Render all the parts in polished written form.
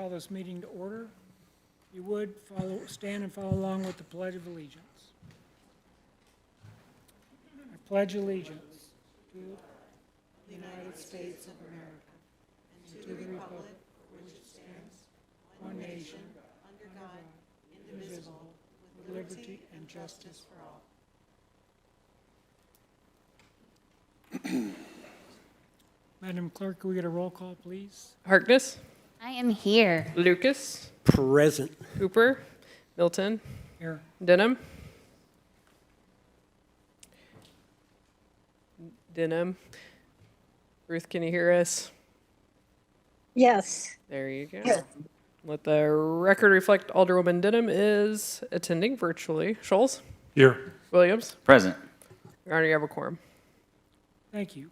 call this meeting to order. If you would, stand and follow along with the Pledge of Allegiance. I pledge allegiance to the United States of America, and to the republic for which it stands, one nation, under God, indivisible, with liberty and justice for all. Madam Clerk, can we get a roll call, please? Harkness, I am here. Lucas, Present. Hooper, Milton, Here. Denham. Denham. Ruth, can you hear us? Yes. There you go. Let the record reflect Alderwoman Denham is attending virtually. Scholes? Here. Williams? Present. Your Honor, you have a quorum. Thank you.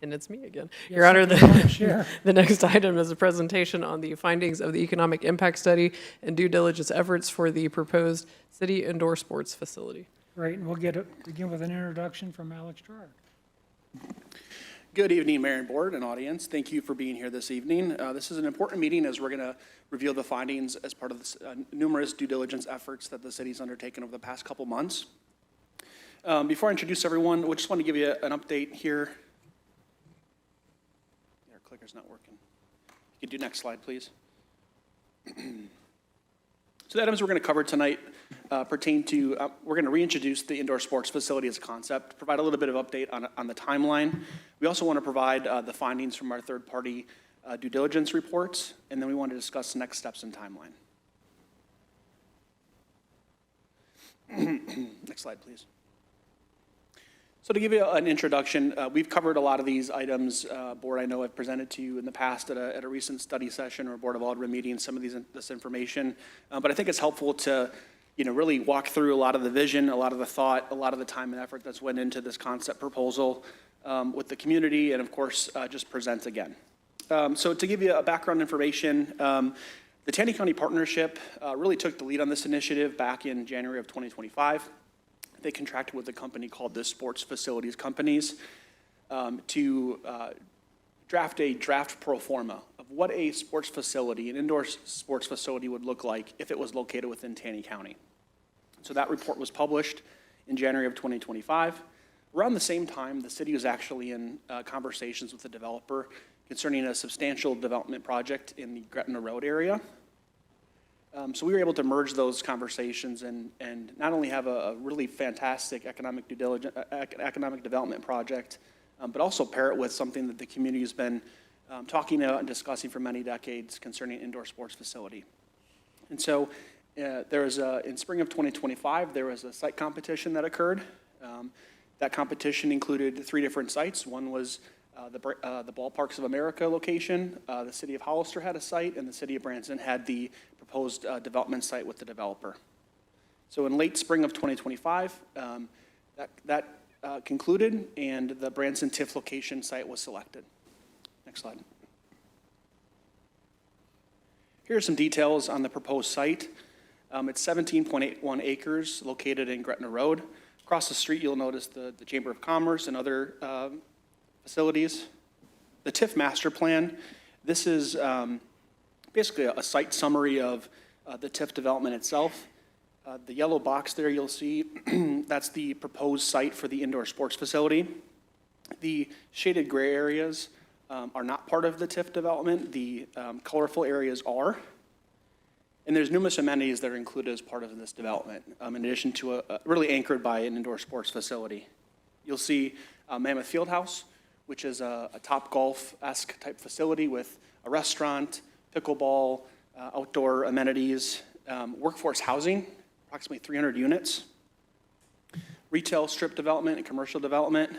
And it's me again. Yes, Your Honor, I can share. the next item is a presentation on the findings of the economic impact study and due diligence efforts for the proposed city indoor sports facility. Great, and we'll begin with an introduction from Alex Gerard. Good evening, Mayor and Board and audience. Thank you for being here this evening. This is an important meeting as we're going to reveal the findings as part of the numerous due diligence efforts that the city's undertaken over the past couple months. Before I introduce everyone, we just want to give you an update here. Our clicker's not working. You can do next slide, please. So the items we're going to cover tonight pertain to, we're going to reintroduce the indoor sports facility as a concept, provide a little bit of update on the timeline. We also want to provide the findings from our third-party due diligence reports, and then we want to discuss next steps and timeline. Next slide, please. So to give you an introduction, we've covered a lot of these items. Board, I know I've presented to you in the past at a recent study session or Board of Aldermen meeting, some of this information. But I think it's helpful to, really walk through a lot of the vision, a lot of the thought, a lot of the time and effort that's went into this concept proposal with the community, and of course, just present again. So to give you a background information, the Taney County Partnership really took the lead on this initiative back in January of 2025. They contracted with a company called the Sports Facilities Companies to draft a draft pro forma of what a sports facility, an indoor sports facility would look like if it was located within Taney County. So that report was published in January of 2025. Around the same time, the city was actually in conversations with the developer concerning a substantial development project in the Gretna Road area. So we were able to merge those conversations and not only have a really fantastic economic development project, but also pair it with something that the community has been talking about and discussing for many decades concerning an indoor sports facility. And so there was in spring of 2025, there was a site competition that occurred. That competition included 3 different sites. One was the Ballparks of America location, the city of Hollister had a site, and the city of Branson had the proposed development site with the developer. So in late spring of 2025, that concluded, and the Branson TIF location site was selected. Next slide. Here are some details on the proposed site. It's 17.81 acres located in Gretna Road. Across the street, you'll notice the Chamber of Commerce and other facilities. The TIF master plan, this is basically a site summary of the TIF development itself. The yellow box there you'll see, that's the proposed site for the indoor sports facility. The shaded gray areas are not part of the TIF development. The colorful areas are. And there's numerous amenities that are included as part of this development, in addition to really anchored by an indoor sports facility. You'll see Mammoth Fieldhouse, which is a Top Golf-esque type facility with a restaurant, pickleball, outdoor amenities, workforce housing, approximately 300 units, retail strip development and commercial development,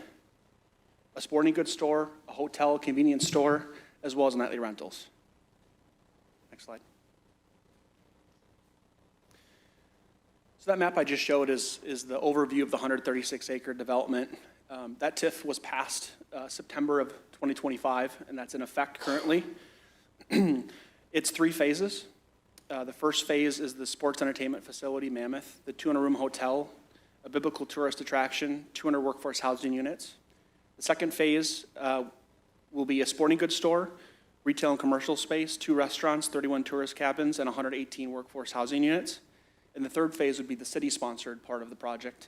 a sporting goods store, a hotel, convenience store, as well as nightly rentals. Next slide. So that map I just showed is the overview of the 136-acre development. That TIF was passed September of 2025, and that's in effect currently. It's 3 phases. The first phase is the sports entertainment facility, Mammoth, the 200-room hotel, a biblical tourist attraction, 200 workforce housing units. The second phase will be a sporting goods store, retail and commercial space, 2 restaurants, 31 tourist cabins, and 118 workforce housing units. And the third phase would be the city-sponsored part of the project,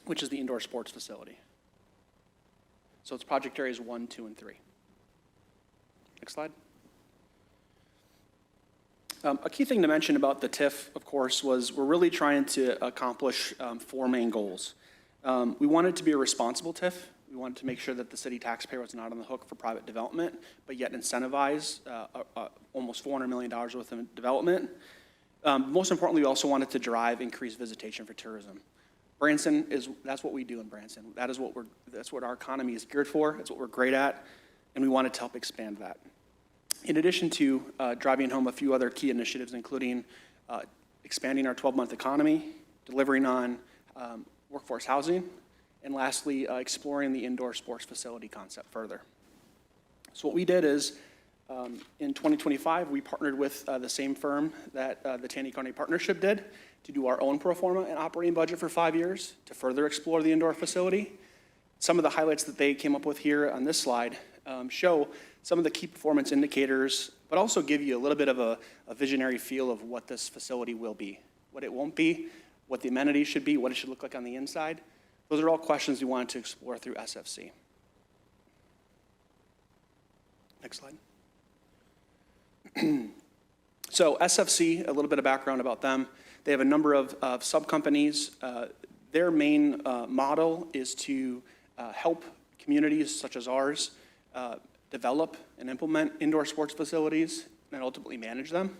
which is the indoor sports facility. So it's project areas 1, 2, and 3. Next slide. A key thing to mention about the TIF, of course, was we're really trying to accomplish 4 main goals. We wanted to be a responsible TIF. We wanted to make sure that the city taxpayer was not on the hook for private development, but yet incentivize almost $400 million worth of development. Most importantly, we also wanted to drive increased visitation for tourism. Branson that's what we do in Branson. That's what our economy is geared for. That's what we're great at, and we wanted to help expand that. In addition to driving home a few other key initiatives, including expanding our 12-month economy, delivering on workforce housing, and lastly, exploring the indoor sports facility concept further. So what we did is, in 2025, we partnered with the same firm that the Taney County Partnership did to do our own pro forma and operating budget for 5 years to further explore the indoor facility. Some of the highlights that they came up with here on this slide show some of the key performance indicators, but also give you a little bit of a visionary feel of what this facility will be, what it won't be, what the amenities should be, what it should look like on the inside. Those are all questions we wanted to explore through SFC. Next slide. So SFC, a little bit of background about them. They have a number of sub-companies. Their main model is to help communities such as ours develop and implement indoor sports facilities and ultimately manage them.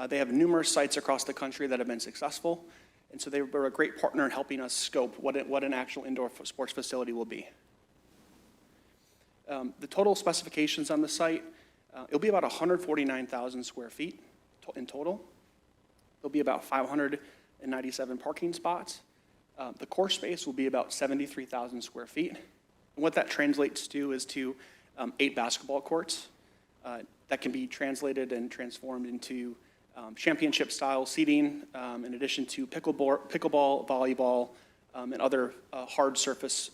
They have numerous sites across the country that have been successful, and so they were a great partner in helping us scope what an actual indoor sports facility will be. The total specifications on the site, it'll be about 149,000 square feet in total. There'll be about 597 parking spots. The core space will be about 73,000 square feet. And what that translates to is 8 basketball courts that can be translated and transformed into championship-style seating, in addition to pickleball, volleyball, and other hard surface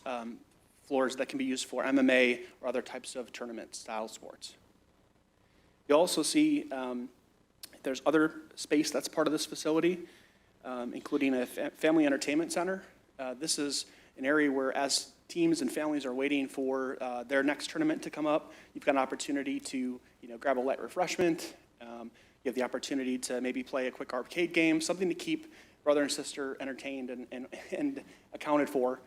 floors that can be used for MMA or other types of tournament-style sports. You'll also see there's other space that's part of this facility, including a family entertainment center. This is an area where, as teams and families are waiting for their next tournament to come up, you've got an opportunity to grab a light refreshment. You have the opportunity to maybe play a quick arcade game, something to keep brother and sister entertained and accounted for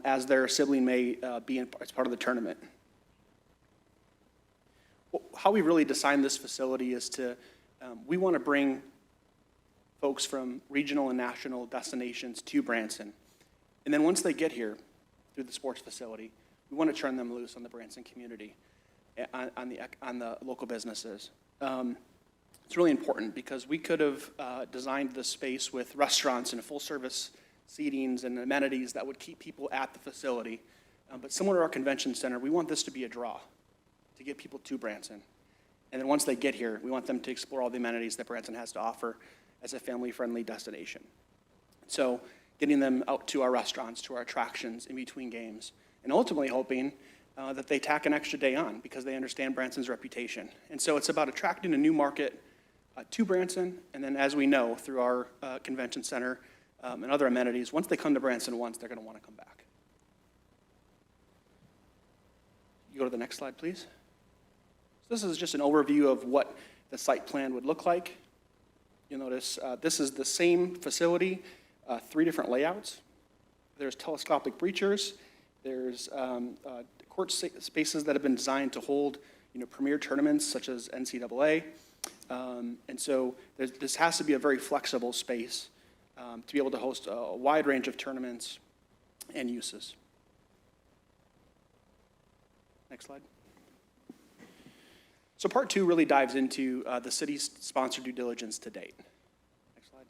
as their sibling may be as part of the tournament. How we really designed this facility is we want to bring folks from regional and national destinations to Branson. And then once they get here through the sports facility, we want to turn them loose on the Branson community, on the local businesses. It's really important because we could have designed this space with restaurants and full-service seatings and amenities that would keep people at the facility. But similar to our convention center, we want this to be a draw to get people to Branson. And then once they get here, we want them to explore all the amenities that Branson has to offer as a family-friendly destination. So getting them out to our restaurants, to our attractions in between games, and ultimately hoping that they tack an extra day on because they understand Branson's reputation. And so it's about attracting a new market to Branson, and then as we know through our convention center and other amenities, once they come to Branson once, they're going to want to come back. You go to the next slide, please. So this is just an overview of what the site plan would look like. You'll notice this is the same facility, 3 different layouts. There's telescopic bleachers. There's court spaces that have been designed to hold premier tournaments such as NCAA. And so this has to be a very flexible space to be able to host a wide range of tournaments and uses. Next slide. So part 2 really dives into the city's sponsored due diligence to date. Next slide.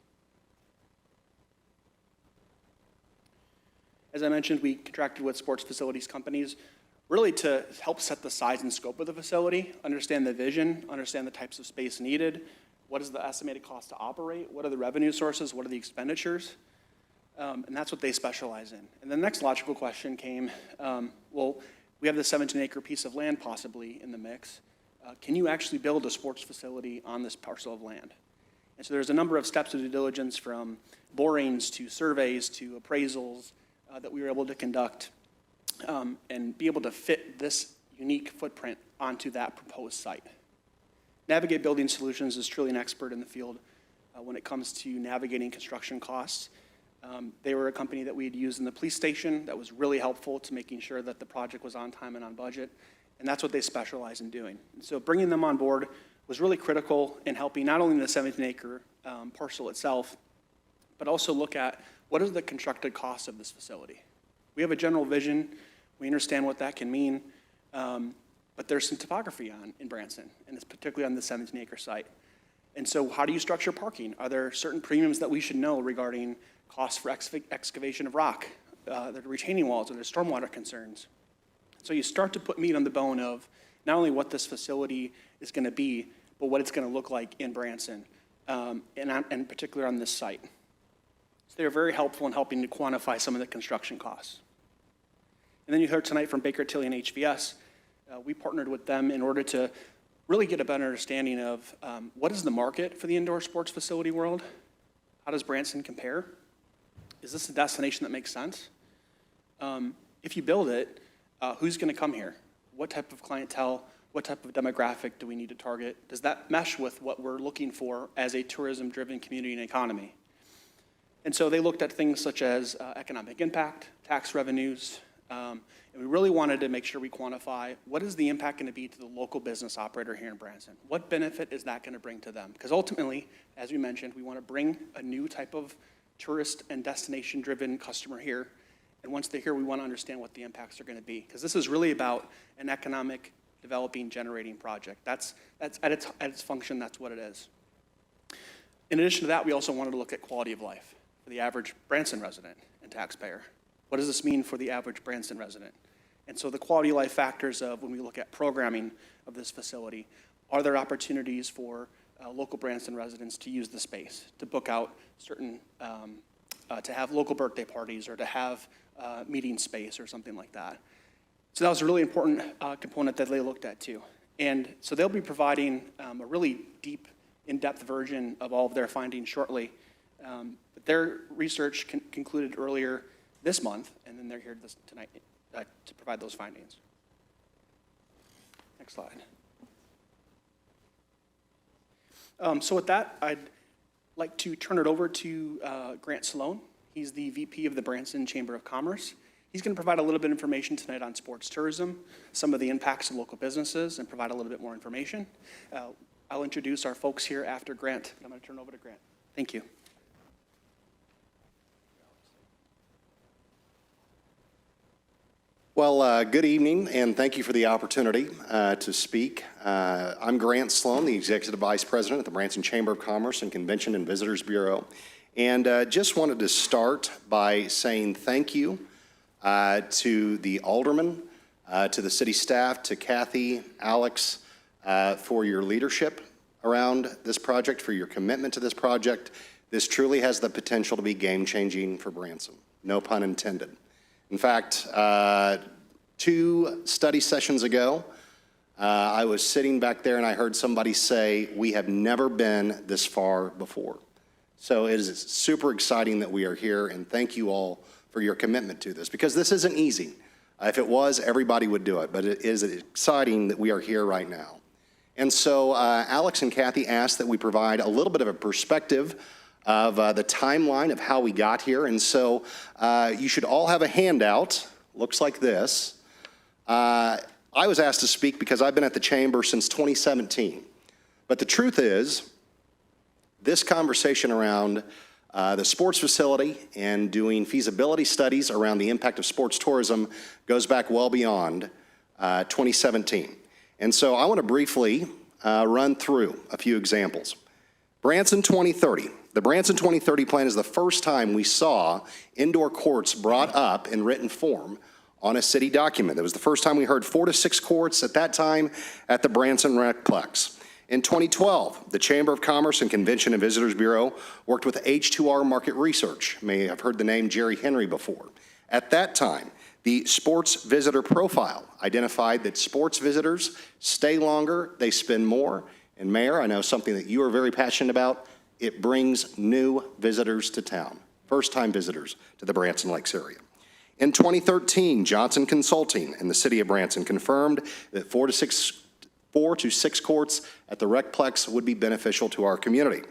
As I mentioned, we contracted with sports facilities companies really to help set the size and scope of the facility, understand the vision, understand the types of space needed, what is the estimated cost to operate, what are the revenue sources, what are the expenditures, and that's what they specialize in. And the next logical question came, well, we have this 17-acre piece of land possibly in the mix. Can you actually build a sports facility on this parcel of land? And so there's a number of steps of due diligence, from borings to surveys to appraisals, that we were able to conduct and be able to fit this unique footprint onto that proposed site. Navigate Building Solutions is truly an expert in the field when it comes to navigating construction costs. They were a company that we had used in the police station that was really helpful to making sure that the project was on time and on budget, and that's what they specialize in doing. And so bringing them on board was really critical in helping not only the 17-acre parcel itself, but also look at what is the constructed cost of this facility. We have a general vision, we understand what that can mean, but there's some topography in Branson, and it's particularly on the 17-acre site. And so how do you structure parking? Are there certain premiums that we should know regarding costs for excavation of rock, the retaining walls, or the stormwater concerns? So you start to put meat on the bone of not only what this facility is going to be, but what it's going to look like in Branson, and in particular on this site. So they're very helpful in helping to quantify some of the construction costs. And then you heard tonight from Baker Tilly and HVS. We partnered with them in order to really get a better understanding of what is the market for the indoor sports facility world? How does Branson compare? Is this a destination that makes sense? If you build it, who's going to come here? What type of clientele, what type of demographic do we need to target? Does that mesh with what we're looking for as a tourism-driven community and economy? And so they looked at things such as economic impact, tax revenues, and we really wanted to make sure we quantify what is the impact going to be to the local business operator here in Branson? What benefit is that going to bring to them? Because ultimately, as we mentioned, we want to bring a new type of tourist and destination-driven customer here. And once they're here, we want to understand what the impacts are going to be. Because this is really about an economic, developing, generating project. That's at its function, that's what it is. In addition to that, we also wanted to look at quality of life for the average Branson resident and taxpayer. What does this mean for the average Branson resident? And so the quality of life factors of when we look at programming of this facility, are there opportunities for local Branson residents to use the space, to book out certain, to have local birthday parties, or to have meeting space or something like that. So that was a really important component that they looked at too. And so they'll be providing a really deep, in-depth version of all of their findings shortly. But their research concluded earlier this month, and then they're here tonight to provide those findings. Next slide. So with that, I'd like to turn it over to Grant Sloan. He's the VP of the Branson Chamber of Commerce. He's going to provide a little bit of information tonight on sports tourism, some of the impacts of local businesses, and provide a little bit more information. I'll introduce our folks here after Grant. I'm going to turn it over to Grant. Thank you. Well, good evening, and thank you for the opportunity to speak. I'm Grant Sloan, the Executive Vice President at the Branson Chamber of Commerce and Convention and Visitors Bureau, and just wanted to start by saying thank you to the Aldermen, to the city staff, to Kathy, Alex, for your leadership around this project, for your commitment to this project. This truly has the potential to be game-changing for Branson, no pun intended. In fact, 2 study sessions ago, I was sitting back there and I heard somebody say, "We have never been this far before." So it is super exciting that we are here, and thank you all for your commitment to this, because this isn't easy. If it was, everybody would do it, but it is exciting that we are here right now. And so Alex and Kathy asked that we provide a little bit of a perspective of the timeline of how we got here. And so you should all have a handout, looks like this. I was asked to speak because I've been at the Chamber since 2017. But the truth is, this conversation around the sports facility and doing feasibility studies around the impact of sports tourism goes back well beyond 2017. And so I want to briefly run through a few examples. Branson 2030. The Branson 2030 plan is the first time we saw indoor courts brought up in written form on a city document. That was the first time we heard 4 to 6 courts at that time at the Branson Recplex. In 2012, the Chamber of Commerce and Convention and Visitors Bureau worked with H2R Market Research. You may have heard the name Jerry Henry before. At that time, The sports visitor profile identified that sports visitors stay longer, they spend more. And Mayor, I know something that you are very passionate about, it brings new visitors to town, first-time visitors to the Branson Lakes area. In 2013, Johnson Consulting in the city of Branson confirmed that 4 to 6 courts at the Recplex would be beneficial to our community.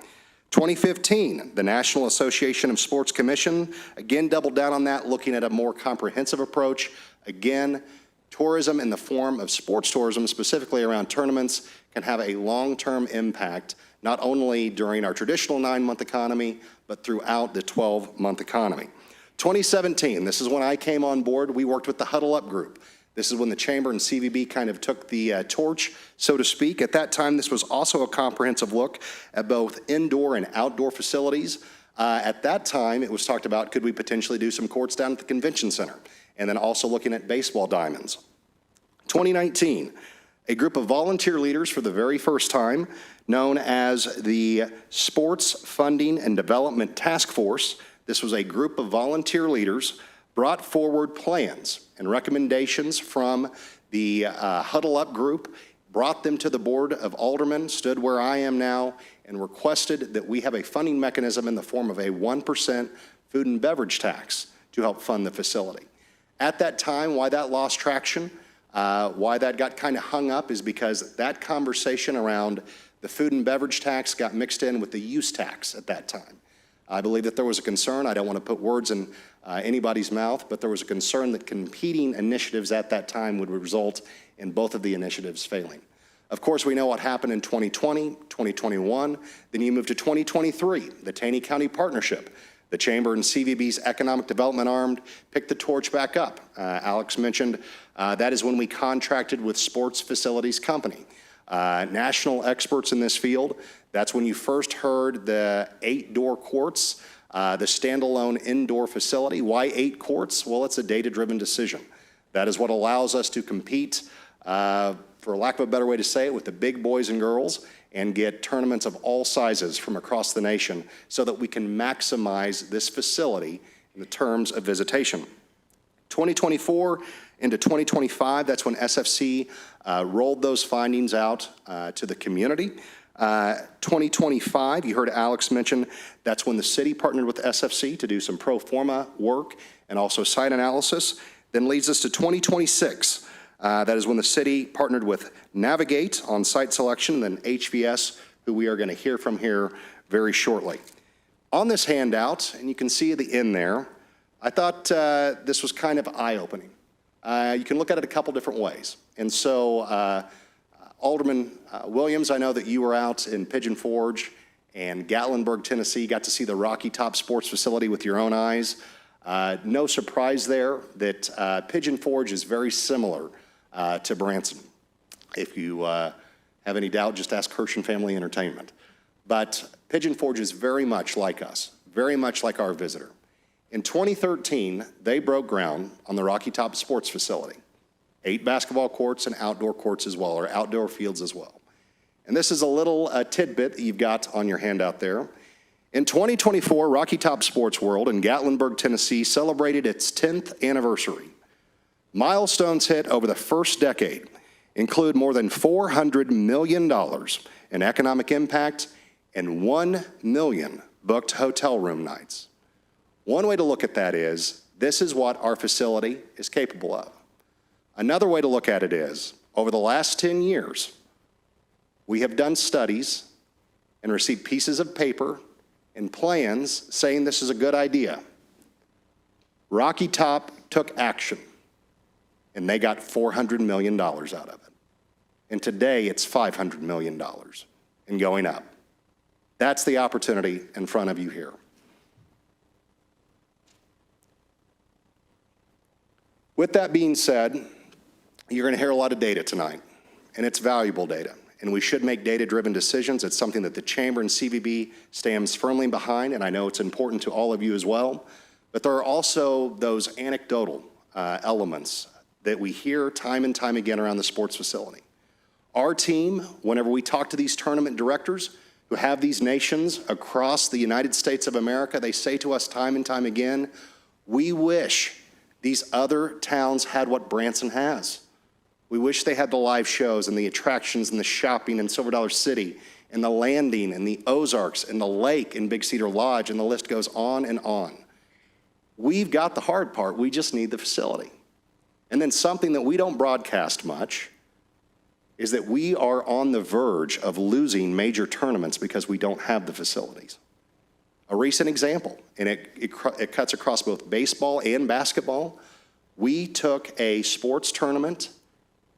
2015, the National Association of Sports Commission again doubled down on that, looking at a more comprehensive approach. Again, tourism in the form of sports tourism, specifically around tournaments, can have a long-term impact, not only during our traditional 9-month economy, but throughout the 12-month economy. 2017, this is when I came on board. We worked with the Huddle Up group. This is when the Chamber and CVB kind of took the torch, so to speak. At that time, this was also a comprehensive look at both indoor and outdoor facilities. At that time, it was talked about, could we potentially do some courts down at the convention center? And then also looking at baseball diamonds. 2019, a group of volunteer leaders for the very first time, known as the Sports Funding and Development Task Force. This was a group of volunteer leaders brought forward plans and recommendations from the Huddle Up group, brought them to the Board of Aldermen, stood where I am now, and requested that we have a funding mechanism in the form of a 1% food and beverage tax to help fund the facility. At that time, why that lost traction, why that got kind of hung up is because that conversation around the food and beverage tax got mixed in with the use tax at that time. I believe that there was a concern, I don't want to put words in anybody's mouth, but there was a concern that competing initiatives at that time would result in both of the initiatives failing. Of course, we know what happened in 2020, 2021, then you move to 2023, the Taney County Partnership. The Chamber and CVB's economic development arm picked the torch back up. Alex mentioned that is when we contracted with Sports Facilities Company. National experts in this field. That's when you first heard the 8-door courts, the standalone indoor facility. Why 8 courts? Well, it's a data-driven decision. That is what allows us to compete, for lack of a better way to say it, with the big boys and girls and get tournaments of all sizes from across the nation so that we can maximize this facility in the terms of visitation. 2024 into 2025, that's when SFC rolled those findings out to the community. 2025, you heard Alex mention, that's when the city partnered with SFC to do some pro forma work and also site analysis. Then leads us to 2026. That is when the city partnered with Navigate on site selection, and then HVS, who we are going to hear from here very shortly. On this handout, and you can see the end there, I thought this was kind of eye-opening. You can look at it a couple different ways. And so, Alderman Williams, I know that you were out in Pigeon Forge and Gatlinburg, Tennessee, got to see the Rocky Top Sports Facility with your own eyes. No surprise there that Pigeon Forge is very similar to Branson. If you have any doubt, just ask Kirsch and Family Entertainment. But Pigeon Forge is very much like us, very much like our visitor. In 2013, they broke ground on the Rocky Top Sports Facility. 8 basketball courts and outdoor courts as well, or outdoor fields as well. And this is a little tidbit that you've got on your handout there. In 2024, Rocky Top Sports World in Gatlinburg, Tennessee celebrated its 10th anniversary. Milestones hit over the first decade include more than $400 million in economic impact and 1 million booked hotel room nights. One way to look at that is, this is what our facility is capable of. Another way to look at it is, over the last 10 years, we have done studies and received pieces of paper and plans saying this is a good idea. Rocky Top took action, and they got $400 million out of it. And today, it's $500 million and going up. That's the opportunity in front of you here. With that being said, you're going to hear a lot of data tonight, and it's valuable data, and we should make data-driven decisions. It's something that the Chamber and CVB stands firmly behind, and I know it's important to all of you as well. But there are also those anecdotal elements that we hear time and time again around the sports facility. Our team, whenever we talk to these tournament directors who have these nations across the United States of America, they say to us time and time again, we wish These other towns had what Branson has. We wish they had the live shows and the attractions and the shopping in Silver Dollar City and the landing and the Ozarks and the lake in Big Cedar Lodge, and the list goes on and on. We've got the hard part. We just need the facility. And then something that we don't broadcast much is that we are on the verge of losing major tournaments because we don't have the facilities. A recent example, and it cuts across both baseball and basketball. We took a sports tournament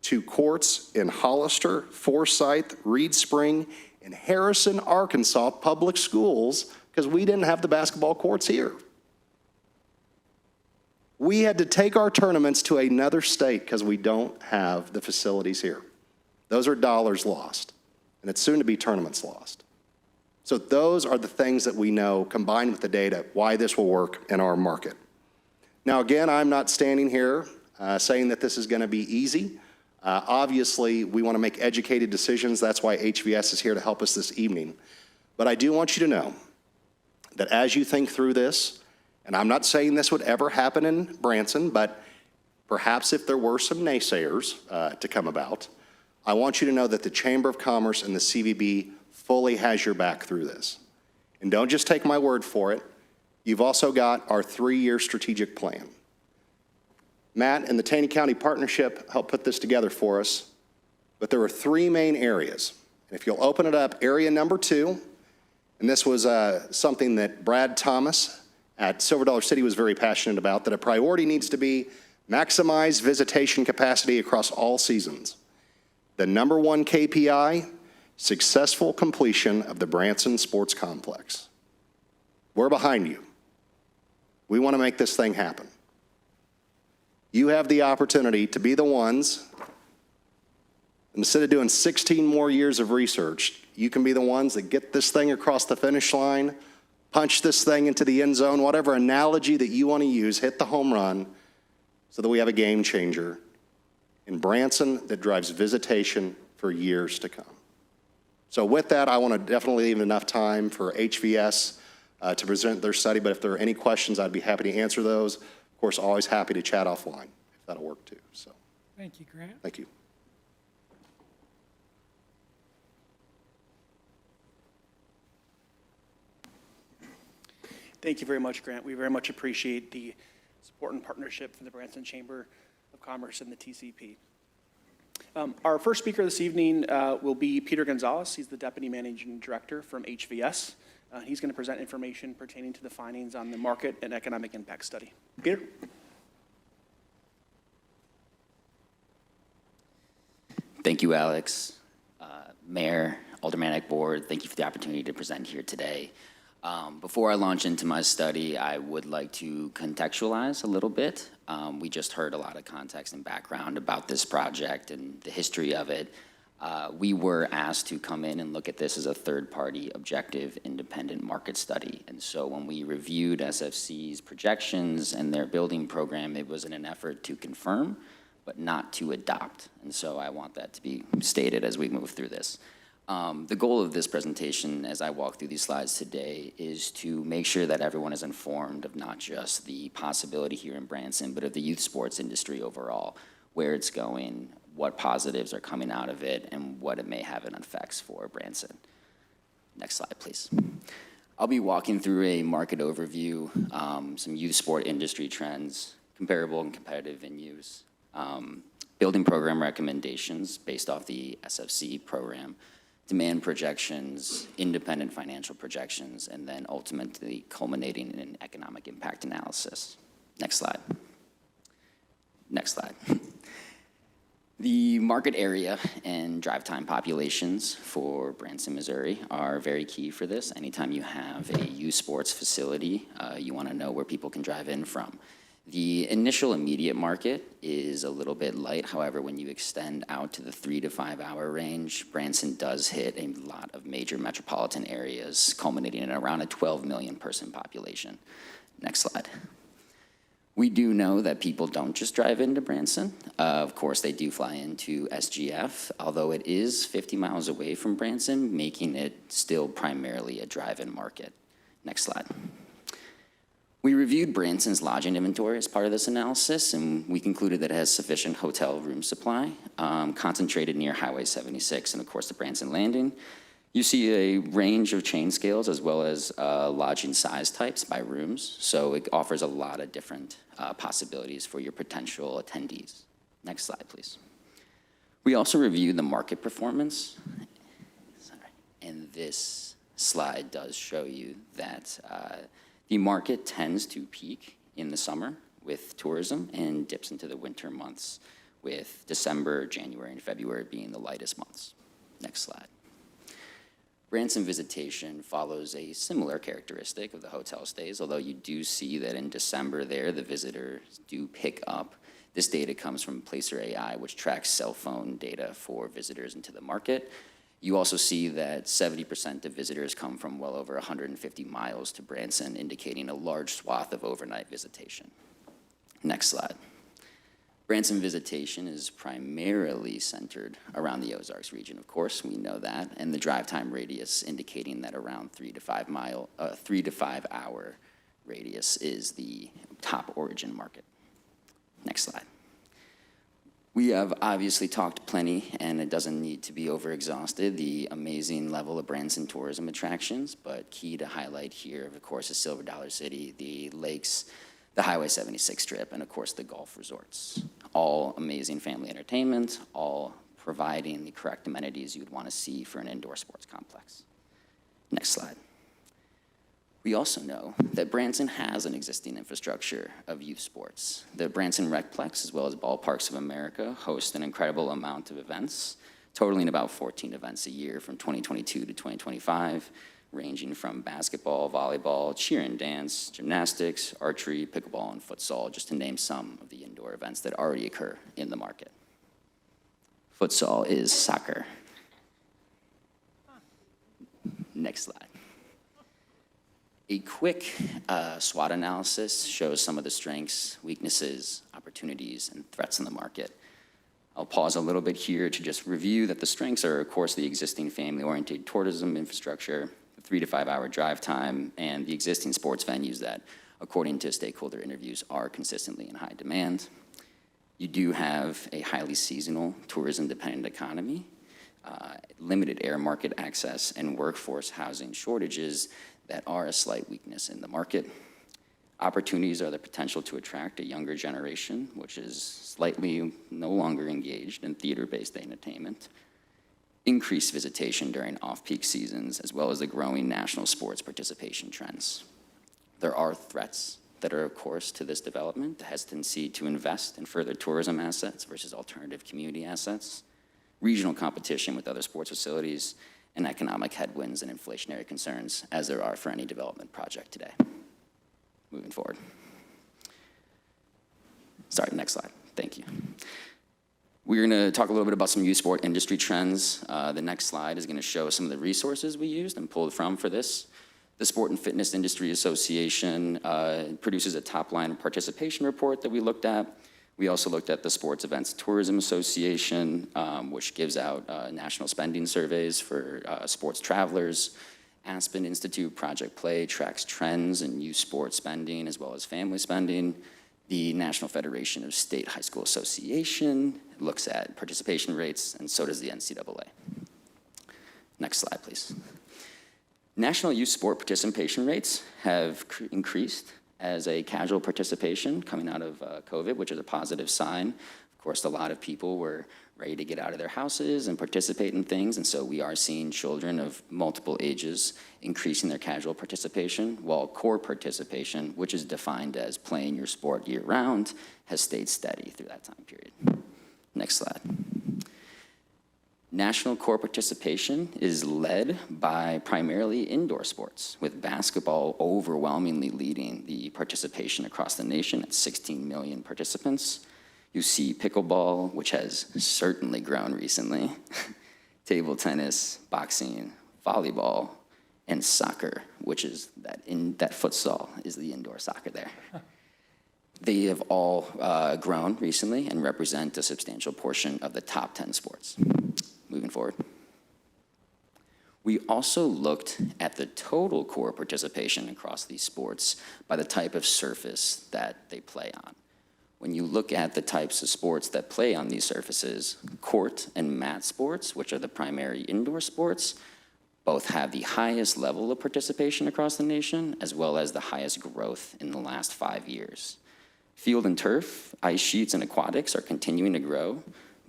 to courts in Hollister, Forsyth, Reed Spring, and Harrison, Arkansas public schools because we didn't have the basketball courts here. We had to take our tournaments to another state because we don't have the facilities here. Those are dollars lost, and it's soon to be tournaments lost. So those are the things that we know, combined with the data, why this will work in our market. Now, again, I'm not standing here saying that this is going to be easy. Obviously, we want to make educated decisions. That's why HVS is here to help us this evening. But I do want you to know that as you think through this, and I'm not saying this would ever happen in Branson, but perhaps if there were some naysayers to come about, I want you to know that the Chamber of Commerce and the CVB fully has your back through this. And don't just take my word for it. You've also got our 3-year strategic plan. Matt and the Taney County Partnership helped put this together for us, but there are 3 main areas. And if you'll open it up, area number 2, and this was something that Brad Thomas at Silver Dollar City was very passionate about, that a priority needs to be maximize visitation capacity across all seasons. The number 1 KPI, successful completion of the Branson Sports Complex. We're behind you. We want to make this thing happen. You have the opportunity to be the ones, instead of doing 16 more years of research, you can be the ones that get this thing across the finish line, punch this thing into the end zone, whatever analogy that you want to use, hit the home run so that we have a game changer in Branson that drives visitation for years to come. So with that, I want to definitely leave enough time for HVS to present their study, but if there are any questions, I'd be happy to answer those. Of course, always happy to chat offline, if that'll work too. So, Thank you, Grant. thank you. Thank you very much, Grant. We very much appreciate the support and partnership from the Branson Chamber of Commerce and the TCP. Our first speaker this evening will be Peter Gonzalez. He's the Deputy Managing Director from HVS. He's going to present information pertaining to the findings on the market and economic impact study. Peter? Thank you, Alex. Mayor, Aldermanic Board, thank you for the opportunity to present here today. Before I launch into my study, I would like to contextualize a little bit. We just heard a lot of context and background about this project and the history of it. We were asked to come in and look at this as a third-party, objective, independent market study. And so when we reviewed SFC's projections and their building program, it was in an effort to confirm, but not to adopt. And so I want that to be stated as we move through this. The goal of this presentation, as I walk through these slides today, is to make sure that everyone is informed of not just the possibility here in Branson, but of the youth sports industry overall, where it's going, what positives are coming out of it, and what it may have in effects for Branson. Next slide, please. I'll be walking through a market overview, some youth sport industry trends, comparable and competitive venues, building program recommendations based off the SFC program, demand projections, independent financial projections, and then ultimately culminating in an economic impact analysis. Next slide. Next slide. The market area and drive time populations for Branson, Missouri are very key for this. Anytime you have a youth sports facility, you want to know where people can drive in from. The initial immediate market is a little bit light. However, when you extend out to the 3 to 5 hour range, Branson does hit a lot of major metropolitan areas, culminating in around a 12 million person population. Next slide. We do know that people don't just drive into Branson. Of course, they do fly into SGF, although it is 50 miles away from Branson, making it still primarily a drive-in market. Next slide. We reviewed Branson's lodging inventory as part of this analysis, and we concluded that it has sufficient hotel room supply, concentrated near Highway 76 and, of course, the Branson Landing. You see a range of chain scales as well as lodging size types by rooms, so it offers a lot of different possibilities for your potential attendees. Next slide, please. We also reviewed the market performance, and this slide does show you that the market tends to peak in the summer with tourism and dips into the winter months, with December, January, and February being the lightest months. Next slide. Branson visitation follows a similar characteristic of the hotel stays, although you do see that in December there, the visitors do pick up. This data comes from Placer AI, which tracks cell phone data for visitors into the market. You also see that 70% of visitors come from well over 150 miles to Branson, indicating a large swath of overnight visitation. Next slide. Branson visitation is primarily centered around the Ozarks region, of course, we know that, and the drive time radius indicating that around 3 to 5 hour radius is the top origin market. Next slide. We have obviously talked plenty, and it doesn't need to be over-exhausted, the amazing level of Branson tourism attractions, but key to highlight here, of course, is Silver Dollar City, the lakes, the Highway 76 strip, and of course, the golf resorts. All amazing family entertainment, all providing the correct amenities you'd want to see for an indoor sports complex. Next slide. We also know that Branson has an existing infrastructure of youth sports. The Branson Recplex, as well as Ballparks of America, host an incredible amount of events, totaling about 14 events a year from 2022 to 2025, ranging from basketball, volleyball, cheer and dance, gymnastics, archery, pickleball, and futsal, just to name some of the indoor events that already occur in the market. Futsal is soccer. Next slide. A quick SWOT analysis shows some of the strengths, weaknesses, opportunities, and threats in the market. I'll pause a little bit here to just review that the strengths are, of course, the existing family-oriented tourism infrastructure, the 3 to 5 hour drive time, and the existing sports venues that, according to stakeholder interviews, are consistently in high demand. You do have a highly seasonal tourism-dependent economy, limited air market access, and workforce housing shortages that are a slight weakness in the market. Opportunities are the potential to attract a younger generation, which is slightly no longer engaged in theater-based entertainment. Increased visitation during off-peak seasons, as well as the growing national sports participation trends. There are threats that are, of course, to this development, the hesitancy to invest in further tourism assets versus alternative community assets, regional competition with other sports facilities, and economic headwinds and inflationary concerns, as there are for any development project today. Moving forward. Sorry, next slide. Thank you. We're going to talk a little bit about some youth sport industry trends. The next slide is going to show some of the resources we used and pulled from for this. The Sport and Fitness Industry Association produces a top-line participation report that we looked at. We also looked at the Sports Events Tourism Association, which gives out national spending surveys for sports travelers. Aspen Institute Project Play tracks trends in youth sports spending as well as family spending. The National Federation of State High School Association looks at participation rates, and so does the NCAA. Next slide, please. National youth sport participation rates have increased as a casual participation coming out of COVID, which is a positive sign. Of course, a lot of people were ready to get out of their houses and participate in things, and so we are seeing children of multiple ages increasing their casual participation, while core participation, which is defined as playing your sport year-round, has stayed steady through that time period. Next slide. National core participation is led by primarily indoor sports, with basketball overwhelmingly leading the participation across the nation at 16 million participants. You see pickleball, which has certainly grown recently, table tennis, boxing, volleyball, and soccer, which is that futsal is the indoor soccer there. They have all grown recently and represent a substantial portion of the top 10 sports. Moving forward. We also looked at the total core participation across these sports by the type of surface that they play on. When you look at the types of sports that play on these surfaces, court and mat sports, which are the primary indoor sports, both have the highest level of participation across the nation, as well as the highest growth in the last 5 years. Field and turf, ice sheets, and aquatics are continuing to grow,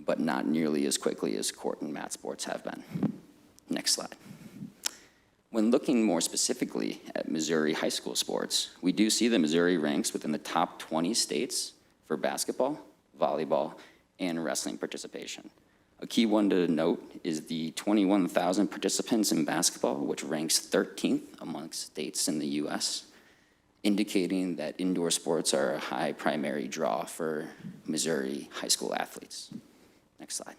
but not nearly as quickly as court and mat sports have been. Next slide. When looking more specifically at Missouri high school sports, we do see that Missouri ranks within the top 20 states for basketball, volleyball, and wrestling participation. A key one to note is the 21,000 participants in basketball, which ranks 13th amongst states in the US, indicating that indoor sports are a high primary draw for Missouri high school athletes. Next slide.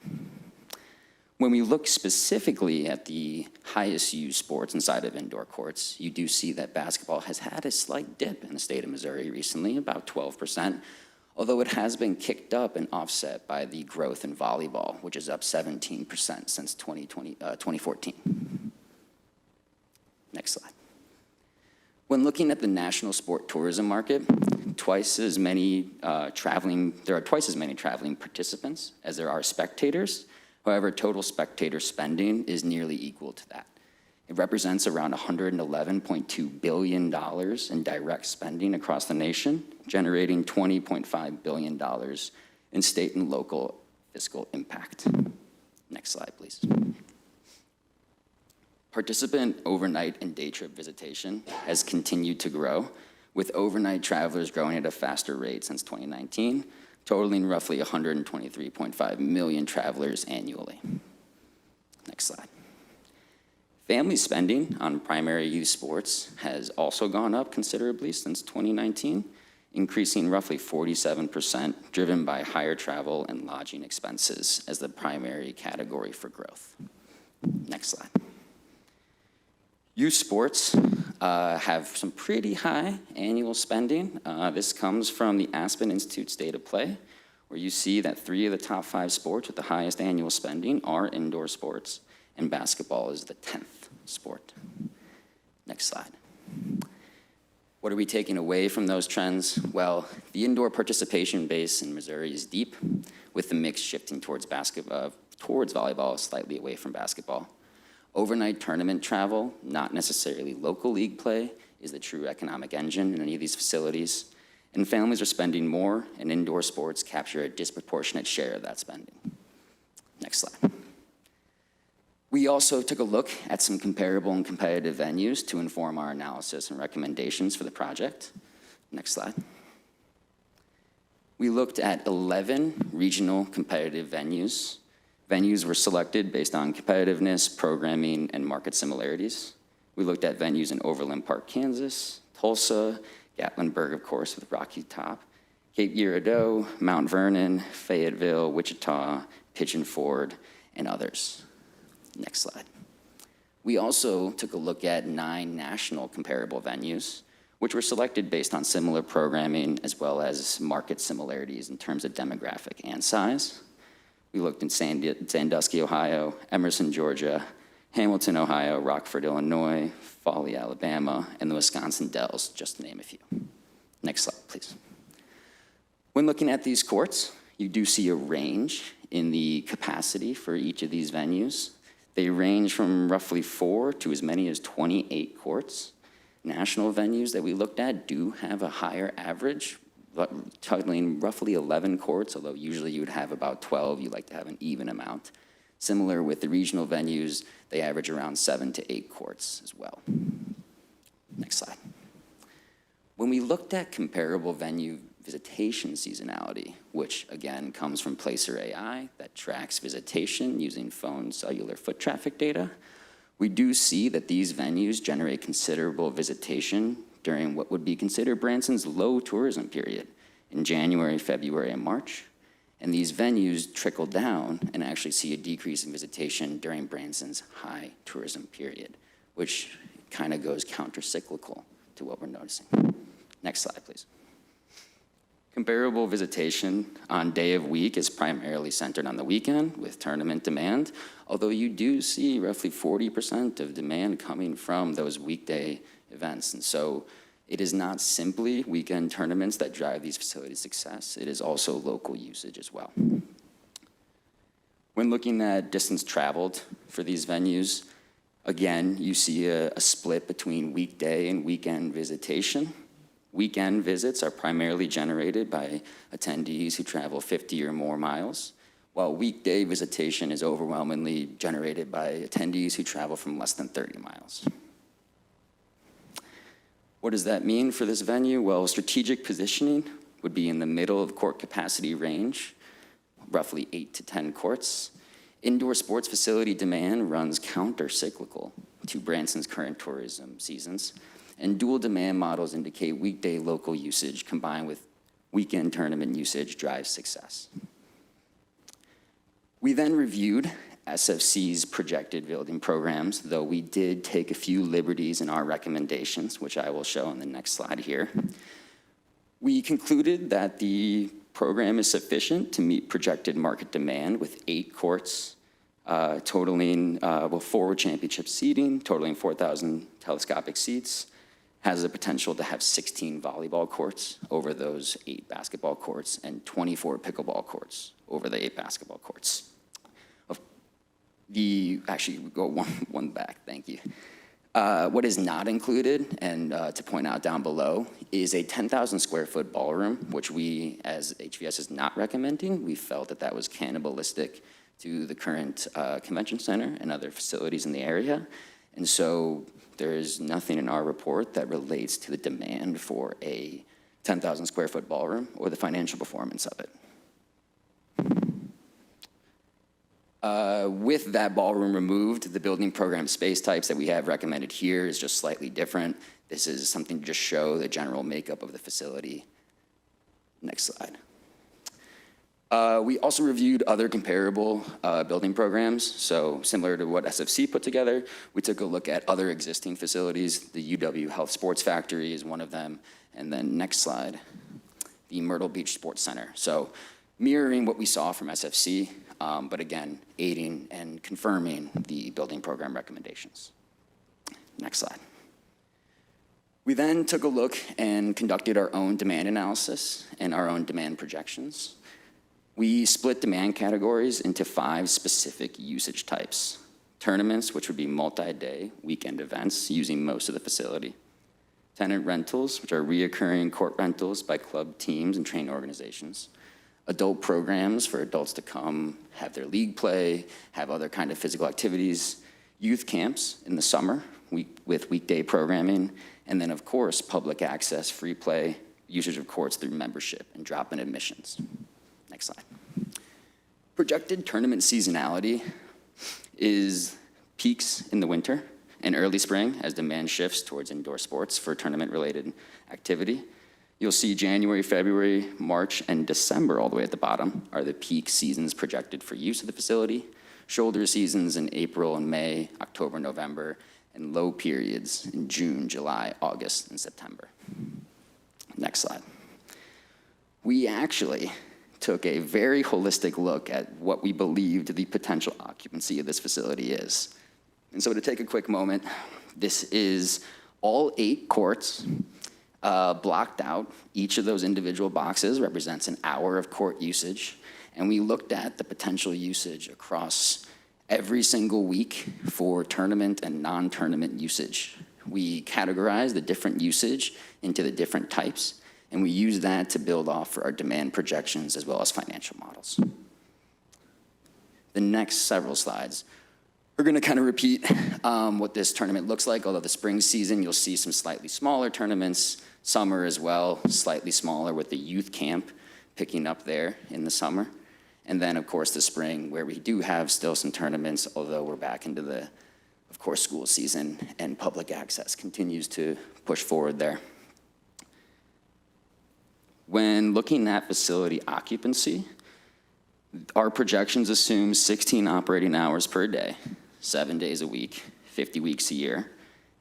When we look specifically at the highest used sports inside of indoor courts, you do see that basketball has had a slight dip in the state of Missouri recently, about 12%, although it has been kicked up and offset by the growth in volleyball, which is up 17% since 2014. Next slide. When looking at the national sport tourism market, there are twice as many traveling participants as there are spectators. However, total spectator spending is nearly equal to that. It represents around $111.2 billion in direct spending across the nation, generating $20.5 billion in state and local fiscal impact. Next slide, please. Participant overnight and day trip visitation has continued to grow, with overnight travelers growing at a faster rate since 2019, totaling roughly 123.5 million travelers annually. Next slide. Family spending on primary youth sports has also gone up considerably since 2019, increasing roughly 47%, driven by higher travel and lodging expenses as the primary category for growth. Next slide. Youth sports have some pretty high annual spending. This comes from the Aspen Institute State of Play, where you see that 3 of the top 5 sports with the highest annual spending are indoor sports, and basketball is the 10th sport. Next slide. What are we taking away from those trends? Well, the indoor participation base in Missouri is deep, with the mix shifting towards volleyball, slightly away from basketball. Overnight tournament travel, not necessarily local league play, is the true economic engine in any of these facilities. And families are spending more, and indoor sports capture a disproportionate share of that spending. Next slide. We also took a look at some comparable and competitive venues to inform our analysis and recommendations for the project. Next slide. We looked at 11 regional competitive venues. Venues were selected based on competitiveness, programming, and market similarities. We looked at venues in Overland Park, Kansas, Tulsa, Gatlinburg, of course, with Rocky Top, Cape Girardeau, Mount Vernon, Fayetteville, Wichita, Pigeon Forge, and others. Next slide. We also took a look at 9 national comparable venues, which were selected based on similar programming as well as market similarities in terms of demographic and size. We looked in Sandusky, Ohio, Emerson, Georgia, Hamilton, Ohio, Rockford, Illinois, Foley, Alabama, and the Wisconsin Dells, just to name a few. Next slide, please. When looking at these courts, you do see a range in the capacity for each of these venues. They range from roughly 4 to as many as 28 courts. National venues that we looked at do have a higher average, totaling roughly 11 courts, although usually you would have about 12. You like to have an even amount. Similar with the regional venues, they average around 7 to 8 courts as well. Next slide. When we looked at comparable venue visitation seasonality, which again comes from Placer AI that tracks visitation using phone cellular foot traffic data, we do see that these venues generate considerable visitation during what would be considered Branson's low tourism period in January, February, and March. And these venues trickle down and actually see a decrease in visitation during Branson's high tourism period, which kind of goes counter-cyclical to what we're noticing. Next slide, please. Comparable visitation on day of week is primarily centered on the weekend with tournament demand, although you do see roughly 40% of demand coming from those weekday events. And so it is not simply weekend tournaments that drive these facilities' success, it is also local usage as well. When looking at distance traveled for these venues, again, you see a split between weekday and weekend visitation. Weekend visits are primarily generated by attendees who travel 50 or more miles, while weekday visitation is overwhelmingly generated by attendees who travel from less than 30 miles. What does that mean for this venue? Well, strategic positioning would be in the middle of court capacity range, roughly 8 to 10 courts. Indoor sports facility demand runs counter-cyclical to Branson's current tourism seasons, and dual demand models indicate weekday local usage combined with weekend tournament usage drives success. We then reviewed SFC's projected building programs, though we did take a few liberties in our recommendations, which I will show on the next slide here. We concluded that the program is sufficient to meet projected market demand with 8 courts, totaling, forward championship seating, totaling 4,000 telescopic seats, has the potential to have 16 volleyball courts over those 8 basketball courts and 24 pickleball courts over the 8 basketball courts. Actually, we go one back, thank you. What is not included, and to point out down below, is a 10,000 square foot ballroom, which we, as HVS is not recommending. We felt that that was cannibalistic to the current convention center and other facilities in the area. And so there is nothing in our report that relates to the demand for a 10,000 square foot ballroom or the financial performance of it. With that ballroom removed, the building program space types that we have recommended here is just slightly different. This is something to just show the general makeup of the facility. Next slide. We also reviewed other comparable building programs. So similar to what SFC put together, we took a look at other existing facilities. The UW Health Sports Factory is one of them. And then next slide, the Myrtle Beach Sports Center. So mirroring what we saw from SFC, but again, aiding and confirming the building program recommendations. Next slide. We then took a look and conducted our own demand analysis and our own demand projections. We split demand categories into 5 specific usage types. Tournaments, which would be multi-day weekend events using most of the facility. Tenant rentals, which are reoccurring court rentals by club teams and training organizations. Adult programs for adults to come have their league play, have other kind of physical activities. Youth camps in the summer with weekday programming. And then, of course, public access, free play, usage of courts through membership and drop-in admissions. Next slide. Projected tournament seasonality is peaks in the winter and early spring as demand shifts towards indoor sports for tournament-related activity. You'll see January, February, March, and December all the way at the bottom are the peak seasons projected for use of the facility. Shoulder seasons in April and May, October, November, and low periods in June, July, August, and September. Next slide. We actually took a very holistic look at what we believed the potential occupancy of this facility is. And so to take a quick moment, this is all 8 courts blocked out. Each of those individual boxes represents an hour of court usage. And we looked at the potential usage across every single week for tournament and non-tournament usage. We categorized the different usage into the different types, and we use that to build off for our demand projections as well as financial models. The next several slides, we're gonna kind of repeat what this tournament looks like, although the spring season, you'll see some slightly smaller tournaments, summer as well, slightly smaller with the youth camp picking up there in the summer. And then, of course, the spring, where we do have still some tournaments, although we're back into the, of course, school season, and public access continues to push forward there. When looking at facility occupancy, our projections assume 16 operating hours per day, 7 days a week, 50 weeks a year,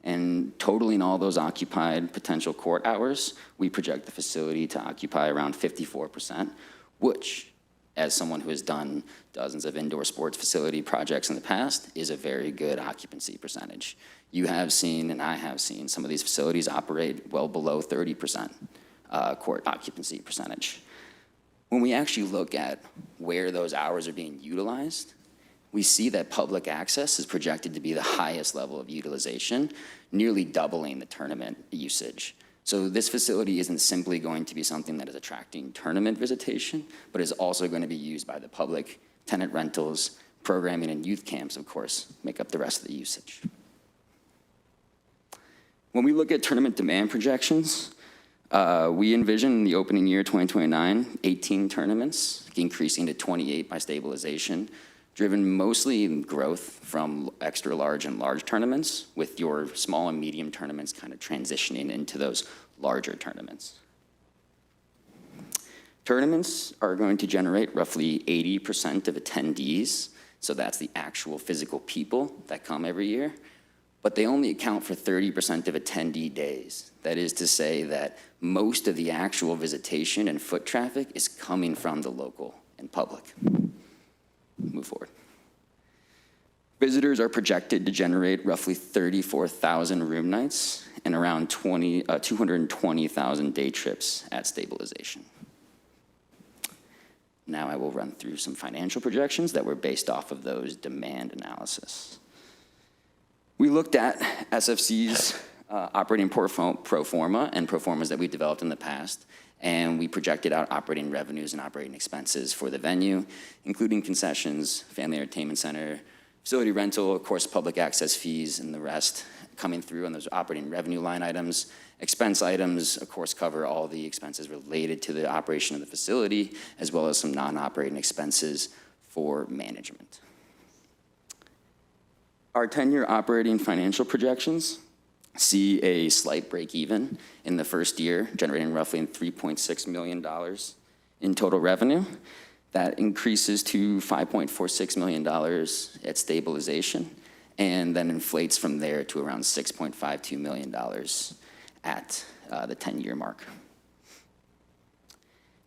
And totaling all those occupied potential court hours, we project the facility to occupy around 54%, which, as someone who has done dozens of indoor sports facility projects in the past, is a very good occupancy percentage. You have seen, and I have seen, some of these facilities operate well below 30% court occupancy percentage. When we actually look at where those hours are being utilized, we see that public access is projected to be the highest level of utilization, nearly doubling the tournament usage. So this facility isn't simply going to be something that is attracting tournament visitation, but is also going to be used by the public. Tenant rentals, programming, and youth camps, of course, make up the rest of the usage. When we look at tournament demand projections, we envision in the opening year 2029, 18 tournaments, increasing to 28 by stabilization, driven mostly in growth from extra large and large tournaments, with your small and medium tournaments kind of transitioning into those larger tournaments. Tournaments are going to generate roughly 80% of attendees, so that's the actual physical people that come every year, but they only account for 30% of attendee days. That is to say that most of the actual visitation and foot traffic is coming from the local and public. Move forward. Visitors are projected to generate roughly 34,000 room nights and around 220,000 day trips at stabilization. Now I will run through some financial projections that were based off of those demand analysis. We looked at SFC's operating pro forma and pro formas that we developed in the past, and we projected out operating revenues and operating expenses for the venue, including concessions, family entertainment center, facility rental, of course, public access fees, and the rest coming through on those operating revenue line items. Expense items, of course, cover all the expenses related to the operation of the facility, as well as some non-operating expenses for management. Our 10-year operating financial projections see a slight break even in the first year, generating roughly $3.6 million in total revenue. That increases to $5.46 million at stabilization, and then inflates from there to around $6.52 million at the 10-year mark.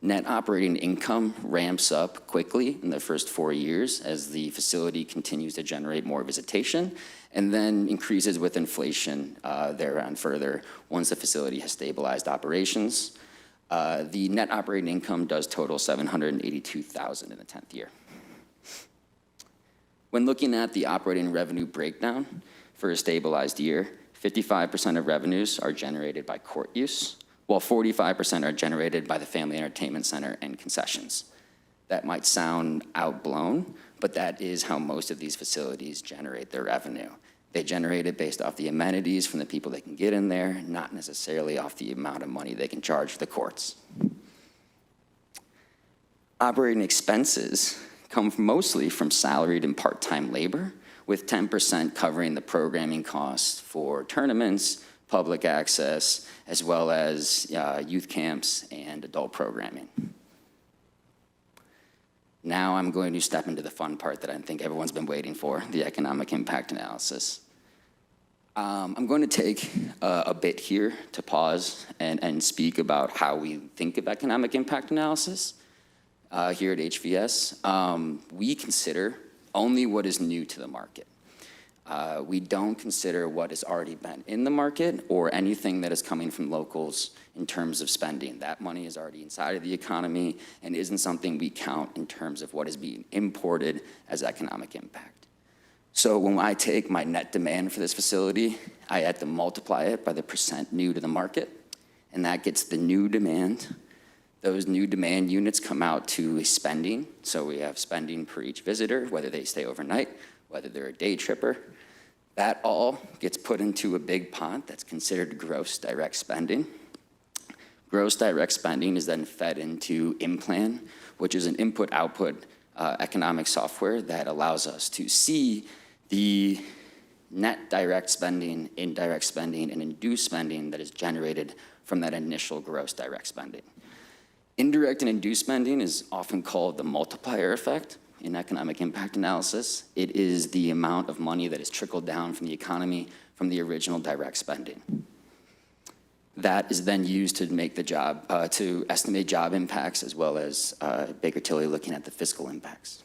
Net operating income ramps up quickly in the first 4 years as the facility continues to generate more visitation, and then increases with inflation thereon further once the facility has stabilized operations. The net operating income does total $782,000 in the 10th year. When looking at the operating revenue breakdown for a stabilized year, 55% of revenues are generated by court use, while 45% are generated by the family entertainment center and concessions. That might sound outblown, but that is how most of these facilities generate their revenue. They generate it based off the amenities from the people that can get in there, not necessarily off the amount of money they can charge the courts. Operating expenses come mostly from salaried and part-time labor, with 10% covering the programming costs for tournaments, public access, as well as youth camps and adult programming. Now I'm going to step into the fun part that I think everyone's been waiting for, the economic impact analysis. I'm going to take a bit here to pause and speak about how we think of economic impact analysis here at HVS. We consider only what is new to the market. We don't consider what has already been in the market or anything that is coming from locals in terms of spending. That money is already inside of the economy and isn't something we count in terms of what is being imported as economic impact. So when I take my net demand for this facility, I have to multiply it by the percent new to the market, and that gets the new demand. Those new demand units come out to spending. So we have spending per each visitor, whether they stay overnight, whether they're a day tripper. That all gets put into a big pot that's considered gross direct spending. Gross direct spending is then fed into InPlan, which is an input-output economic software that allows us to see the net direct spending, indirect spending, and induced spending that is generated from that initial gross direct spending. Indirect and induced spending is often called the multiplier effect in economic impact analysis. It is the amount of money that is trickled down from the economy from the original direct spending. That is then used to make the job, to estimate job impacts, as well as Baker Tilly looking at the fiscal impacts.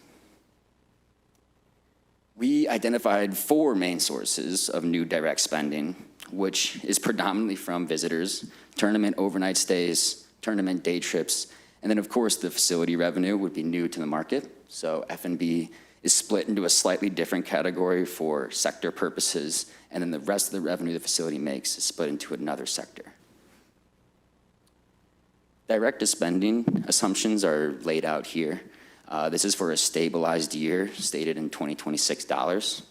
We identified 4 main sources of new direct spending, which is predominantly from visitors, tournament overnight stays, tournament day trips, and then of course the facility revenue would be new to the market. So F&B is split into a slightly different category for sector purposes, and then the rest of the revenue the facility makes is split into another sector. Direct spending assumptions are laid out here. This is for a stabilized year, stated in 2026 dollars.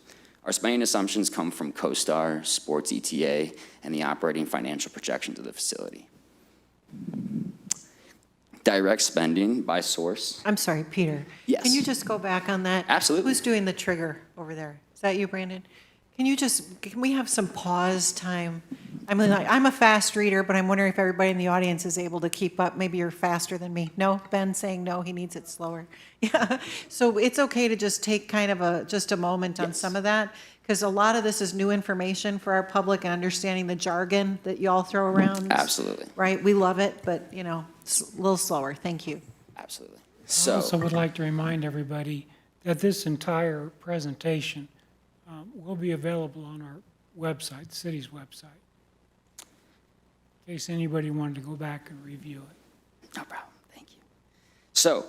Our spending assumptions come from CoStar, Sports ETA, and the operating financial projections of the facility. Direct spending by source. I'm sorry, Peter. Yes. Can you just go back on that? Absolutely. Who's doing the trigger over there? Is that you, Brandon? Can we have some pause time? I mean, I'm a fast reader, but I'm wondering if everybody in the audience is able to keep up. Maybe you're faster than me. No? Ben's saying no, he needs it slower. Yeah. So it's okay to just take kind of just a moment on some of that, because a lot of this is new information for our public and understanding the jargon that you all throw around. Absolutely. Right? We love it, but, it's a little slower. Thank you. Absolutely. I also would like to remind everybody that this entire presentation will be available on our website, the city's website, in case anybody wanted to go back and review it. No problem. Thank you. So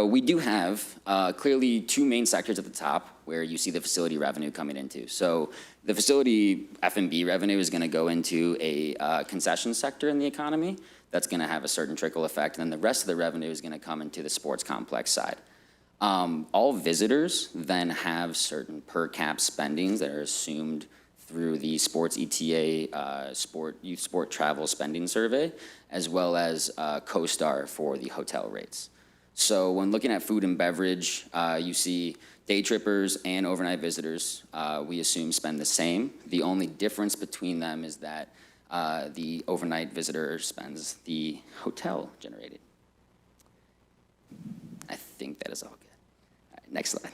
we do have clearly 2 main sectors at the top where you see the facility revenue coming into. So the facility F&B revenue is going to go into a concession sector in the economy. That's going to have a certain trickle effect. And then the rest of the revenue is going to come into the sports complex side. All visitors then have certain per cap spendings that are assumed through the Sports ETA Youth Sport Travel Spending Survey, as well as CoStar for the hotel rates. So when looking at food and beverage, you see day trippers and overnight visitors, we assume spend the same. The only difference between them is that the overnight visitor spends the hotel generated. I think that is all good. All right, next slide.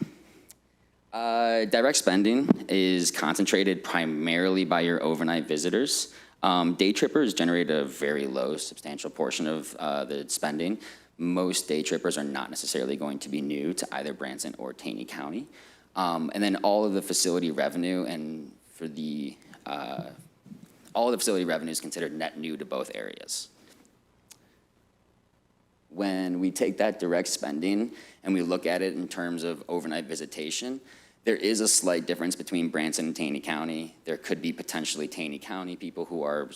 Direct spending is concentrated primarily by your overnight visitors. Day trippers generate a very low, substantial portion of the spending. Most day trippers are not necessarily going to be new to either Branson or Taney County. And then all of the facility revenue and for the all of the facility revenue is considered net new to both areas. When we take that direct spending and we look at it in terms of overnight visitation, there is a slight difference between Branson and Taney County. There could be potentially Taney County people who are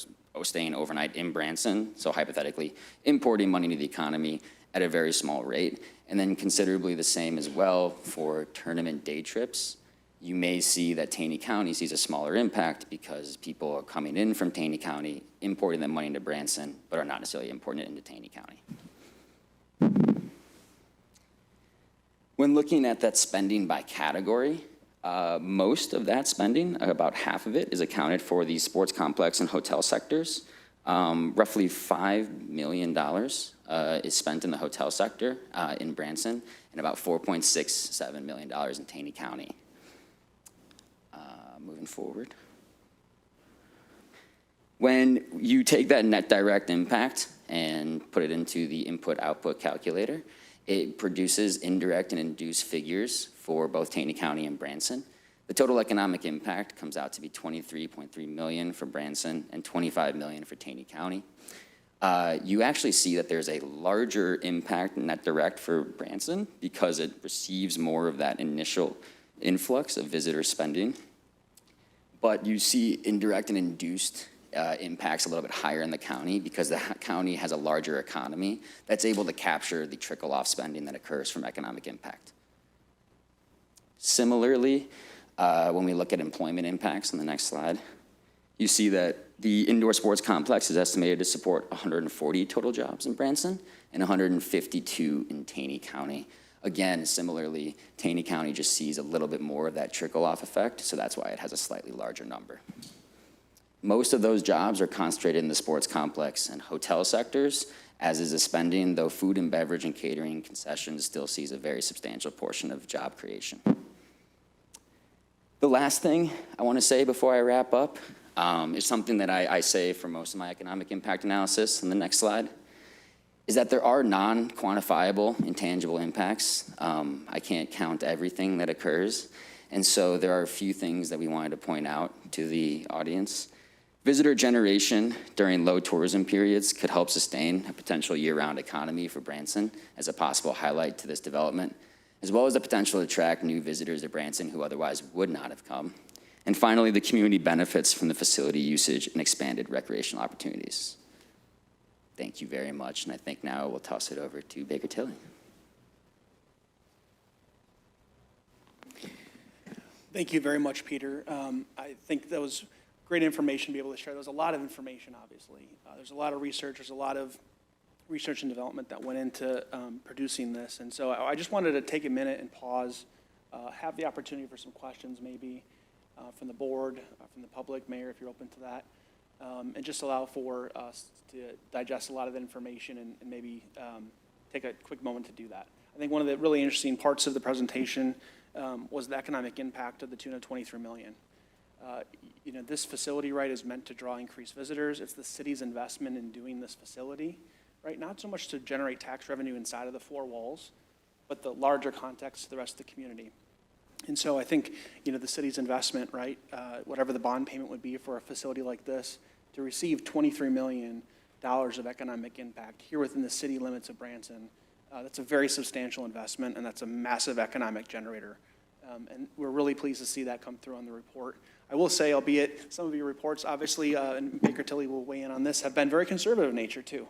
staying overnight in Branson, so hypothetically importing money to the economy at a very small rate, and then considerably the same as well for tournament day trips. You may see that Taney County sees a smaller impact because people are coming in from Taney County, importing that money into Branson, but are not necessarily importing it into Taney County. When looking at that spending by category, most of that spending, about half of it, is accounted for the sports complex and hotel sectors. Roughly $5 million is spent in the hotel sector in Branson, and about $4.67 million in Taney County. Moving forward. When you take that net direct impact and put it into the input-output calculator, it produces indirect and induced figures for both Taney County and Branson. The total economic impact comes out to be $23.3 million for Branson and $25 million for Taney County. You actually see that there's a larger impact net direct for Branson because it receives more of that initial influx of visitor spending. But you see indirect and induced impacts a little bit higher in the county because the county has a larger economy that's able to capture the trickle-off spending that occurs from economic impact. Similarly, when we look at employment impacts on the next slide, you see that the indoor sports complex is estimated to support 140 total jobs in Branson and 152 in Taney County. Again, similarly, Taney County just sees a little bit more of that trickle-off effect, so that's why it has a slightly larger number. Most of those jobs are concentrated in the sports complex and hotel sectors, as is the spending, though food and beverage and catering concessions still sees a very substantial portion of job creation. The last thing I want to say before I wrap up is something that I say for most of my economic impact analysis in the next slide, is that there are non-quantifiable, intangible impacts. I can't count everything that occurs, and so there are a few things that we wanted to point out to the audience. Visitor generation during low tourism periods could help sustain a potential year-round economy for Branson as a possible highlight to this development, as well as the potential to attract new visitors to Branson who otherwise would not have come. And finally, the community benefits from the facility usage and expanded recreational opportunities. Thank you very much, and I think now we'll toss it over to Baker Tilly. Thank you very much, Peter. I think that was great information to be able to share. There was a lot of information, obviously. There's a lot of research. There's a lot of research and development that went into producing this. And so I just wanted to take a minute and pause, have the opportunity for some questions maybe from the board, from the public, Mayor, if you're open to that, and just allow for us to digest a lot of the information and maybe take a quick moment to do that. I think one of the really interesting parts of the presentation was the economic impact of the tune of $23 million. This facility, right, is meant to draw increased visitors. It's the city's investment in doing this facility, right? Not so much to generate tax revenue inside of the four walls, but the larger context to the rest of the community. And so I think, the city's investment, right, whatever the bond payment would be for a facility like this, to receive $23 million of economic impact here within the city limits of Branson, that's a very substantial investment, and that's a massive economic generator. And we're really pleased to see that come through on the report. I will say, albeit some of your reports, obviously, and Baker Tilly will weigh in on this, have been very conservative in nature too.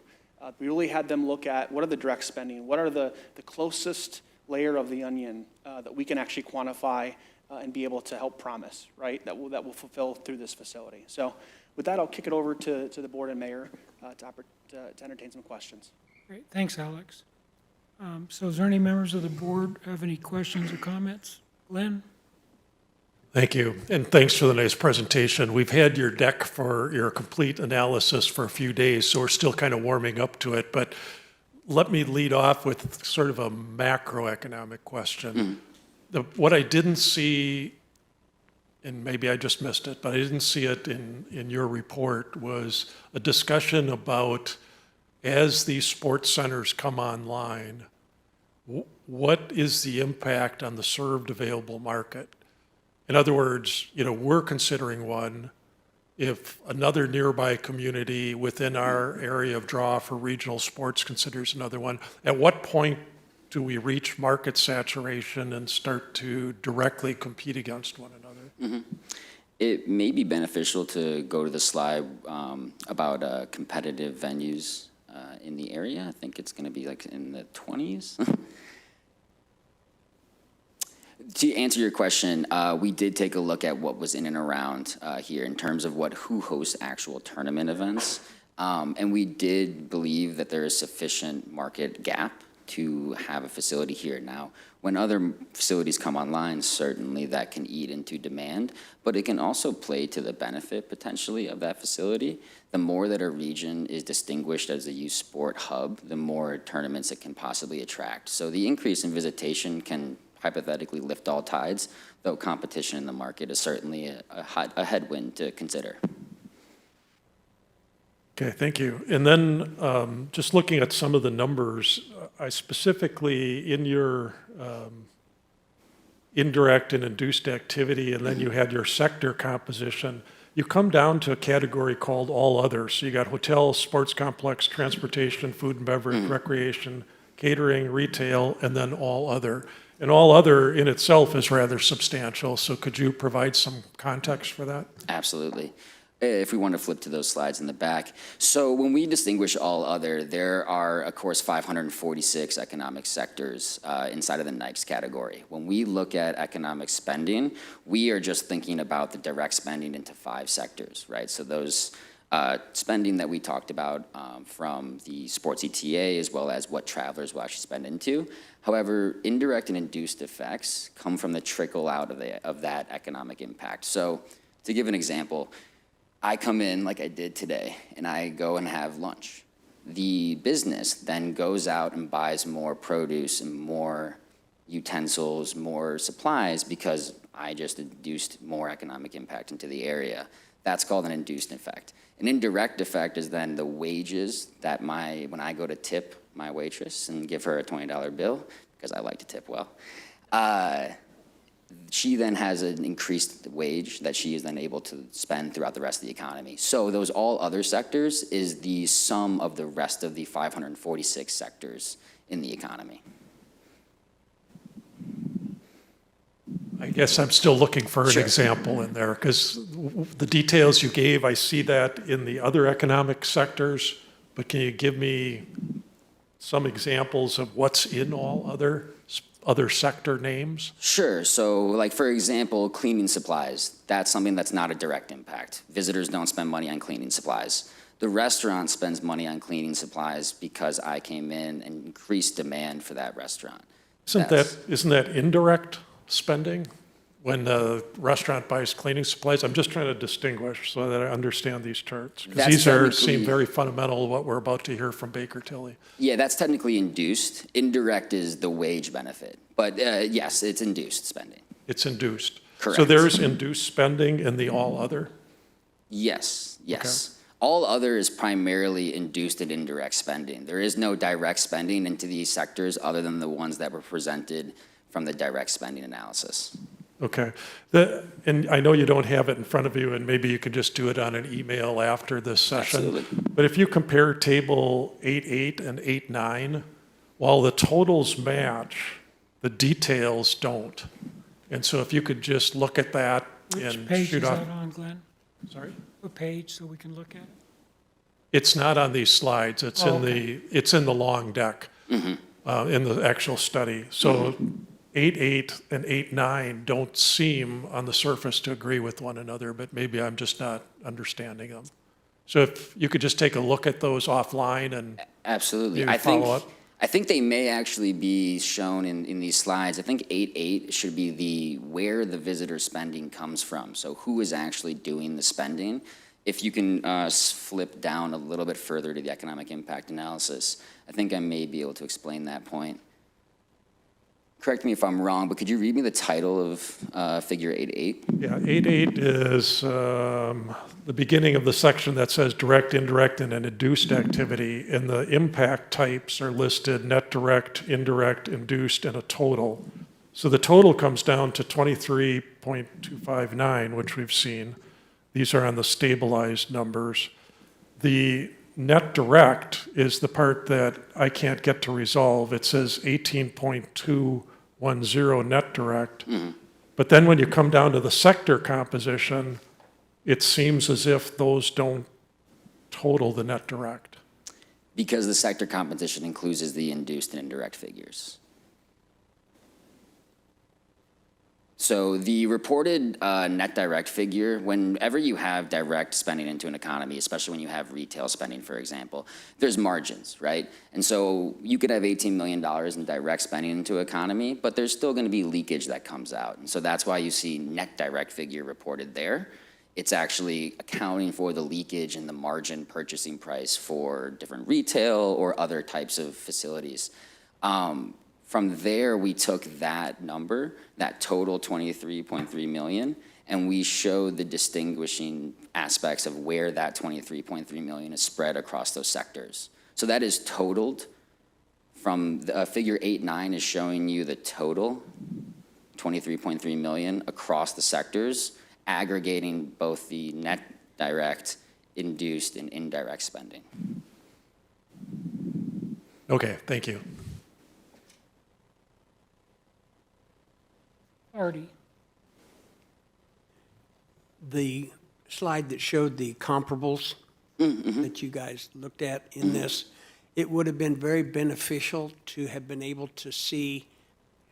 We really had them look at what are the direct spending, what are the closest layer of the onion that we can actually quantify and be able to help promise, right, that will fulfill through this facility. So with that, I'll kick it over to the board and mayor to entertain some questions. Great, thanks, Alex. So is there any members of the board have any questions or comments? Glenn? Thank you, and thanks for the nice presentation. We've had your deck for your complete analysis for a few days, so we're still kind of warming up to it, but let me lead off with sort of a macroeconomic question. What I didn't see, and maybe I just missed it, but I didn't see it in your report, was a discussion about as these sports centers come online, what is the impact on the served available market? In other words, we're considering one. If another nearby community within our area of draw for regional sports considers another one, at what point do we reach market saturation and start to directly compete against one another? It may be beneficial to go to the slide about competitive venues in the area. I think it's going to be like in the 20s. To answer your question, we did take a look at what was in and around here in terms of who hosts actual tournament events. And we did believe that there is sufficient market gap to have a facility here. Now, when other facilities come online, certainly that can eat into demand, but it can also play to the benefit potentially of that facility. The more that a region is distinguished as a youth sport hub, the more tournaments it can possibly attract. So the increase in visitation can hypothetically lift all tides, though competition in the market is certainly a headwind to consider. Okay, thank you. And then just looking at some of the numbers, I specifically, in your indirect and induced activity, and then you had your sector composition, you come down to a category called all others. So you got hotel, sports complex, transportation, food and beverage, recreation, catering, retail, and then all other. And all other in itself is rather substantial. So could you provide some context for that? Absolutely. If we want to flip to those slides in the back. So when we distinguish all other, there are, of course, 546 economic sectors inside of the NICE category. When we look at economic spending, we are just thinking about the direct spending into 5 sectors, right? So those spending that we talked about from the sports ETA, as well as what travelers will actually spend into. However, indirect and induced effects come from the trickle out of that economic impact. So to give an example, I come in like I did today, and I go and have lunch. The business then goes out and buys more produce and more utensils, more supplies, because I just induced more economic impact into the area. That's called an induced effect. An indirect effect is then the wages that when I go to tip my waitress and give her a $20 bill, because I like to tip well, she then has an increased wage that she is then able to spend throughout the rest of the economy. So those all other sectors is the sum of the rest of the 546 sectors in the economy. I guess I'm still looking for an Sure. example in there, because the details you gave, I see that in the other economic sectors, but can you give me some examples of what's in all other sector names? Sure. So, like, for example, cleaning supplies. That's something that's not a direct impact. Visitors don't spend money on cleaning supplies. The restaurant spends money on cleaning supplies because I came in and increased demand for that restaurant. Isn't that indirect spending when the restaurant buys cleaning supplies? I'm just trying to distinguish so that I understand these charts. Because That's these seem technically- very fundamental to what we're about to hear from Baker Tilly. Yeah, that's technically induced. Indirect is the wage benefit. But yes, it's induced spending. It's induced. So Correct. there's induced spending in the all other? Yes, yes. All other is primarily induced and indirect spending. There is no direct spending into these sectors other than the ones that were presented from the direct spending analysis. Okay. And I know you don't have it in front of you, and maybe you could just do it on an email after this session. Absolutely. But if you compare table 8.8 and 8.9, while the totals match, the details don't. And so if you could just look at that Which and page is shoot off. that on, Glenn? Sorry? What page, so we can look at it? It's not on these slides. It's Oh, it's in the long deck, in the actual study. So 8.8 and 8.9 don't seem on the surface to agree with one another, but maybe I'm just not understanding them. So if you could just take a look at those offline and Absolutely. maybe follow up. I think they may actually be shown in these slides. I think 8.8 should be where the visitor spending comes from. So who is actually doing the spending? If you can flip down a little bit further to the economic impact analysis, I think I may be able to explain that point. Correct me if I'm wrong, but could you read me the title of figure 8.8? Yeah, 8.8 is the beginning of the section that says direct, indirect, and an induced activity. And the impact types are listed: net direct, indirect, induced, and a total. So the total comes down to 23.259, which we've seen. These are on the stabilized numbers. The net direct is the part that I can't get to resolve. It says 18.210 net direct. But then when you come down to the sector composition, it seems as if those don't total the net direct. Because the sector composition includes the induced and indirect figures. So the reported net direct figure, whenever you have direct spending into an economy, especially when you have retail spending, for example, there's margins, right? And so you could have $18 million in direct spending into an economy, but there's still going to be leakage that comes out. And so that's why you see net direct figure reported there. It's actually accounting for the leakage and the margin purchasing price for different retail or other types of facilities. From there, we took that number, that total 23.3 million, and we showed the distinguishing aspects of where that 23.3 million is spread across those sectors. So that is totaled from the figure 8.9 is showing you the total 23.3 million across the sectors, aggregating both the net direct, induced, and indirect spending. Okay, thank you. Artie? The slide that showed the comparables that you guys looked at in this, it would have been very beneficial to have been able to see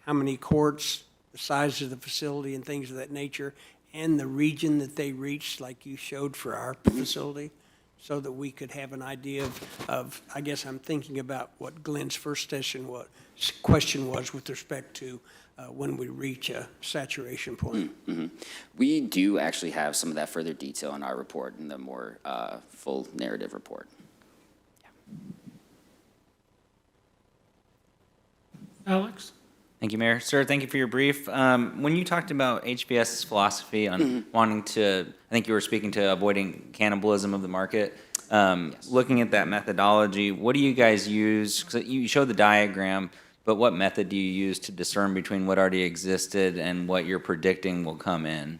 how many courts, the size of the facility and things of that nature, and the region that they reached, like you showed for our facility, so that we could have an idea of, I guess I'm thinking about what Glenn's first question was with respect to when we reach a saturation point. We do actually have some of that further detail in our report, in the more full narrative report. Alex? Thank you, Mayor. Sir, thank you for your brief. When you talked about HBS's philosophy on wanting to, I think you were speaking to avoiding cannibalism of the market. Looking at that methodology, what do you guys use? 'Cause you showed the diagram, but what method do you use to discern between what already existed and what you're predicting will come in?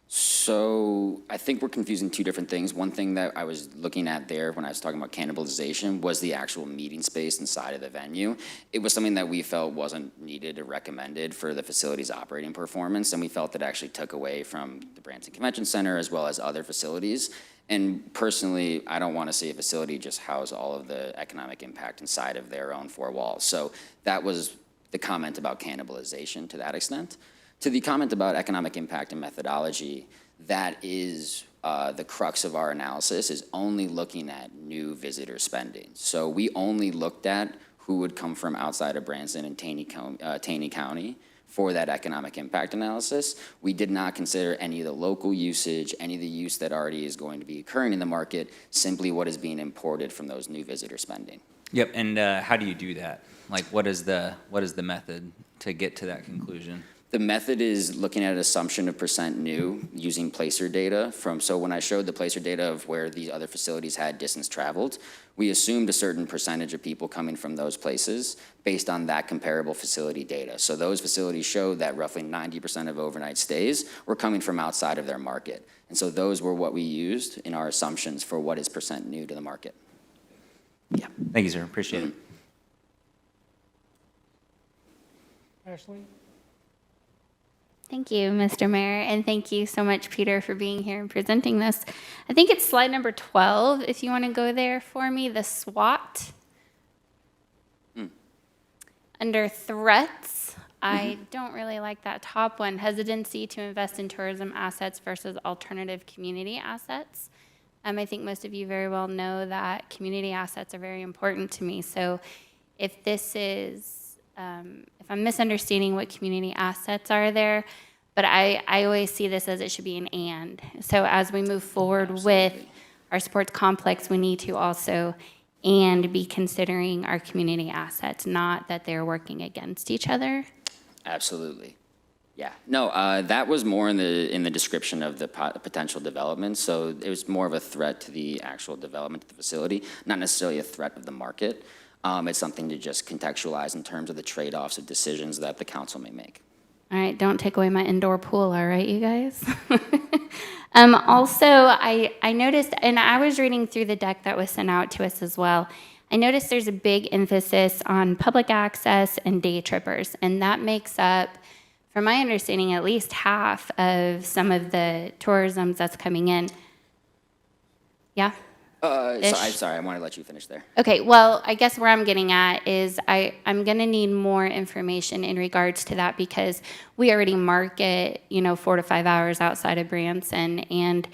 So I think we're confusing two different things. One thing that I was looking at there when I was talking about cannibalization was the actual meeting space inside of the venue. It was something that we felt wasn't needed or recommended for the facility's operating performance, and we felt it actually took away from the Branson Convention Center as well as other facilities. And personally, I don't want to see a facility just house all of the economic impact inside of their own four walls. So that was the comment about cannibalization to that extent. To the comment about economic impact and methodology, that is the crux of our analysis, is only looking at new visitor spending. So we only looked at who would come from outside of Branson and Taney County for that economic impact analysis. We did not consider any of the local usage, any of the use that already is going to be occurring in the market, simply what is being imported from those new visitor spending. Yep, and how do you do that? Like, what is the method to get to that conclusion? The method is looking at an assumption of percent new using placer data so when I showed the placer data of where these other facilities had distance traveled, we assumed a certain percentage of people coming from those places based on that comparable facility data. So those facilities showed that roughly 90% of overnight stays were coming from outside of their market. And so those were what we used in our assumptions for what is percent new to the market. Yeah. Thank you, sir. Appreciate it. Ashley? Thank you, Mr. Mayor, and thank you so much, Peter, for being here and presenting this. I think it's slide number 12, if you want to go there for me, the SWOT. Under threats, I don't really like that top one, hesitancy to invest in tourism assets versus alternative community assets. I think most of you very well know that community assets are very important to me. So if this is if I'm misunderstanding what community assets are there, but I always see this as it should be an and. So as we move forward with our sports complex, we need to also and be considering our community assets, not that they're working against each other. Absolutely. Yeah. No, that was more in the description of the potential development. So it was more of a threat to the actual development of the facility, not necessarily a threat of the market. It's something to just contextualize in terms of the trade-offs of decisions that the council may make. All right, don't take away my indoor pool, all right, you guys? Also, I noticed, and I was reading through the deck that was sent out to us as well, I noticed there's a big emphasis on public access and day trippers, and that makes up, from my understanding, at least half of some of the tourism that's coming in. Yeah? Sorry, I want to let you finish there. Okay, well, I guess where I'm getting at is I'm going to need more information in regards to that because we already market, 4 to 5 hours outside of Branson. And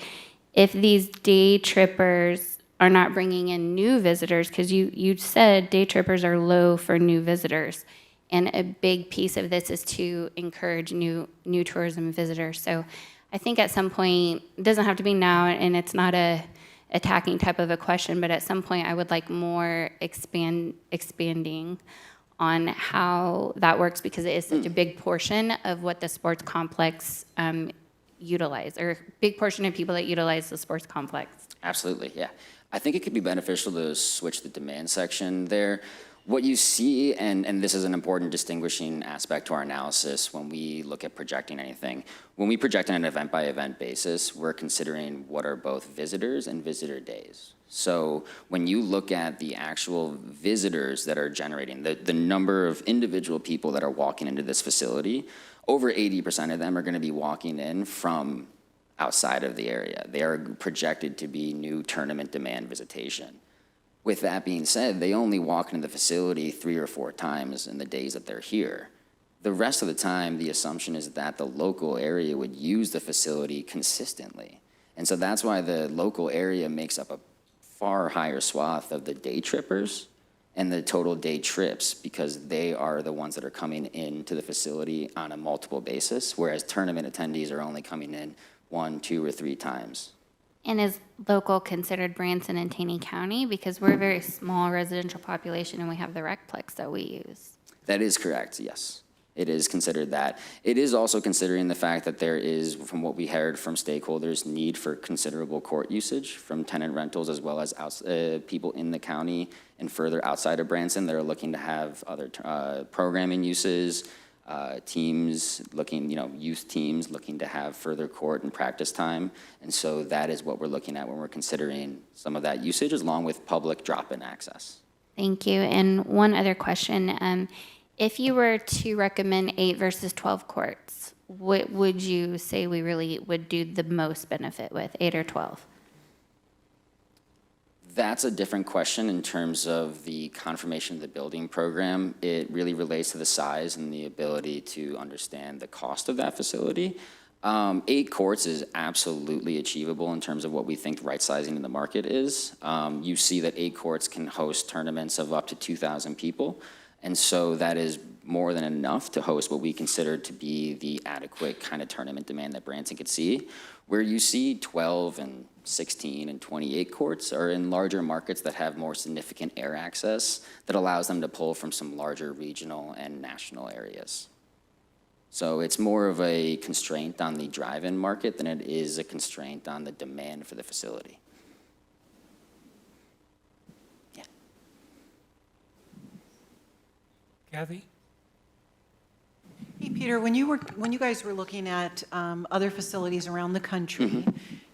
if these day trippers are not bringing in new visitors, because you said day trippers are low for new visitors. And a big piece of this is to encourage new tourism visitors. So I think at some point, it doesn't have to be now, and it's not a attacking type of a question, but at some point I would like more expanding on how that works because it is such a big portion of what the sports complex utilize, or big portion of people that utilize the sports complex. Absolutely, yeah. I think it could be beneficial to switch the demand section there. What you see, and this is an important distinguishing aspect to our analysis when we look at projecting anything, when we project on an event-by-event basis, we're considering what are both visitors and visitor days. So when you look at the actual visitors that are generating, the number of individual people that are walking into this facility, over 80% of them are going to be walking in from outside of the area. They are projected to be new tournament demand visitation. With that being said, they only walk into the facility 3 or 4 times in the days that they're here. The rest of the time, the assumption is that the local area would use the facility consistently. And so that's why the local area makes up a far higher swath of the day trippers and the total day trips, because they are the ones that are coming into the facility on a multiple basis, whereas tournament attendees are only coming in 1, 2, or 3 times. And is local considered Branson and Taney County? Because we're a very small residential population and we have the recplex that we use. That is correct, yes. It is considered that. It is also considering the fact that there is, from what we heard from stakeholders, need for considerable court usage from tenant rentals as well as people in the county and further outside of Branson that are looking to have other programming uses, teams looking, youth teams looking to have further court and practice time. And so that is what we're looking at when we're considering some of that usage along with public drop-in access. Thank you. And one other question. If you were to recommend 8 versus 12 courts, what would you say we really would do the most benefit with, 8 or 12? That's a different question in terms of the confirmation of the building program. It really relates to the size and the ability to understand the cost of that facility. 8 courts is absolutely achievable in terms of what we think right sizing in the market is. You see that 8 courts can host tournaments of up to 2,000 people. And so that is more than enough to host what we consider to be the adequate kind of tournament demand that Branson could see. Where you see 12 and 16 and 28 courts are in larger markets that have more significant air access that allows them to pull from some larger regional and national areas. So it's more of a constraint on the drive-in market than it is a constraint on the demand for the facility. Kathy? Hey, Peter, when you guys were looking at other facilities around the country,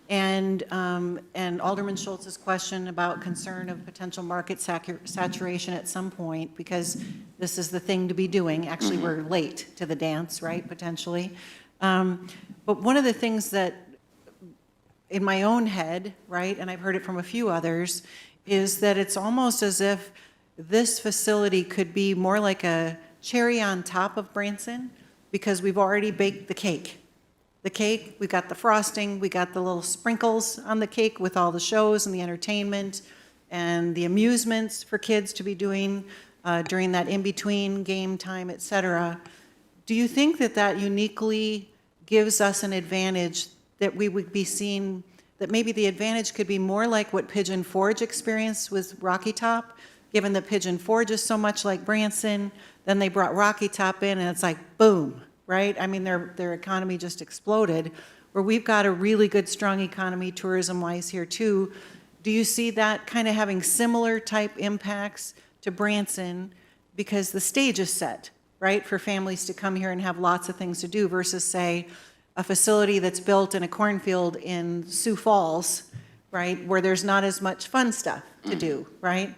and Alderman Schultz's question about concern of potential market saturation at some point, because this is the thing to be doing. Actually, we're late to the dance, right, potentially. But one of the things that, in my own head, right, and I've heard it from a few others, is that it's almost as if this facility could be more like a cherry on top of Branson, because we've already baked the cake. The cake, we got the frosting, we got the little sprinkles on the cake with all the shows and the entertainment and the amusements for kids to be doing during that in-between game time, et cetera. Do you think that that uniquely gives us an advantage that we would be seeing, that maybe the advantage could be more like what Pigeon Forge experienced with Rocky Top, given that Pigeon Forge is so much like Branson, then they brought Rocky Top in and it's like, boom, right? I mean, their economy just exploded, where we've got a really good, strong economy tourism-wise here too. Do you see that kind of having similar type impacts to Branson, because the stage is set, right, for families to come here and have lots of things to do versus, say, a facility that's built in a cornfield in Sioux Falls, right, where there's not as much fun stuff to do, right?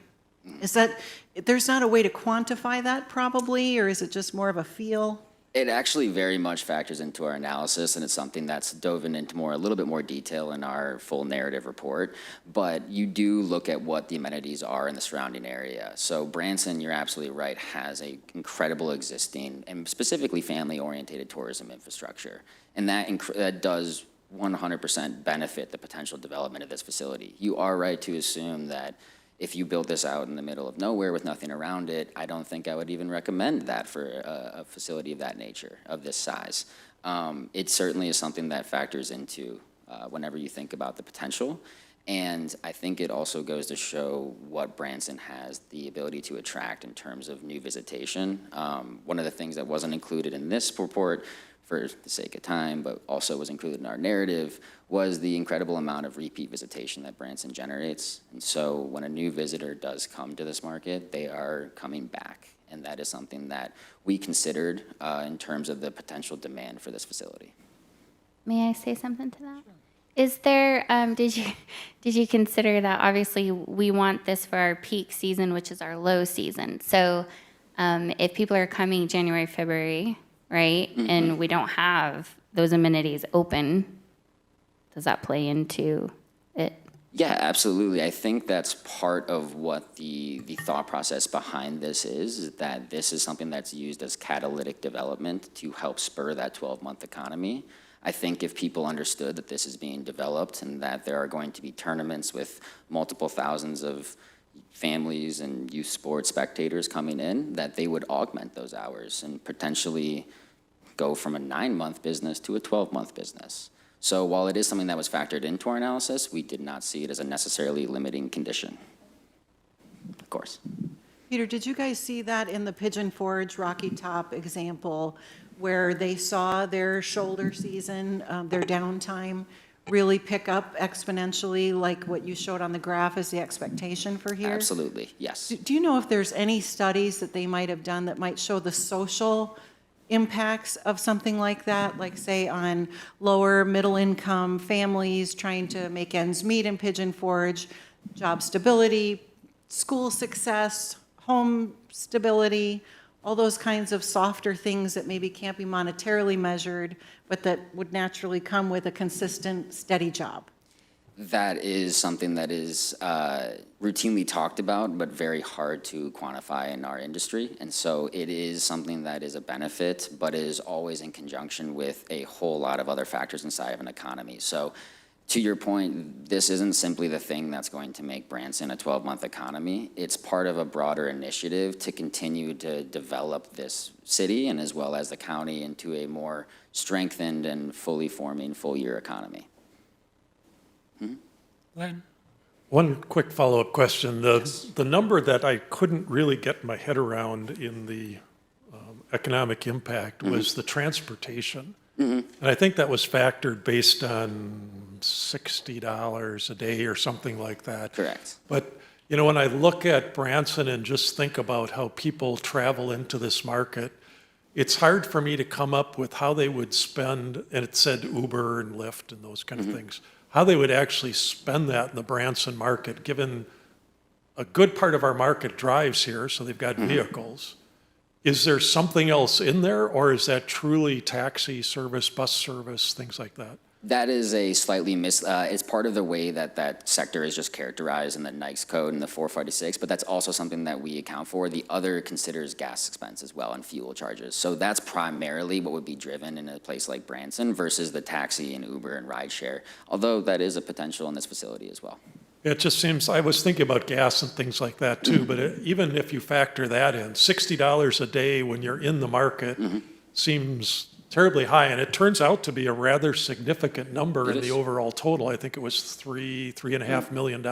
Is that, there's not a way to quantify that probably, or is it just more of a feel? It actually very much factors into our analysis, and it's something that's dove into a little bit more detail in our full narrative report. But you do look at what the amenities are in the surrounding area. So Branson, you're absolutely right, has an incredible existing and specifically family-oriented tourism infrastructure, and that does 100% benefit the potential development of this facility. You are right to assume that if you build this out in the middle of nowhere with nothing around it, I don't think I would even recommend that for a facility of that nature, of this size. It certainly is something that factors into whenever you think about the potential. And I think it also goes to show what Branson has the ability to attract in terms of new visitation. One of the things that wasn't included in this report, for the sake of time, but also was included in our narrative, was the incredible amount of repeat visitation that Branson generates. And so when a new visitor does come to this market, they are coming back. And that is something that we considered in terms of the potential demand for this facility. May I say something to that? Is there, did you consider that obviously we want this for our peak season, which is our low season. So if people are coming January, February, right, and we don't have those amenities open, does that play into it? Yeah, absolutely. I think that's part of what the thought process behind this is that this is something that's used as catalytic development to help spur that 12-month economy. I think if people understood that this is being developed and that there are going to be tournaments with multiple thousands of families and youth sports spectators coming in, that they would augment those hours and potentially go from a 9-month business to a 12-month business. So while it is something that was factored into our analysis, we did not see it as a necessarily limiting condition. Of course. Peter, did you guys see that in the Pigeon Forge Rocky Top example, where they saw their shoulder season, their downtime, really pick up exponentially, like what you showed on the graph is the expectation for here? Absolutely, yes. Do you know if there's any studies that they might have done that might show the social impacts of something like that, like say on lower middle income families trying to make ends meet in Pigeon Forge, job stability, school success, home stability, all those kinds of softer things that maybe can't be monetarily measured, but that would naturally come with a consistent, steady job? That is something that is routinely talked about, but very hard to quantify in our industry. And so it is something that is a benefit, but is always in conjunction with a whole lot of other factors inside of an economy. So to your point, this isn't simply the thing that's going to make Branson a 12-month economy. It's part of a broader initiative to continue to develop this city and as well as the county into a more strengthened and fully forming full-year economy. Glenn? One quick follow-up question. The number that I couldn't really get my head around in the economic impact was the transportation. And I think that was factored based on $60 a day or something like that. Correct. But, you know, when I look at Branson and just think about how people travel into this market, it's hard for me to come up with how they would spend, and it said Uber and Lyft and those kind of things, how they would actually spend that in the Branson market, given a good part of our market drives here, so they've got vehicles. Is there something else in there, or is that truly taxi service, bus service, things like that? That is a slightly it's part of the way that that sector is just characterized in the NICS code and the 446, but that's also something that we account for. The other considers gas expense as well and fuel charges. So that's primarily what would be driven in a place like Branson versus the taxi and Uber and rideshare, although that is a potential in this facility as well. It just seems, I was thinking about gas and things like that too, but even if you factor that in, $60 a day when you're in the market seems terribly high, and it turns out to be a rather significant number in the overall total. I think it was $3.5 million.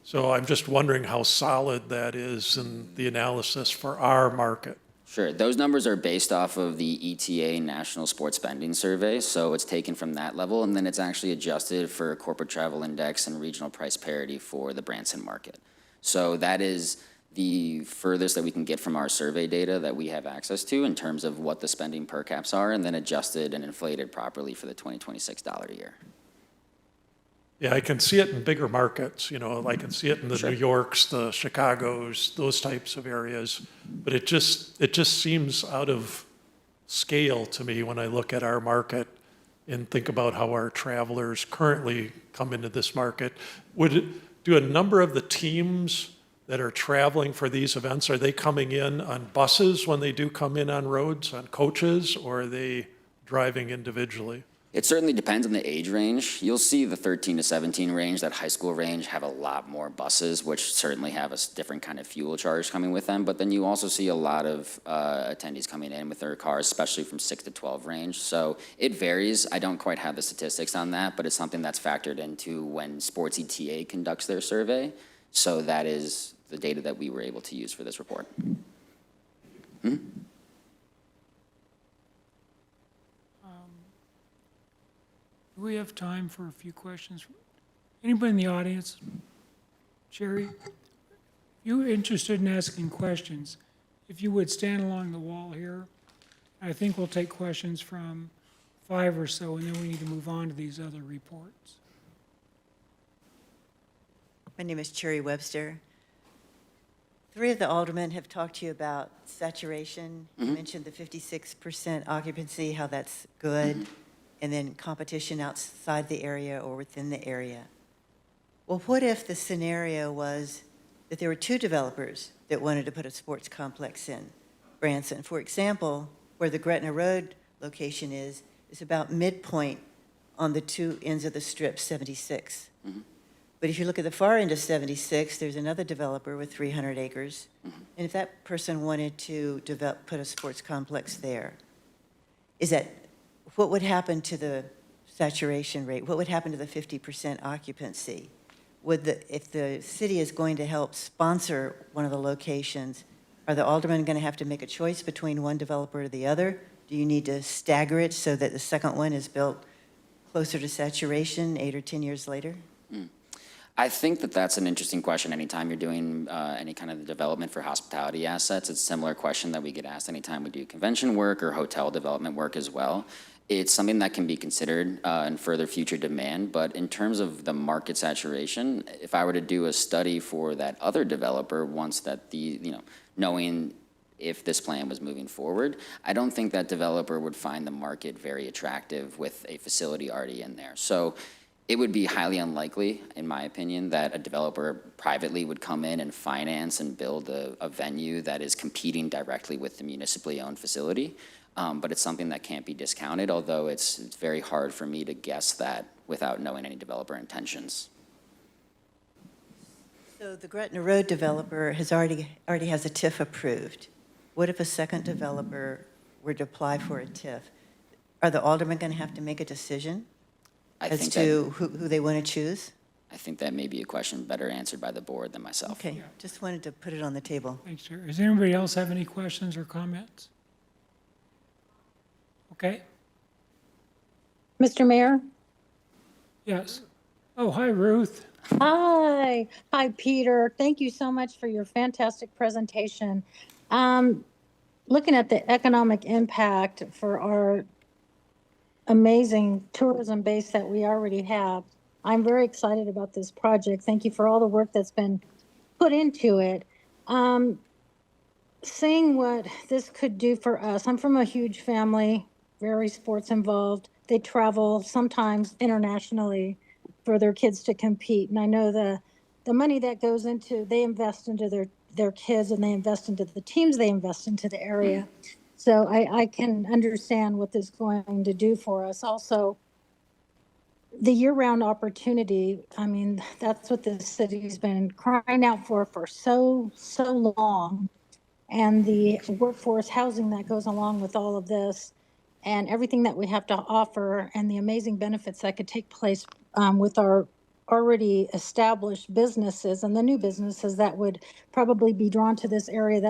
So I'm just wondering how solid that is in the analysis for our market. Sure. Those numbers are based off of the ETA National Sports Spending Survey, so it's taken from that level, and then it's actually adjusted for corporate travel index and regional price parity for the Branson market. So that is the furthest that we can get from our survey data that we have access to in terms of what the spending per caps are, and then adjusted and inflated properly for the $2026 a year. Yeah, I can see it in bigger markets, you know, I can see it in the New Yorks, the Chicagos, those types of areas. But it just seems out of scale to me when I look at our market and think about how our travelers currently come into this market. Do a number of the teams that are traveling for these events, are they coming in on buses when they do come in on roads, on coaches, or are they driving individually? It certainly depends on the age range. You'll see the 13 to 17 range, that high school range, have a lot more buses, which certainly have a different kind of fuel charge coming with them. But then you also see a lot of attendees coming in with their cars, especially from 6 to 12 range. So it varies. I don't quite have the statistics on that, but it's something that's factored into when Sports ETA conducts their survey. So that is the data that we were able to use for this report. Do we have time for a few questions? Anybody in the audience? Sherry, if you're interested in asking questions, if you would stand along the wall here, I think we'll take questions from 5 or so, and then we need to move on to these other reports. My name is Cherry Webster. 3 of the aldermen have talked to you about saturation. You mentioned the 56% occupancy, how that's good, and then competition outside the area or within the area. Well, what if the scenario was that there were 2 developers that wanted to put a sports complex in Branson? For example, where the Gretna Road location is about midpoint on the 2 ends of the strip, 76. But if you look at the far end of 76, there's another developer with 300 acres. And if that person wanted to put a sports complex there, what would happen to the saturation rate? What would happen to the 50% occupancy? if the city is going to help sponsor one of the locations, are the aldermen going to have to make a choice between one developer or the other? Do you need to stagger it so that the second one is built closer to saturation 8 or 10 years later? I think that that's an interesting question anytime you're doing any kind of development for hospitality assets. It's a similar question that we get asked anytime we do convention work or hotel development work as well. It's something that can be considered in further future demand, but in terms of the market saturation, if I were to do a study for that other developer once that knowing if this plan was moving forward, I don't think that developer would find the market very attractive with a facility already in there. So it would be highly unlikely, in my opinion, that a developer privately would come in and finance and build a venue that is competing directly with the municipally owned facility. But it's something that can't be discounted, although it's very hard for me to guess that without knowing any developer intentions. So the Gretna Road developer already has a TIF approved. What if a second developer were to apply for a TIF? Are the aldermen going to have to make a decision as to who they want to choose? I think that may be a question better answered by the board than myself. Okay, just wanted to put it on the table. Thanks, sir. Does anybody else have any questions or comments? Okay, Mr. Mayor? yes. Oh, hi, Ruth. Hi. Hi, Peter. Thank you so much for your fantastic presentation. Looking at the economic impact for our amazing tourism base that we already have, I'm very excited about this project. Thank you for all the work that's been put into it. Seeing what this could do for us, I'm from a huge family, very sports involved. They travel sometimes internationally for their kids to compete. And I know the money that goes into, they invest into their kids, and they invest into the teams, they invest into the area. So I can understand what this is going to do for us. Also, the year-round opportunity, I mean, that's what the city's been crying out for so long. And the workforce housing that goes along with all of this, and everything that we have to offer, and the amazing benefits that could take place with our already established businesses and the new businesses that would probably be drawn to this area,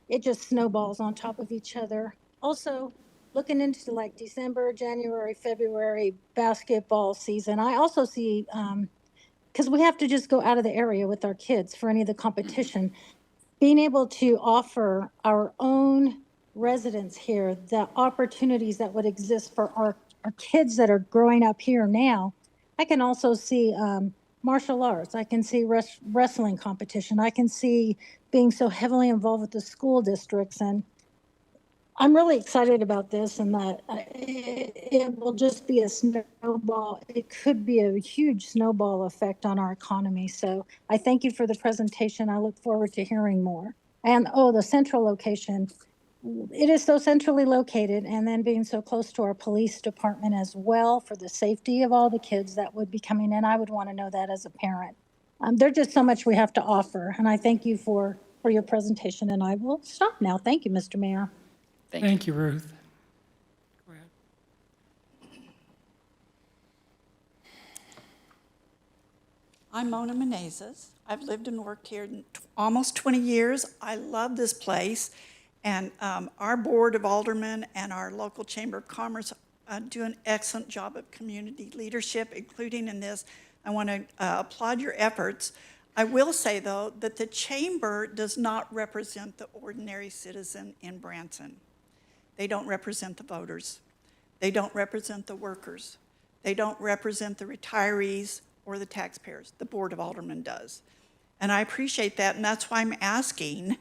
it just snowballs on top of each other. Also, looking into like December, January, February basketball season, I also see, because we have to just go out of the area with our kids for any of the competition, being able to offer our own residents here the opportunities that would exist for our kids that are growing up here now. I can also see martial arts. I can see wrestling competition. I can see being so heavily involved with the school districts. And I'm really excited about this, and that it will just be a snowball. It could be a huge snowball effect on our economy. So I thank you for the presentation. I look forward to hearing more. And the central location. It is so centrally located, and then being so close to our police department as well for the safety of all the kids that would be coming in. I would want to know that as a parent. There's just so much we have to offer, and I thank you for your presentation, and I will stop now. Thank you, Mr. Mayor. Thank you, Ruth. Go ahead. I'm Mona Menezes. I've lived and worked here almost 20 years. I love this place. And our Board of Aldermen and our local Chamber of Commerce do an excellent job of community leadership, including in this. I want to applaud your efforts. I will say, though, that the Chamber does not represent the ordinary citizen in Branson. They don't represent the voters. They don't represent the workers. They don't represent the retirees or the taxpayers. The Board of Aldermen does. And I appreciate that, and that's why I'm asking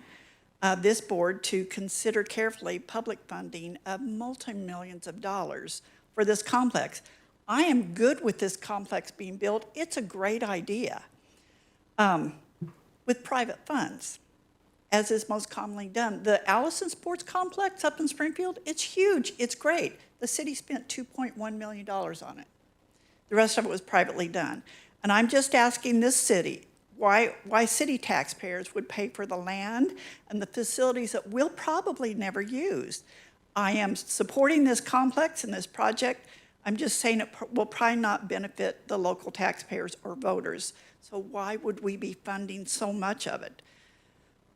this board to consider carefully public funding of multi-millions of dollars for this complex. I am good with this complex being built. It's a great idea with private funds, as is most commonly done. The Allison Sports Complex up in Springfield, it's huge, it's great. The city spent $2.1 million on it. The rest of it was privately done. And I'm just asking this city, why city taxpayers would pay for the land and the facilities that we'll probably never use. I am supporting this complex and this project. I'm just saying it will probably not benefit the local taxpayers or voters. So why would we be funding so much of it?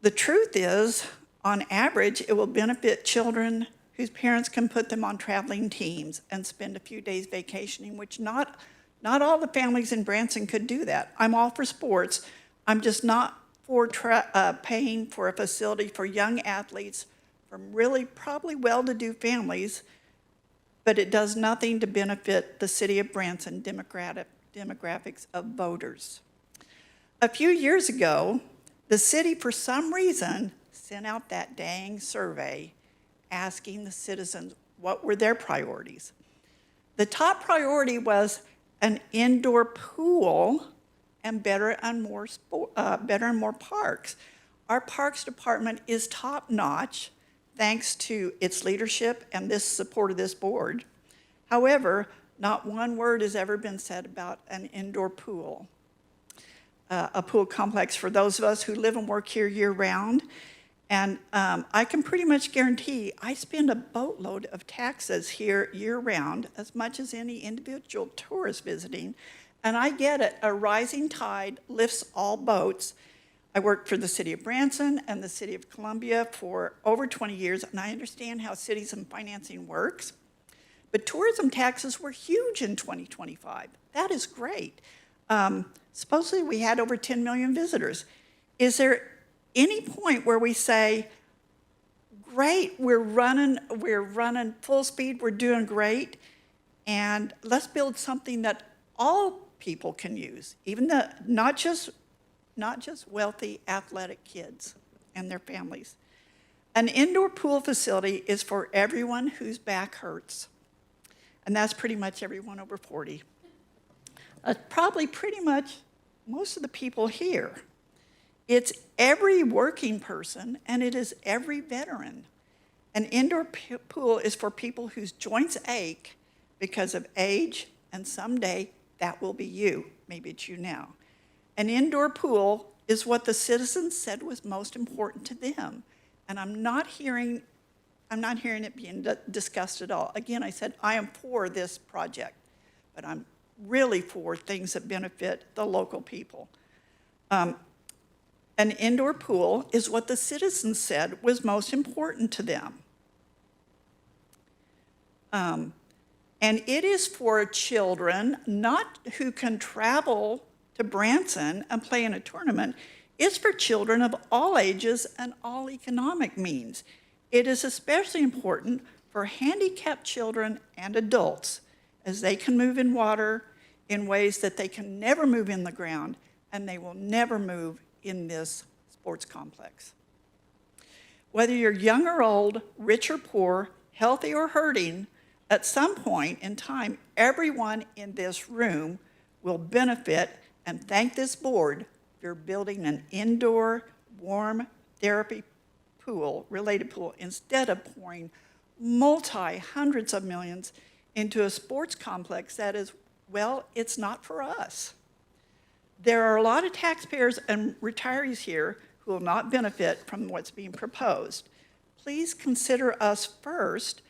The truth is, on average, it will benefit children whose parents can put them on traveling teams and spend a few days vacationing, which not all the families in Branson could do that. I'm all for sports. I'm just not for paying for a facility for young athletes from really probably well-to-do families, but it does nothing to benefit the city of Branson demographics of voters. A few years ago, the city, for some reason, sent out that dang survey asking the citizens what were their priorities. The top priority was an indoor pool and better and more parks. Our parks department is top-notch, thanks to its leadership and this support of this board. However, not one word has ever been said about an indoor pool, a pool complex for those of us who live and work here year-round. And I can pretty much guarantee I spend a boatload of taxes here year-round, as much as any individual tourist visiting. And I get it, a rising tide lifts all boats. I worked for the city of Branson and the city of Columbia for over 20 years, and I understand how cities and financing works. But tourism taxes were huge in 2025. That is great. Supposedly we had over 10 million visitors. Is there any point where we say, great, we're running full speed, we're doing great, and let's build something that all people can use, even not just wealthy athletic kids and their families. An indoor pool facility is for everyone whose back hurts, and that's pretty much everyone over 40. Probably pretty much most of the people here. It's every working person, and it is every veteran. An indoor pool is for people whose joints ache because of age, and someday that will be you. Maybe it's you now. An indoor pool is what the citizens said was most important to them, and I'm not hearing it being discussed at all. Again, I said I am for this project, but I'm really for things that benefit the local people. An indoor pool is what the citizens said was most important to them. And it is for children, not who can travel to Branson and play in a tournament. It's for children of all ages and all economic means. It is especially important for handicapped children and adults, as they can move in water in ways that they can never move in the ground, and they will never move in this sports complex. Whether you're young or old, rich or poor, healthy or hurting, at some point in time, everyone in this room will benefit and thank this board for building an indoor, warm therapy pool, related pool, instead of pouring hundreds of millions into a sports complex that is, well, it's not for us. There are a lot of taxpayers and retirees here who will not benefit from what's being proposed. Please consider us first.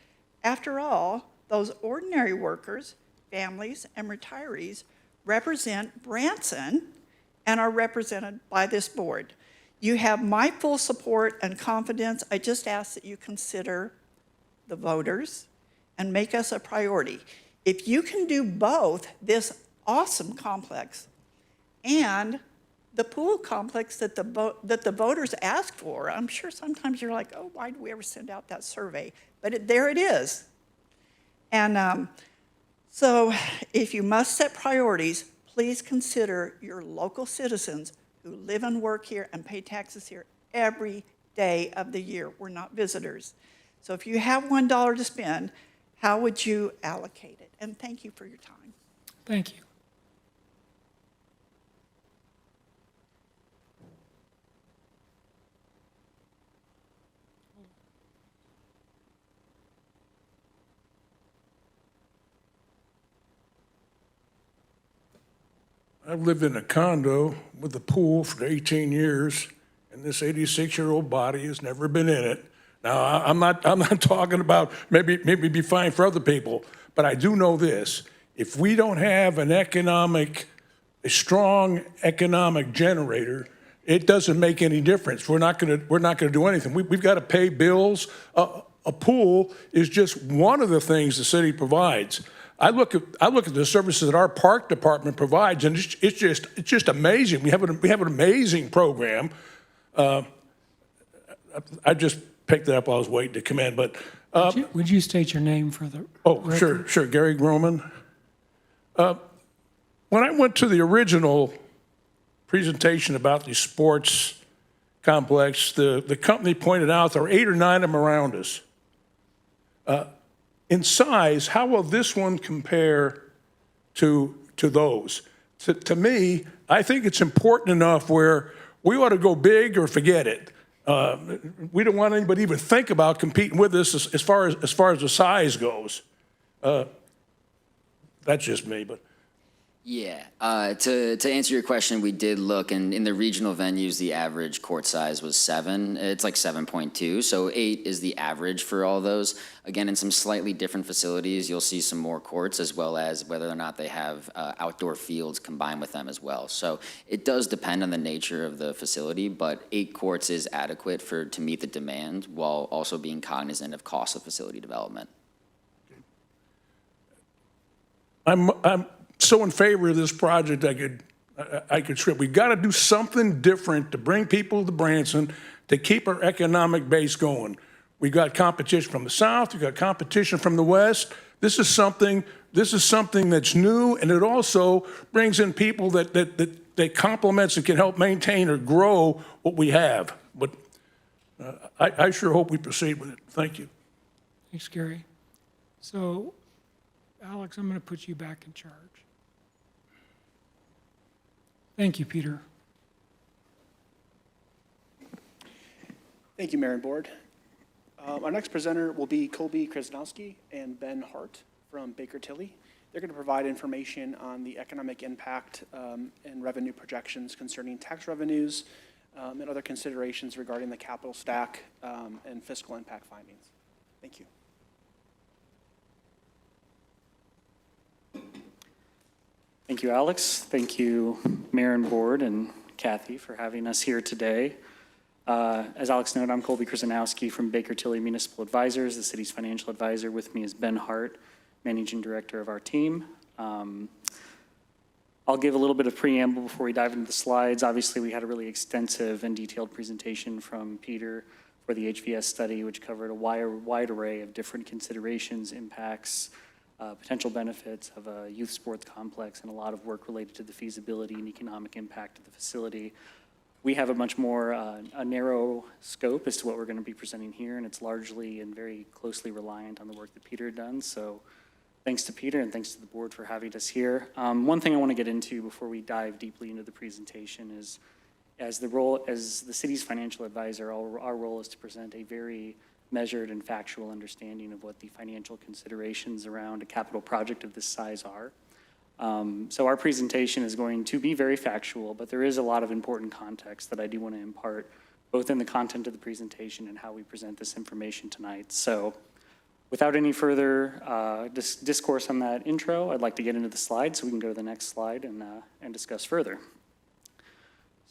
After all, those ordinary workers, families, and retirees represent Branson and are represented by this board. You have my full support and confidence. I just ask that you consider the voters and make us a priority. If you can do both, this awesome complex and the pool complex that the voters asked for, I'm sure sometimes you're like, oh, why do we ever send out that survey? But there it is. And so if you must set priorities, please consider your local citizens who live and work here and pay taxes here every day of the year. We're not visitors. So if you have $1 to spend, how would you allocate it? And thank you for your time. Thank you. I've lived in a condo with a pool for 18 years, and this 86-year-old body has never been in it. Now, I'm not talking about maybe be fine for other people, but I do know this. If we don't have an economic a strong economic generator, it doesn't make any difference. We're not going to do anything. We've got to pay bills. A pool is just one of the things the city provides. I look at the services that our park department provides, and it's just amazing. We have an amazing program. I just picked it up while I was waiting to come in, but Would you state your name for the record? sure, Gary Groman. When I went to the original presentation about the sports complex, the company pointed out there are 8 or 9 of them around us. In size, how will this one compare to those? To me, I think it's important enough where we ought to go big or forget it. We don't want anybody to even think about competing with us as far as the size goes. That's just me, but. Yeah, to answer your question, we did look, and in the regional venues, the average court size was 7. It's like 7.2, so 8 is the average for all those. Again, in some slightly different facilities, you'll see some more courts, as well as whether or not they have outdoor fields combined with them as well. So it does depend on the nature of the facility, but 8 courts is adequate to meet the demand, while also being cognizant of cost of facility development. I'm so in favor of this project, I could trip. We've got to do something different to bring people to Branson, to keep our economic base going. We've got competition from the south, we've got competition from the west. This is something that's new, and it also brings in people that complements and can help maintain or grow what we have. But I sure hope we proceed with it. Thank you. Thanks, Gary. So, Alex, I'm going to put you back in charge. Thank you, Peter. Thank you, Mayor and Board. Our next presenter will be Colby Krasnowski and Ben Hart from Baker Tilly. They're going to provide information on the economic impact and revenue projections concerning tax revenues and other considerations regarding the capital stack and fiscal impact findings. Thank you. Thank you, Alex. Thank you, Mayor and Board and Kathy for having us here today. As Alex noted, I'm Colby Krasnowski from Baker Tilly Municipal Advisors, the city's financial advisor. With me is Ben Hart, managing director of our team. I'll give a little bit of preamble before we dive into the slides. Obviously, we had a really extensive and detailed presentation from Peter for the HVS study, which covered a wide array of different considerations, impacts, potential benefits of a youth sports complex, and a lot of work related to the feasibility and economic impact of the facility. We have a much more a narrow scope as to what we're going to be presenting here, and it's largely and very closely reliant on the work that Peter had done. So thanks to Peter and thanks to the board for having us here. One thing I want to get into before we dive deeply into the presentation is, as the city's financial advisor, our role is to present a very measured and factual understanding of what the financial considerations around a capital project of this size are. So our presentation is going to be very factual, but there is a lot of important context that I do want to impart, both in the content of the presentation and how we present this information tonight. So without any further discourse on that intro, I'd like to get into the slides so we can go to the next slide and discuss further.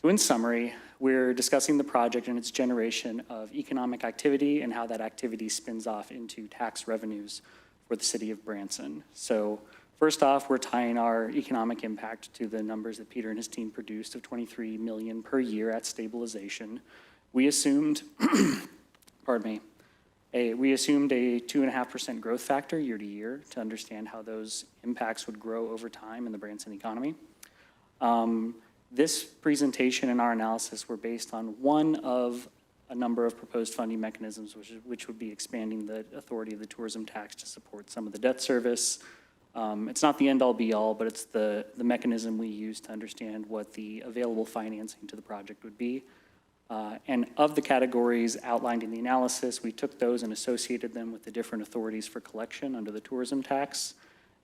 So in summary, we're discussing the project and its generation of economic activity and how that activity spins off into tax revenues for the city of Branson. So first off, we're tying our economic impact to the numbers that Peter and his team produced of $23 million per year at stabilization. We assumed, pardon me, we assumed a 2.5% growth factor year to year to understand how those impacts would grow over time in the Branson economy. This presentation and our analysis were based on one of a number of proposed funding mechanisms, which would be expanding the authority of the tourism tax to support some of the debt service. It's not the end-all be-all, but it's the mechanism we use to understand what the available financing to the project would be. And of the categories outlined in the analysis, we took those and associated them with the different authorities for collection under the tourism tax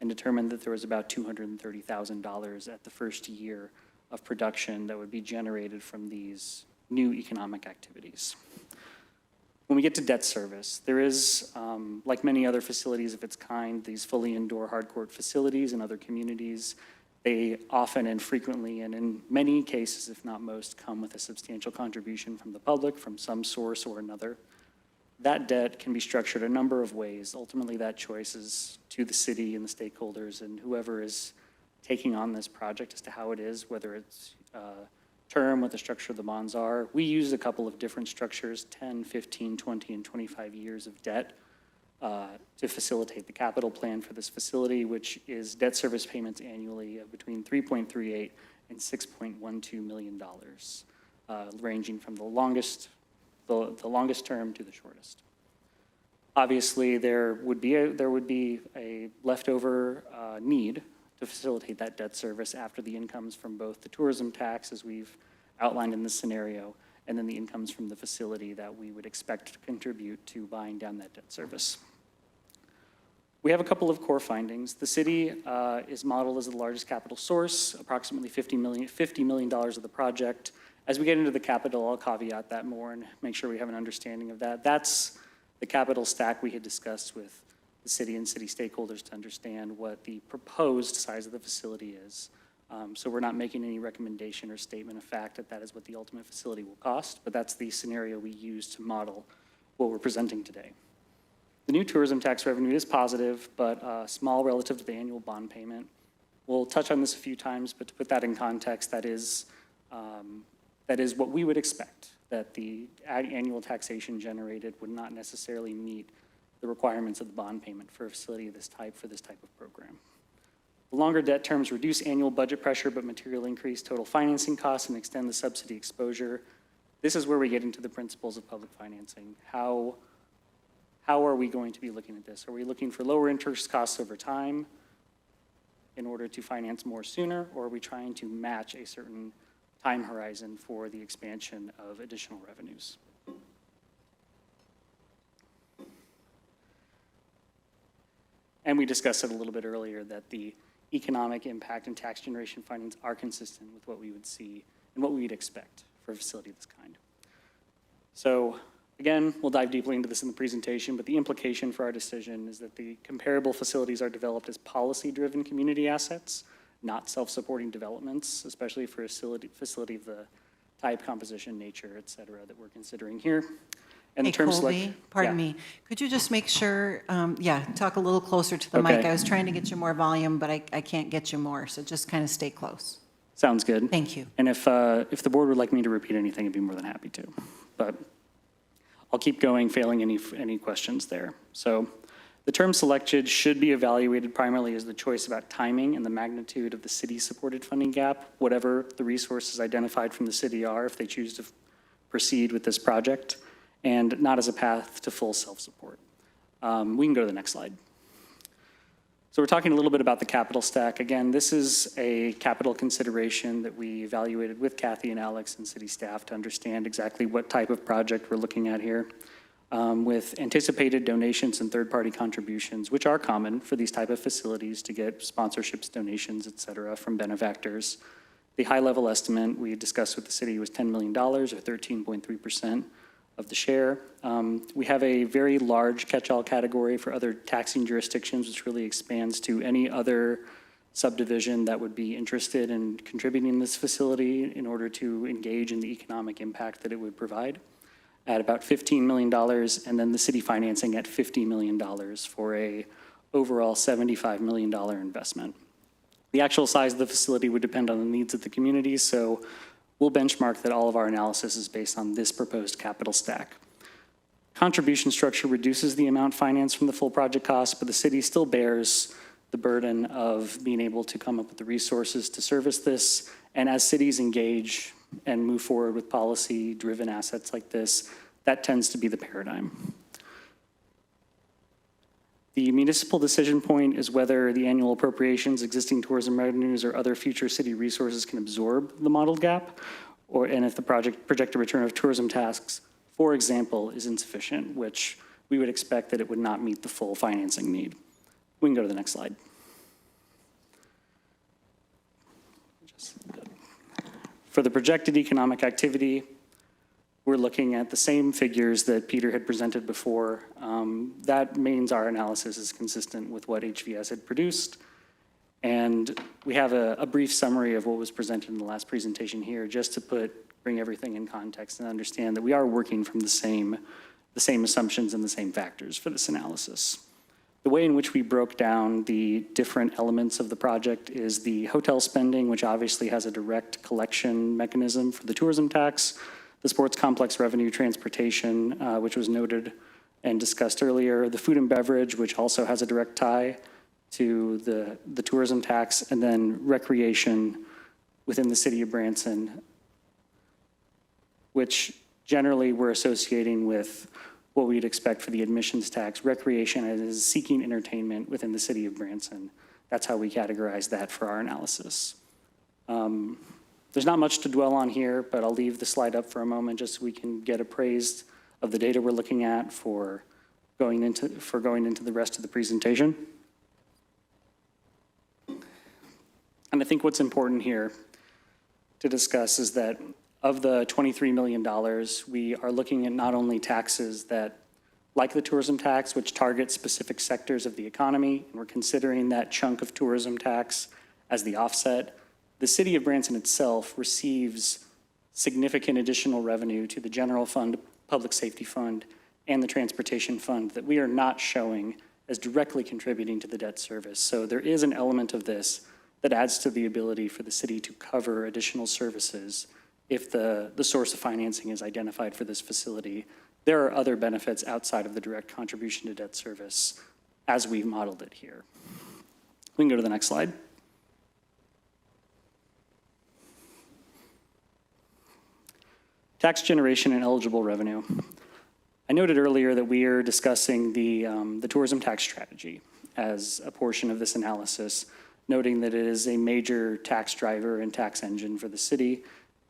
and determined that there was about $230,000 at the first year of production that would be generated from these new economic activities. When we get to debt service, there is, like many other facilities of its kind, these fully indoor hard court facilities in other communities They often and frequently, and in many cases, if not most, come with a substantial contribution from the public from some source or another. That debt can be structured a number of ways. Ultimately, that choice is to the city and the stakeholders and whoever is taking on this project as to how it is, whether it's term, what the structure of the bonds are. We used a couple of different structures, 10, 15, 20, and 25 years of debt to facilitate the capital plan for this facility, which is debt service payments annually of between $3.38 and $6.12 million, ranging from the longest term to the shortest. Obviously, there would be a leftover need to facilitate that debt service after the incomes from both the tourism tax, as we've outlined in this scenario, and then the incomes from the facility that we would expect to contribute to buying down that debt service. We have a couple of core findings. The city is modeled as the largest capital source, approximately $50 million of the project. As we get into the capital, I'll caveat that more and make sure we have an understanding of that. That's the capital stack we had discussed with the city and city stakeholders to understand what the proposed size of the facility is. So we're not making any recommendation or statement of fact that that is what the ultimate facility will cost, but that's the scenario we use to model what we're presenting today. The new tourism tax revenue is positive, but small relative to the annual bond payment. We'll touch on this a few times, but to put that in context, that is what we would expect, that the annual taxation generated would not necessarily meet the requirements of the bond payment for a facility of this type for this type of program. The longer debt terms reduce annual budget pressure, but materially increase total financing costs and extend the subsidy exposure. This is where we get into the principles of public financing. How are we going to be looking at this? Are we looking for lower interest costs over time in order to finance more sooner, or are we trying to match a certain time horizon for the expansion of additional revenues? And we discussed it a little bit earlier that the economic impact and tax generation findings are consistent with what we would see and what we would expect for a facility of this kind. So again, we'll dive deeply into this in the presentation, but the implication for our decision is that the comparable facilities are developed as policy-driven community assets, not self-supporting developments, especially for a facility of the type, composition, nature, et cetera, that we're considering here. And Hey, the term Colby, pardon me. Could you just make sure, talk a little closer to the mic. Okay. I was trying to get you more volume, but I can't get you more, so just kind of stay close. Sounds good. Thank you. And if the board would like me to repeat anything, I'd be more than happy to. But I'll keep going, failing any questions there. So the term selected should be evaluated primarily as the choice about timing and the magnitude of the city's-supported funding gap, whatever the resources identified from the city are, if they choose to proceed with this project, and not as a path to full self-support. We can go to the next slide. So we're talking a little bit about the capital stack. Again, this is a capital consideration that we evaluated with Kathy and Alex and city staff to understand exactly what type of project we're looking at here. With anticipated donations and third-party contributions, which are common for these type of facilities to get sponsorships, donations, et cetera, from benefactors. The high-level estimate we discussed with the city was $10 million, or 13.3% of the share. We have a very large catch-all category for other taxing jurisdictions, which really expands to any other subdivision that would be interested in contributing this facility in order to engage in the economic impact that it would provide, at about $15 million, and then the city financing at $50 million for a overall $75 million investment. The actual size of the facility would depend on the needs of the community, so we'll benchmark that all of our analysis is based on this proposed capital stack. Contribution structure reduces the amount financed from the full project cost, but the city still bears the burden of being able to come up with the resources to service this. And as cities engage and move forward with policy-driven assets like this, that tends to be the paradigm. The municipal decision point is whether the annual appropriations, existing tourism revenues, or other future city resources can absorb the modeled gap, and if the projected return of tourism tasks, for example, is insufficient, which we would expect that it would not meet the full financing need. We can go to the next slide. For the projected economic activity, we're looking at the same figures that Peter had presented before. That means our analysis is consistent with what HVS had produced. And we have a brief summary of what was presented in the last presentation here, just to bring everything in context and understand that we are working from the same assumptions and the same factors for this analysis. The way in which we broke down the different elements of the project is the hotel spending, which obviously has a direct collection mechanism for the tourism tax, the sports complex revenue transportation, which was noted and discussed earlier, the food and beverage, which also has a direct tie to the tourism tax, and then recreation within the city of Branson, which generally we're associating with what we'd expect for the admissions tax. Recreation is seeking entertainment within the city of Branson. That's how we categorize that for our analysis. There's not much to dwell on here, but I'll leave the slide up for a moment just so we can get appraised of the data we're looking at for going into the rest of the presentation. And I think what's important here to discuss is that of the $23 million, we are looking at not only taxes that, like the tourism tax, which target specific sectors of the economy, and we're considering that chunk of tourism tax as the offset. The city of Branson itself receives significant additional revenue to the general fund, public safety fund, and the transportation fund that we are not showing as directly contributing to the debt service. So there is an element of this that adds to the ability for the city to cover additional services if the source of financing is identified for this facility. There are other benefits outside of the direct contribution to debt service as we've modeled it here. We can go to the next slide. Tax generation and eligible revenue. I noted earlier that we are discussing the tourism tax strategy as a portion of this analysis, noting that it is a major tax driver and tax engine for the city,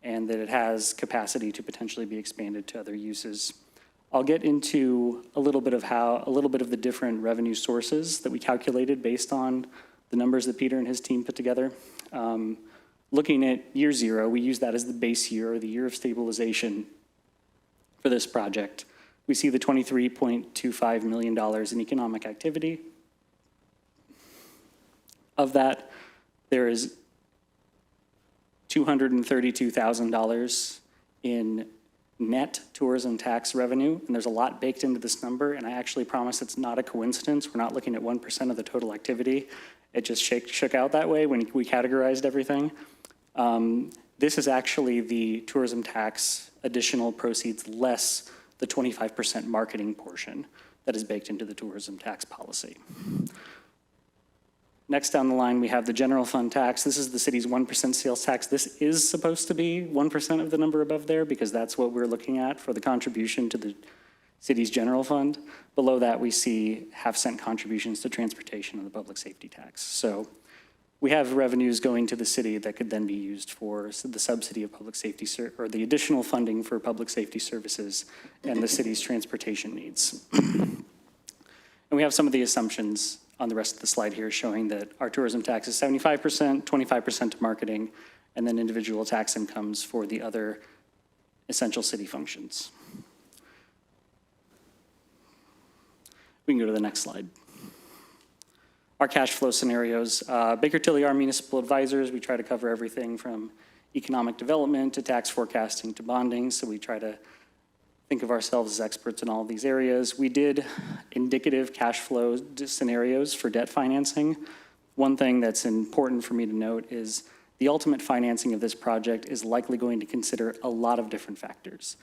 and that it has capacity to potentially be expanded to other uses. I'll get into a little bit of the different revenue sources that we calculated based on the numbers that Peter and his team put together. Looking at year zero, we use that as the base year, or the year of stabilization for this project. We see the $23.25 million in economic activity. Of that, there is $232,000 in net tourism tax revenue, and there's a lot baked into this number, and I actually promise it's not a coincidence. We're not looking at 1% of the total activity. It just shook out that way when we categorized everything. This is actually the tourism tax additional proceeds less the 25% marketing portion that is baked into the tourism tax policy. Next down the line, we have the general fund tax. This is the city's 1% sales tax. This is supposed to be 1% of the number above there because that's what we're looking at for the contribution to the city's general fund. Below that, we see half-cent contributions to transportation and the public safety tax. So we have revenues going to the city that could then be used for the subsidy of public safety, or the additional funding for public safety services and the city's transportation needs. And we have some of the assumptions on the rest of the slide here showing that our tourism tax is 75%, 25% to marketing, and then individual tax incomes for the other essential city functions. We can go to the next slide. Our cash flow scenarios. Baker Tilly, our municipal advisors, we try to cover everything from economic development to tax forecasting to bonding, so we try to think of ourselves as experts in all of these areas. We did indicative cash flow scenarios for debt financing. One thing that's important for me to note is the ultimate financing of this project is likely going to consider a lot of different factors.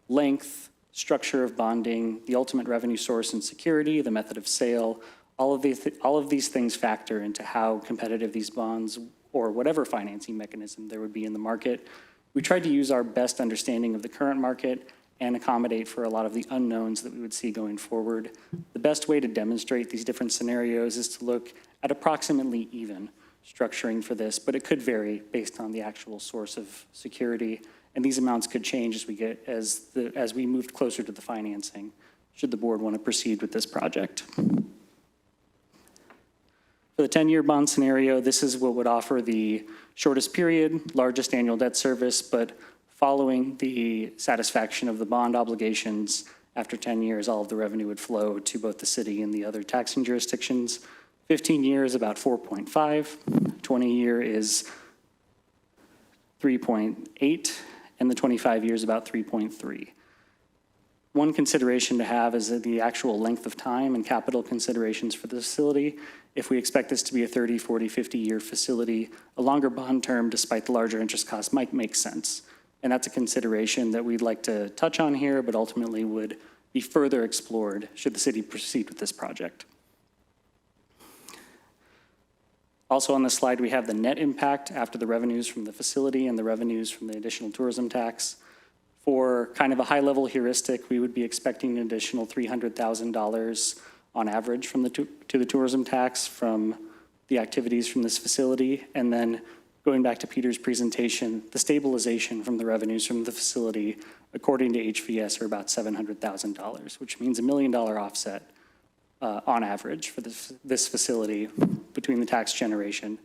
Length, structure of bonding, the ultimate revenue source and security, the method of sale, all of these things factor into how competitive these bonds or whatever financing mechanism there would be in the market. We tried to use our best understanding of the current market and accommodate for a lot of the unknowns that we would see going forward. The best way to demonstrate these different scenarios is to look at approximately even structuring for this, but it could vary based on the actual source of security, and these amounts could change as we moved closer to the financing, should the board want to proceed with this project. For the 10-year bond scenario, this is what would offer the shortest period, largest annual debt service, but following the satisfaction of the bond obligations, after 10 years, all of the revenue would flow to both the city and the other taxing jurisdictions. 15-year is about 4.5, 20-year is 3.8, and the 25 years about 3.3. One consideration to have is that the actual length of time and capital considerations for the facility. If we expect this to be a 30, 40, 50-year facility, a longer bond term, despite the larger interest cost, might make sense. And that's a consideration that we'd like to touch on here, but ultimately would be further explored should the city proceed with this project. Also on this slide, we have the net impact after the revenues from the facility and the revenues from the additional tourism tax. For kind of a high-level heuristic, we would be expecting an additional $300,000 on average from to the tourism tax from the activities from this facility. And then going back to Peter's presentation, the stabilization from the revenues from the facility, according to HVS, are about $700,000, which means $1 million offset on average for this facility between the tax generation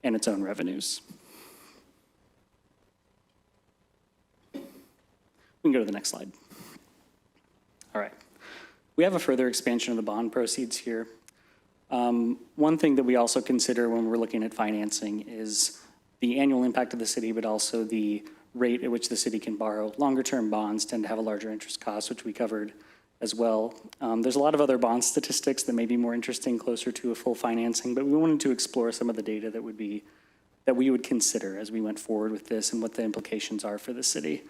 and its own revenues. We can go to the next slide. All right. We have a further expansion of the bond proceeds here. One thing that we also consider when we're looking at financing is the annual impact of the city, but also the rate at which the city can borrow. Longer-term bonds tend to have a larger interest cost, which we covered as well. There's a lot of other bond statistics that may be more interesting closer to a full financing, but we wanted to explore some of the data that we would consider as we went forward with this and what the implications are for the city.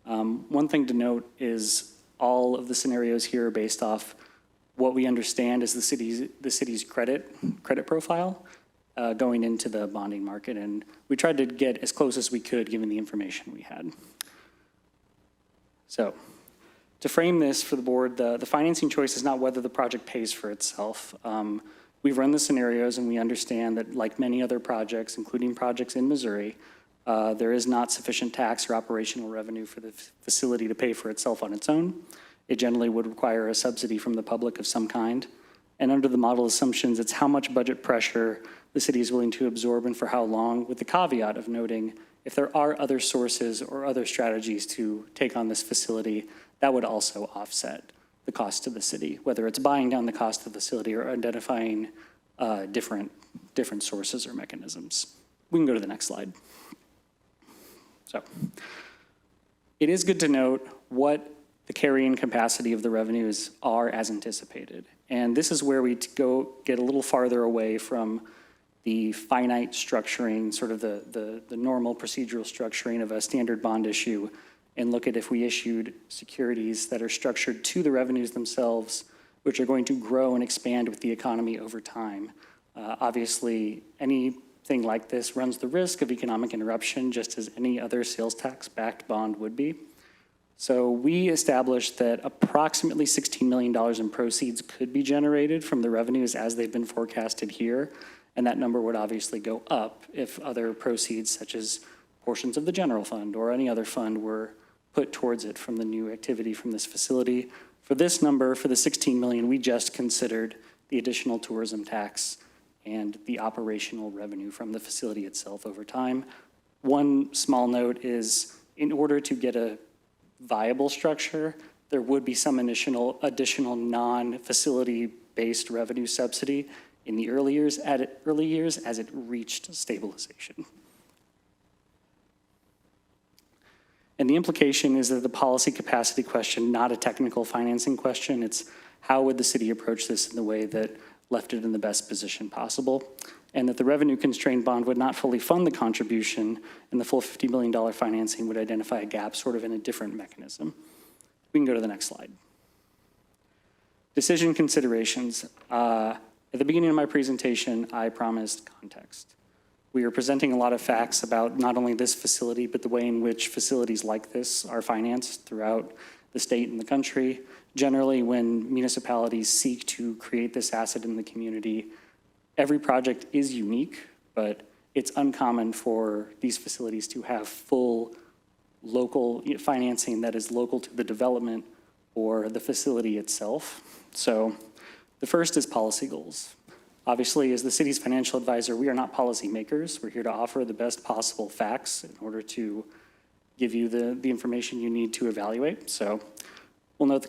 One thing to note is all of the scenarios here are based off what we understand is the city's credit profile going into the bonding market, and we tried to get as close as we could given the information we had. So, to frame this for the board, the financing choice is not whether the project pays for itself. We've run the scenarios and we understand that like many other projects, including projects in Missouri, there is not sufficient tax or operational revenue for the facility to pay for itself on its own. It generally would require a subsidy from the public of some kind. And under the model assumptions, it's how much budget pressure the city is willing to absorb and for how long, with the caveat of noting if there are other sources or other strategies to take on this facility, that would also offset the cost to the city, whether it's buying down the cost of the facility or identifying different sources or mechanisms. We can go to the next slide. So it is good to note what the carrying capacity of the revenues are as anticipated. And this is where we go get a little farther away from the finite structuring, sort of the normal procedural structuring of a standard bond issue, and look at if we issued securities that are structured to the revenues themselves, which are going to grow and expand with the economy over time. Obviously, anything like this runs the risk of economic interruption, just as any other sales tax-backed bond would be. So we established that approximately $16 million in proceeds could be generated from the revenues as they've been forecasted here, and that number would obviously go up if other proceeds, such as portions of the general fund or any other fund, were put towards it from the new activity from this facility. For this number, for the $16 million, we just considered the additional tourism tax and the operational revenue from the facility itself over time. One small note is, in order to get a viable structure, there would be some additional non-facility-based revenue subsidy in the early years as it reached stabilization. And the implication is that the policy capacity question, not a technical financing question, it's how would the city approach this in the way that left it in the best position possible, and that the revenue-constrained bond would not fully fund the contribution, and the full $50 million financing would identify a gap sort of in a different mechanism. We can go to the next slide. Decision considerations. At the beginning of my presentation, I promised context. We are presenting a lot of facts about not only this facility, but the way in which facilities like this are financed throughout the state and the country. Generally, when municipalities seek to create this asset in the community, every project is unique, but it's uncommon for these facilities to have full local financing that is local to the development or the facility itself. So the first is policy goals. Obviously, as the city's financial advisor, we are not policy makers. We're here to offer the best possible facts in order to give you the information you need to evaluate. So we'll note the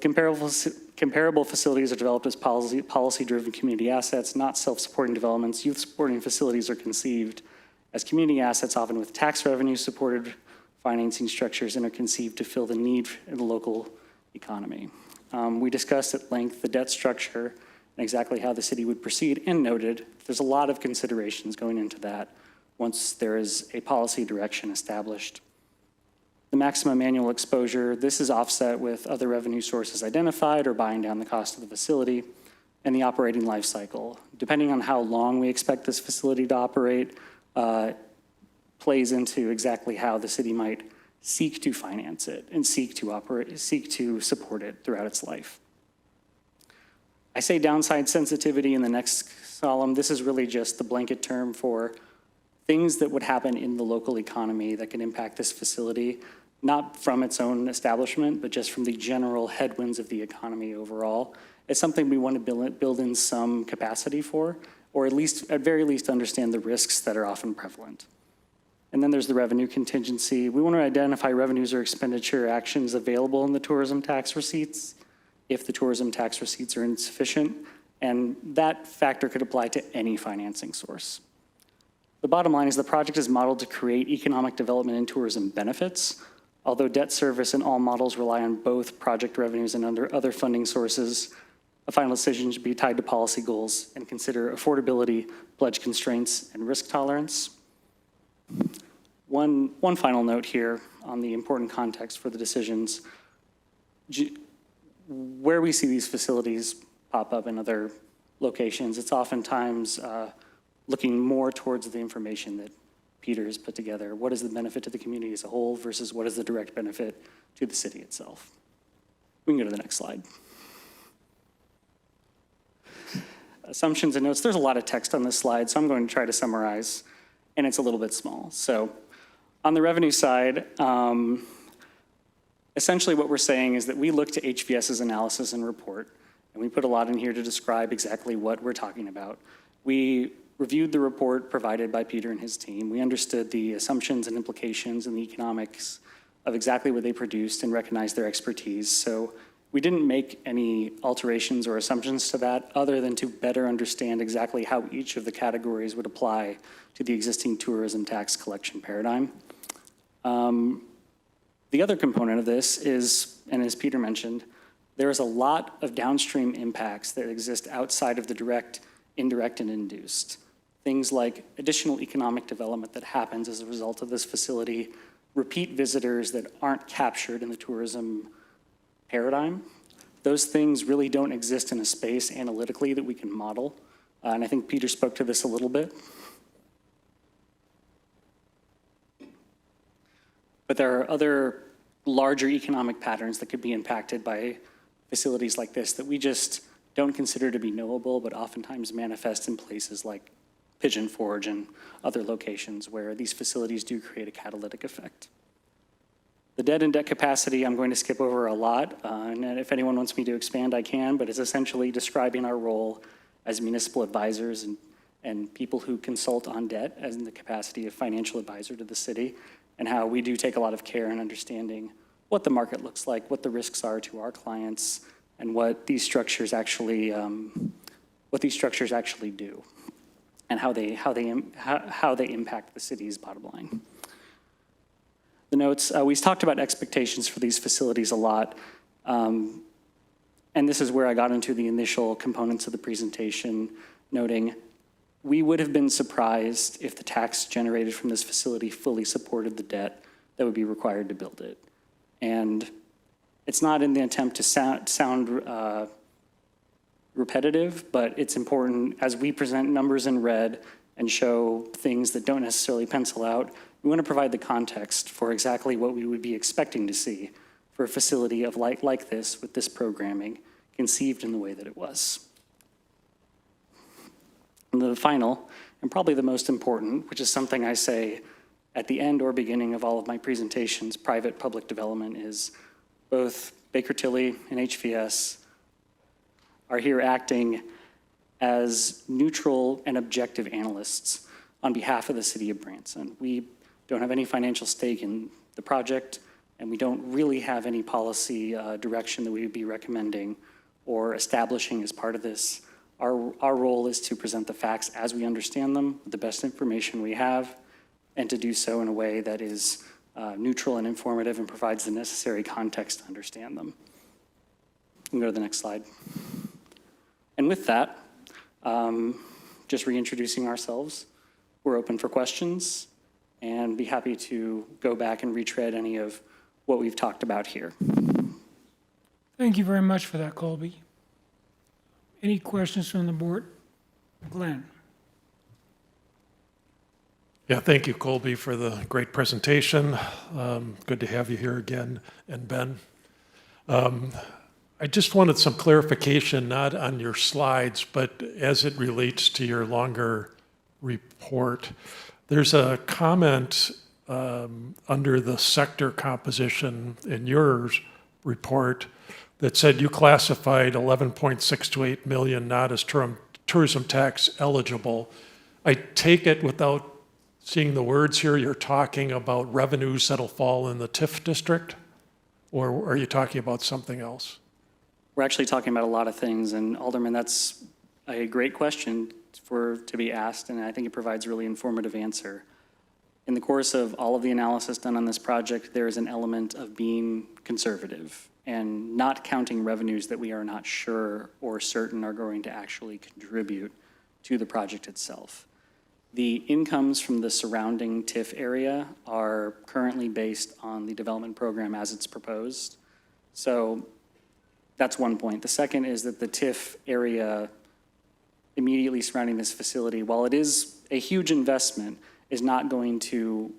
comparable facilities are developed as policy-driven community assets, not self-supporting developments. Youth-supporting facilities are conceived as community assets, often with tax revenue-supported financing structures, and are conceived to fill the need in the local economy. We discussed at length the debt structure and exactly how the city would proceed, and noted there's a lot of considerations going into that once there is a policy direction established. The maximum annual exposure, this is offset with other revenue sources identified or buying down the cost of the facility, and the operating life cycle. Depending on how long we expect this facility to operate, plays into exactly how the city might seek to finance it and seek to support it throughout its life. I say downside sensitivity in the next column. This is really just the blanket term for things that would happen in the local economy that can impact this facility, not from its own establishment, but just from the general headwinds of the economy overall. It's something we want to build in some capacity for, or at very least understand the risks that are often prevalent. And then there's the revenue contingency. We want to identify revenues or expenditure actions available in the tourism tax receipts if the tourism tax receipts are insufficient, and that factor could apply to any financing source. The bottom line is the project is modeled to create economic development and tourism benefits. Although debt service and all models rely on both project revenues and other funding sources, a final decision should be tied to policy goals and consider affordability, pledge constraints, and risk tolerance. One final note here on the important context for the decisions. Where we see these facilities pop up in other locations, it's oftentimes looking more towards the information that Peter has put together. What is the benefit to the community as a whole versus what is the direct benefit to the city itself? We can go to the next slide. Assumptions and notes. There's a lot of text on this slide, so I'm going to try to summarize, and it's a little bit small. So on the revenue side, essentially what we're saying is that we look to HVS's analysis and report, and we put a lot in here to describe exactly what we're talking about. We reviewed the report provided by Peter and his team. We understood the assumptions and implications and the economics of exactly what they produced and recognized their expertise. So we didn't make any alterations or assumptions to that other than to better understand exactly how each of the categories would apply to the existing tourism tax collection paradigm. The other component of this is, and as Peter mentioned, there is a lot of downstream impacts that exist outside of the direct, indirect, and induced. Things like additional economic development that happens as a result of this facility, repeat visitors that aren't captured in the tourism paradigm. Those things really don't exist in a space analytically that we can model. And I think Peter spoke to this a little bit. But there are other larger economic patterns that could be impacted by facilities like this that we just don't consider to be knowable, but oftentimes manifest in places like Pigeon Forge and other locations where these facilities do create a catalytic effect. The debt and debt capacity, I'm going to skip over a lot, and if anyone wants me to expand, I can, but it's essentially describing our role as municipal advisors and people who consult on debt as in the capacity of financial advisor to the city, and how we do take a lot of care in understanding what the market looks like, what the risks are to our clients, and what these structures actually do, and how they impact the city's bottom line. The notes, we talked about expectations for these facilities a lot, and this is where I got into the initial components of the presentation, noting we would have been surprised if the tax generated from this facility fully supported the debt that would be required to build it. And it's not in the attempt to sound repetitive, but it's important as we present numbers in red and show things that don't necessarily pencil out, we want to provide the context for exactly what we would be expecting to see for a facility of like this with this programming conceived in the way that it was. And the final, and probably the most important, which is something I say at the end or beginning of all of my presentations, private-public development, is both Baker Tilly and HVS are here acting as neutral and objective analysts on behalf of the city of Branson. We don't have any financial stake in the project, and we don't really have any policy direction that we would be recommending or establishing as part of this. Our role is to present the facts as we understand them, with the best information we have, and to do so in a way that is neutral and informative and provides the necessary context to understand them. You can go to the next slide. And with that, just reintroducing ourselves, we're open for questions and be happy to go back and retread any of what we've talked about here. Thank you very much for that, Colby. Any questions from the board? Glenn? Yeah, thank you, Colby, for the great presentation. Good to have you here again, and Ben. I just wanted some clarification, not on your slides, but as it relates to your longer report. There's a comment under the sector composition in yours report that said you classified 11.628 million not as tourism tax eligible. I take it, without seeing the words here, you're talking about revenues that'll fall in the TIF district? Or are you talking about something else? We're actually talking about a lot of things, and Alderman, that's a great question to be asked, and I think it provides a really informative answer. In the course of all of the analysis done on this project, there is an element of being conservative and not counting revenues that we are not sure or certain are going to actually contribute to the project itself. The incomes from the surrounding TIF area are currently based on the development program as it's proposed. So that's one point. The second is that the TIF area immediately surrounding this facility, while it is a huge investment, is not going to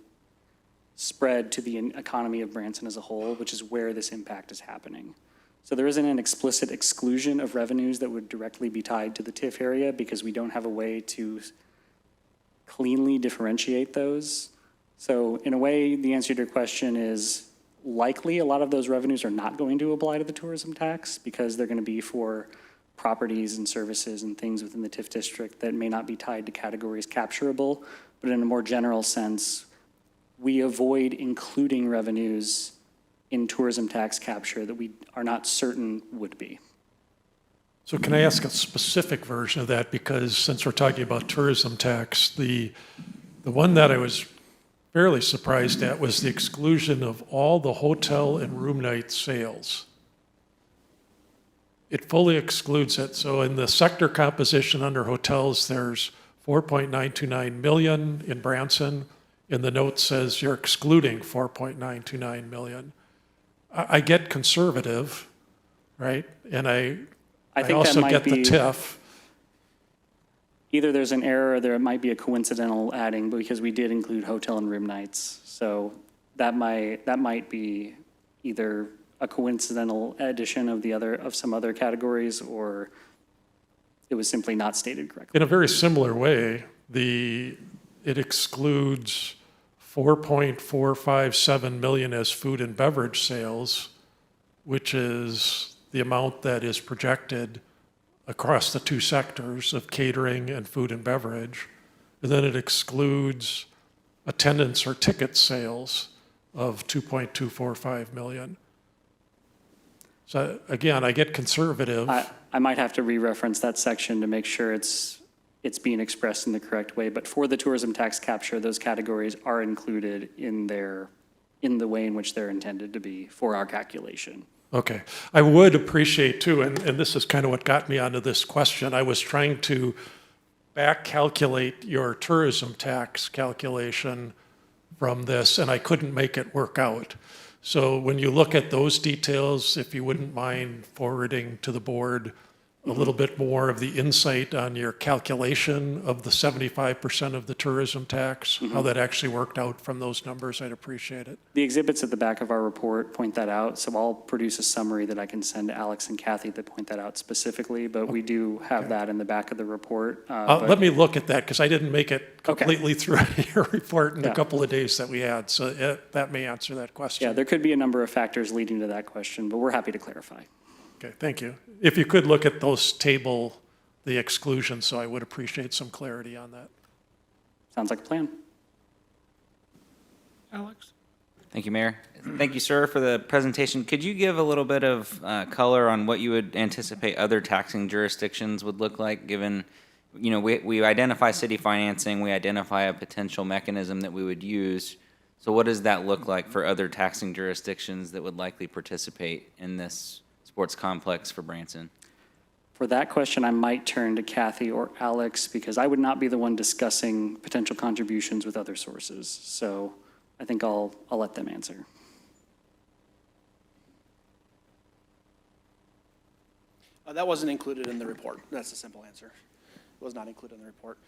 spread to the economy of Branson as a whole, which is where this impact is happening. So there isn't an explicit exclusion of revenues that would directly be tied to the TIF area because we don't have a way to cleanly differentiate those. So in a way, the answer to your question is likely a lot of those revenues are not going to apply to the tourism tax because they're going to be for properties and services and things within the TIF district that may not be tied to categories capturable. But in a more general sense, we avoid including revenues in tourism tax capture that we are not certain would be. So can I ask a specific version of that? Because since we're talking about tourism tax, the one that I was fairly surprised at was the exclusion of all the hotel and room night sales. It fully excludes it. So in the sector composition under hotels, there's 4.929 million in Branson. In the note says you're excluding 4.929 million. I get conservative, right? And I think that also might get the be TIF. Either there's an error or there might be a coincidental adding because we did include hotel and room nights. So that might be either a coincidental addition of some other categories, or it was simply not stated correctly. In a very similar way, it excludes 4.457 million as food and beverage sales, which is the amount that is projected across the two sectors of catering and food and beverage. And then it excludes attendance or ticket sales of 2.245 million. So again, I get conservative. I might have to re-reference that section to make sure it's being expressed in the correct way. But for the tourism tax capture, those categories are included in the way in which they're intended to be for our calculation. Okay. I would appreciate too, and this is kind of what got me onto this question. I was trying to back calculate your tourism tax calculation from this, and I couldn't make it work out. So when you look at those details, if you wouldn't mind forwarding to the board a little bit more of the insight on your calculation of the 75% of the tourism tax, how that actually worked out from those numbers, I'd appreciate it. The exhibits at the back of our report point that out, so I'll produce a summary that I can send to Alex and Kathy that point that out specifically, but we do have that in the back of the report. Let me look at that, because I didn't make it completely through your report in a couple of days that we had, so that may answer that question. Yeah, there could be a number of factors leading to that question, but we're happy to clarify. Okay, thank you. If you could look at those the exclusions, so I would appreciate some clarity on that. Sounds like a plan. Alex? Thank you, Mayor. Thank you, sir, for the presentation. Could you give a little bit of color on what you would anticipate other taxing jurisdictions would look like, given, we identify city financing, we identify a potential mechanism that we would use. So what does that look like for other taxing jurisdictions that would likely participate in this sports complex for Branson? For that question, I might turn to Kathy or Alex, because I would not be the one discussing potential contributions with other sources. So I think I'll let them answer. That wasn't included in the report. That's the simple answer. It was not included in the report.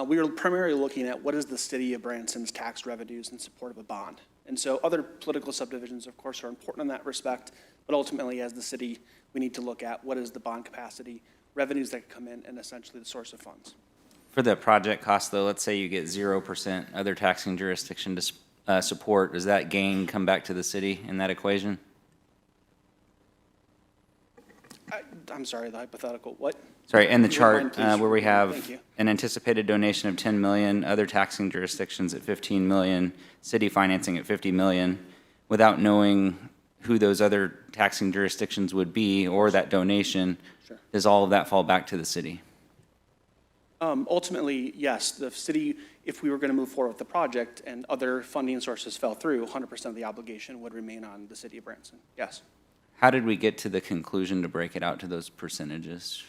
We were primarily looking at what is the city of Branson's tax revenues in support of a bond. And so other political subdivisions, of course, are important in that respect, but ultimately as the city, we need to look at what is the bond capacity, revenues that come in, and essentially the source of funds. For the project cost, though, let's say you get 0% other taxing jurisdiction to support, does that gain come back to the city in that equation? I'm sorry, the hypothetical, what? Sorry, in the If you don't mind, chart please. where we Thank have you. an anticipated donation of 10 million, other taxing jurisdictions at 15 million, city financing at 50 million, without knowing who those other taxing jurisdictions would be or that donation, Sure. does all of that fall back to the city? Ultimately, yes, the city, if we were going to move forward with the project and other funding sources fell through, 100% of the obligation would remain on the city of Branson, yes. How did we get to the conclusion to break it out to those percentages?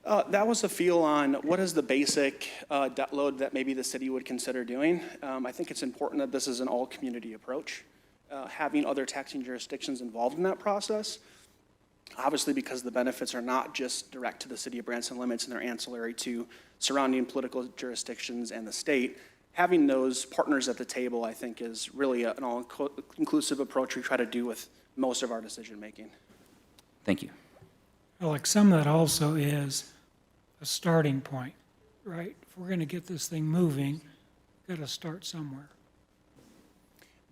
That was a feel on what is the basic debt load that maybe the city would consider doing. I think it's important that this is an all-community approach. Having other taxing jurisdictions involved in that process, obviously because the benefits are not just direct to the city of Branson limits and they're ancillary to surrounding political jurisdictions and the state, having those partners at the table, I think, is really an all-inclusive approach we try to do with most of our decision-making. Thank you. Alex, some of that also is a starting point, right? If we're going to get this thing moving, we've got to start somewhere.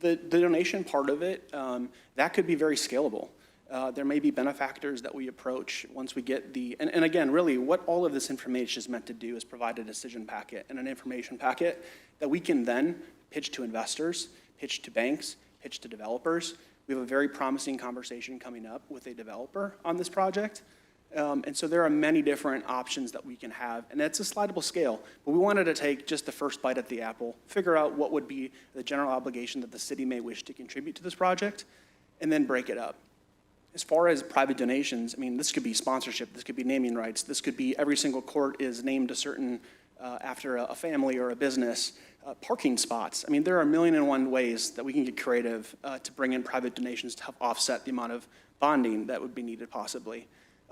The donation part of it, that could be very scalable. There may be benefactors that we approach once we get and again, really what all of this information is meant to do is provide a decision packet and an information packet that we can then pitch to investors, pitch to banks, pitch to developers. We have a very promising conversation coming up with a developer on this project. And so there are many different options that we can have, and it's a slidable scale. But we wanted to take just the first bite at the apple, figure out what would be the general obligation that the city may wish to contribute to this project, and then break it up. As far as private donations, I mean, this could be sponsorship, this could be naming rights, this could be every single court is named a certain, after a family or a business, parking spots. I mean, there are a million and one ways that we can get creative to bring in private donations to help offset the amount of bonding that would be needed possibly.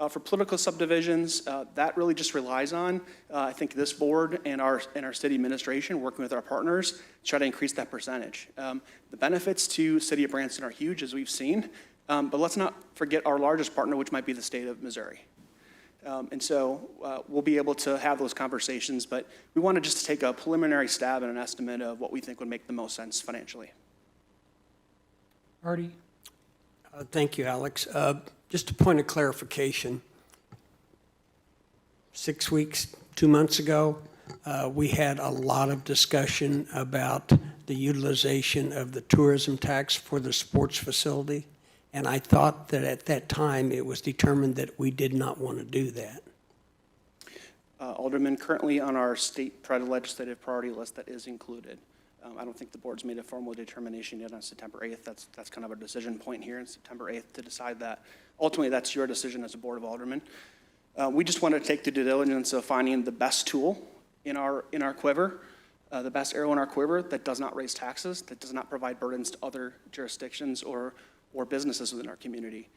For political subdivisions, that really just relies on, I think, this board and our city administration working with our partners to try to increase that percentage. The benefits to City of Branson are huge, as we've seen, but let's not forget our largest partner, which might be the state of Missouri. And so we'll be able to have those conversations, but we want to just take a preliminary stab and an estimate of what we think would make the most sense financially. Artie? Thank you, Alex. Just a point of clarification. 6 weeks, 2 months ago, we had a lot of discussion about the utilization of the tourism tax for the sports facility. And I thought that at that time, it was determined that we did not want to do that. Aldermen, currently on our state legislative priority list, that is included. I don't think the board's made a formal determination yet on September 8th. That's kind of a decision point here in September 8th to decide that. Ultimately, that's your decision as a board of aldermen. We just want to take the due diligence of finding the best tool in our quiver, the best arrow in our quiver that does not raise taxes, that does not provide burdens to other jurisdictions or businesses within our community.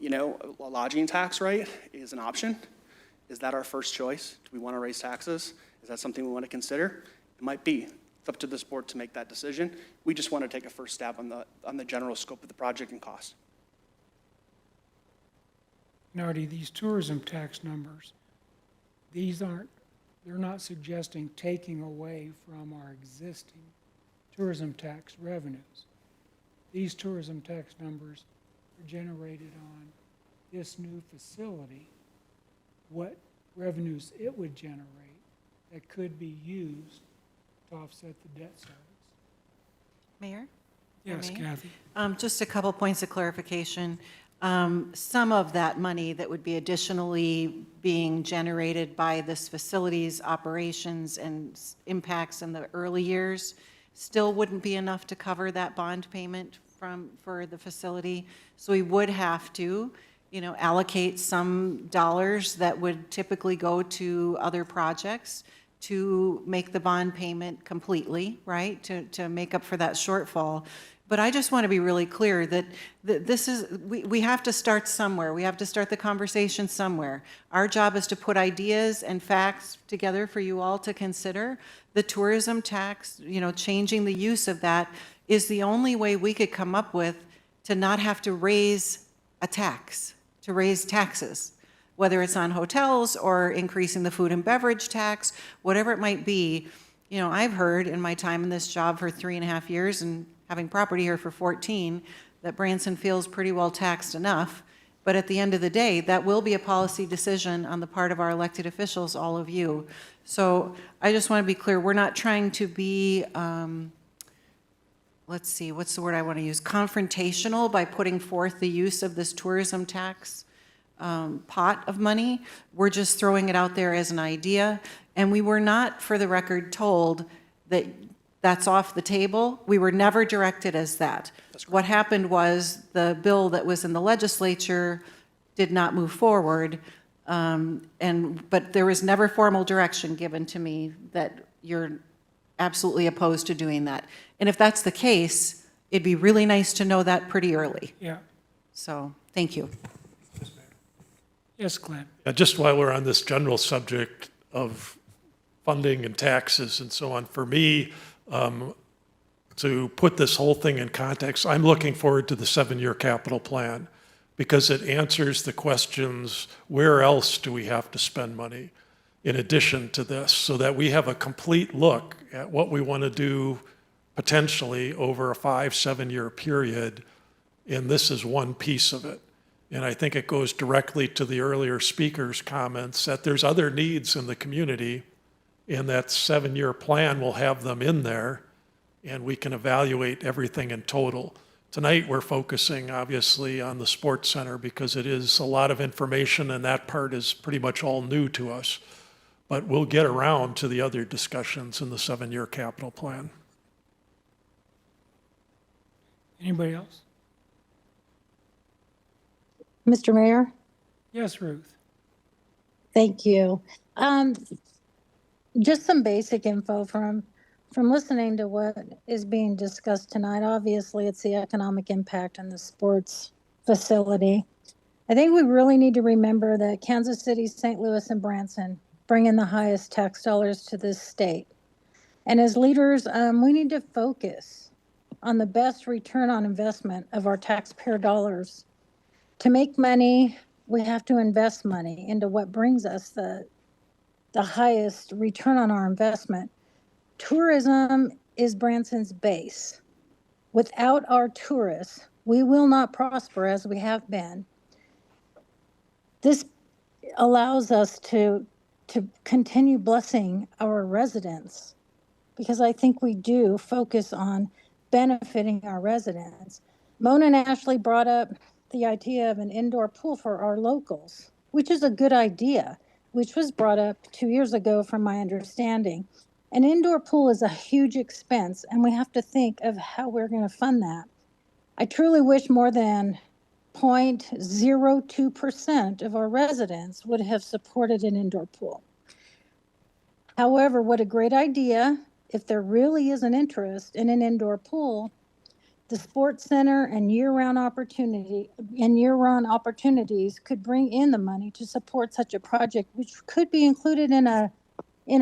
You know, a lodging tax, right, is an option. Is that our first choice? Do we want to raise taxes? Is that something we want to consider? It might be. It's up to this board to make that decision. We just want to take a first stab on the general scope of the project and cost. Artie, these tourism tax numbers, they're not suggesting taking away from our existing tourism tax revenues. These tourism tax numbers are generated on this new facility, what revenues it would generate that could be used to offset the debt service. Mayor? I Yes, may. Kathy. Just a couple points of clarification. Some of that money that would be additionally being generated by this facility's operations and impacts in the early years still wouldn't be enough to cover that bond payment for the facility. So we would have to, allocate some dollars that would typically go to other projects to make the bond payment completely, right? To make up for that shortfall. But I just want to be really clear that we have to start somewhere. We have to start the conversation somewhere. Our job is to put ideas and facts together for you all to consider. The tourism tax, changing the use of that is the only way we could come up with to not have to raise a tax, to raise taxes, whether it's on hotels or increasing the food and beverage tax, whatever it might be. I've heard in my time in this job for 3.5 years and having property here for 14, that Branson feels pretty well taxed enough. But at the end of the day, that will be a policy decision on the part of our elected officials, all of you. So I just want to be clear, we're not trying to be, let's see, what's the word I want to use? Confrontational by putting forth the use of this tourism tax pot of money. We're just throwing it out there as an idea. And we were not, for the record, told that that's off the table. We were never directed as that. What happened was the bill that was in the legislature did not move forward, but there was never formal direction given to me that you're absolutely opposed to doing that. And if that's the case, it'd be really nice to know that pretty early. Yeah. So, thank you. Yes, Glenn. Just while we're on this general subject of funding and taxes and so on, for me, to put this whole thing in context, I'm looking forward to the 7-year capital plan because it answers the questions, where else do we have to spend money in addition to this, so that we have a complete look at what we want to do potentially over a 5-7 year period, and this is one piece of it. And I think it goes directly to the earlier speaker's comments that there's other needs in the community, and that 7-year plan will have them in there, and we can evaluate everything in total. Tonight, we're focusing obviously on the sports center because it is a lot of information, and that part is pretty much all new to us. But we'll get around to the other discussions in the 7-year capital plan. Anybody else? Mr. Mayor? Yes, Ruth. Thank you. Just some basic info from listening to what is being discussed tonight. Obviously, it's the economic impact on the sports facility. I think we really need to remember that Kansas City, St. Louis, and Branson bring in the highest tax dollars to this state. And as leaders, we need to focus on the best return on investment of our taxpayer dollars. To make money, we have to invest money into what brings us the highest return on our investment. Tourism is Branson's base. Without our tourists, we will not prosper as we have been. This allows us to continue blessing our residents, because I think we do focus on benefiting our residents. Mona and Ashley brought up the idea of an indoor pool for our locals, which is a good idea, which was brought up 2 years ago from my understanding. An indoor pool is a huge expense, and we have to think of how we're going to fund that. I truly wish more than 0.02% of our residents would have supported an indoor pool. However, what a great idea. If there really is an interest in an indoor pool, the sports center and year-round opportunities could bring in the money to support such a project, which could be included in a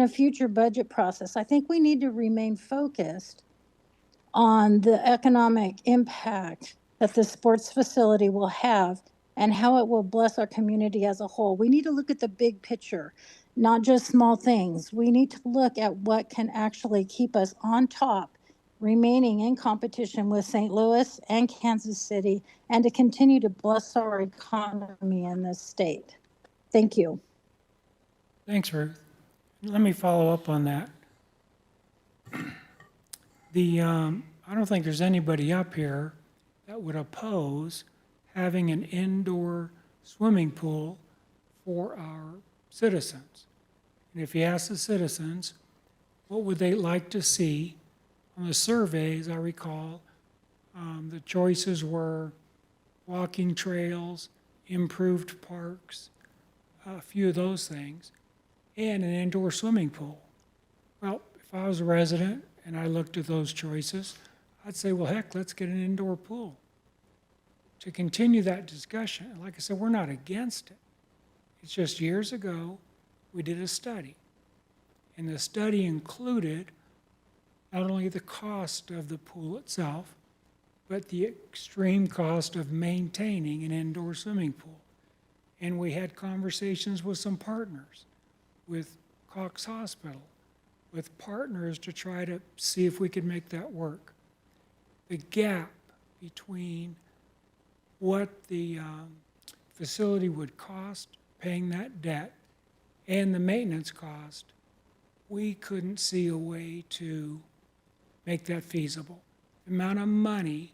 future budget process. I think we need to remain focused on the economic impact that the sports facility will have and how it will bless our community as a whole. We need to look at the big picture, not just small things. We need to look at what can actually keep us on top, remaining in competition with St. Louis and Kansas City, and to continue to bless our economy in this state. Thank you. Thanks, Ruth. Let me follow up on that. I don't think there's anybody up here that would oppose having an indoor swimming pool for our citizens. And if you ask the citizens, what would they like to see? On the surveys, I recall, the choices were walking trails, improved parks, a few of those things, and an indoor swimming pool. Well, if I was a resident and I looked at those choices, I'd say, well, heck, let's get an indoor pool. To continue that discussion, like I said, we're not against it. It's just years ago, we did a study. And the study included not only the cost of the pool itself, but the extreme cost of maintaining an indoor swimming pool. And we had conversations with some partners, with Cox Hospital, with partners to try to see if we could make that work. The gap between what the facility would cost, paying that debt, and the maintenance cost, we couldn't see a way to make that feasible. The amount of money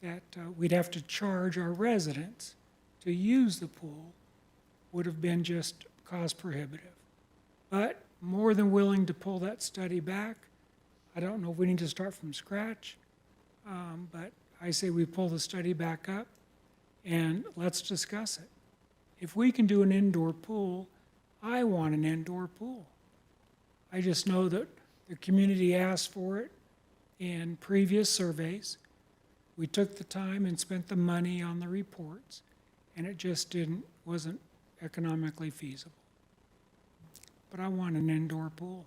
that we'd have to charge our residents to use the pool would have been just cost prohibitive. But more than willing to pull that study back. I don't know if we need to start from scratch, but I say we pull the study back up and let's discuss it. If we can do an indoor pool, I want an indoor pool. I just know that the community asked for it in previous surveys. We took the time and spent the money on the reports, and it just wasn't economically feasible. But I want an indoor pool.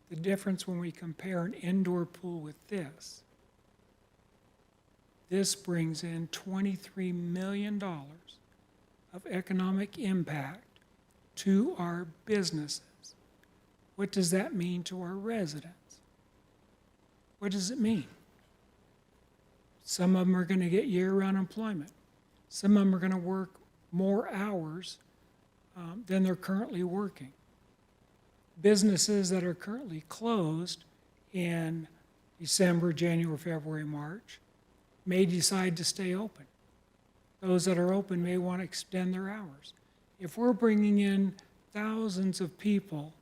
The difference when we compare an indoor pool with this brings in $23 million of economic impact to our businesses. What does that mean to our residents? What does it mean? Some of them are going to get year-round employment. Some of them are going to work more hours than they're currently working. Businesses that are currently closed in December, January, February, March may decide to stay open. Those that are open may want to extend their hours. If we're bringing in thousands of people,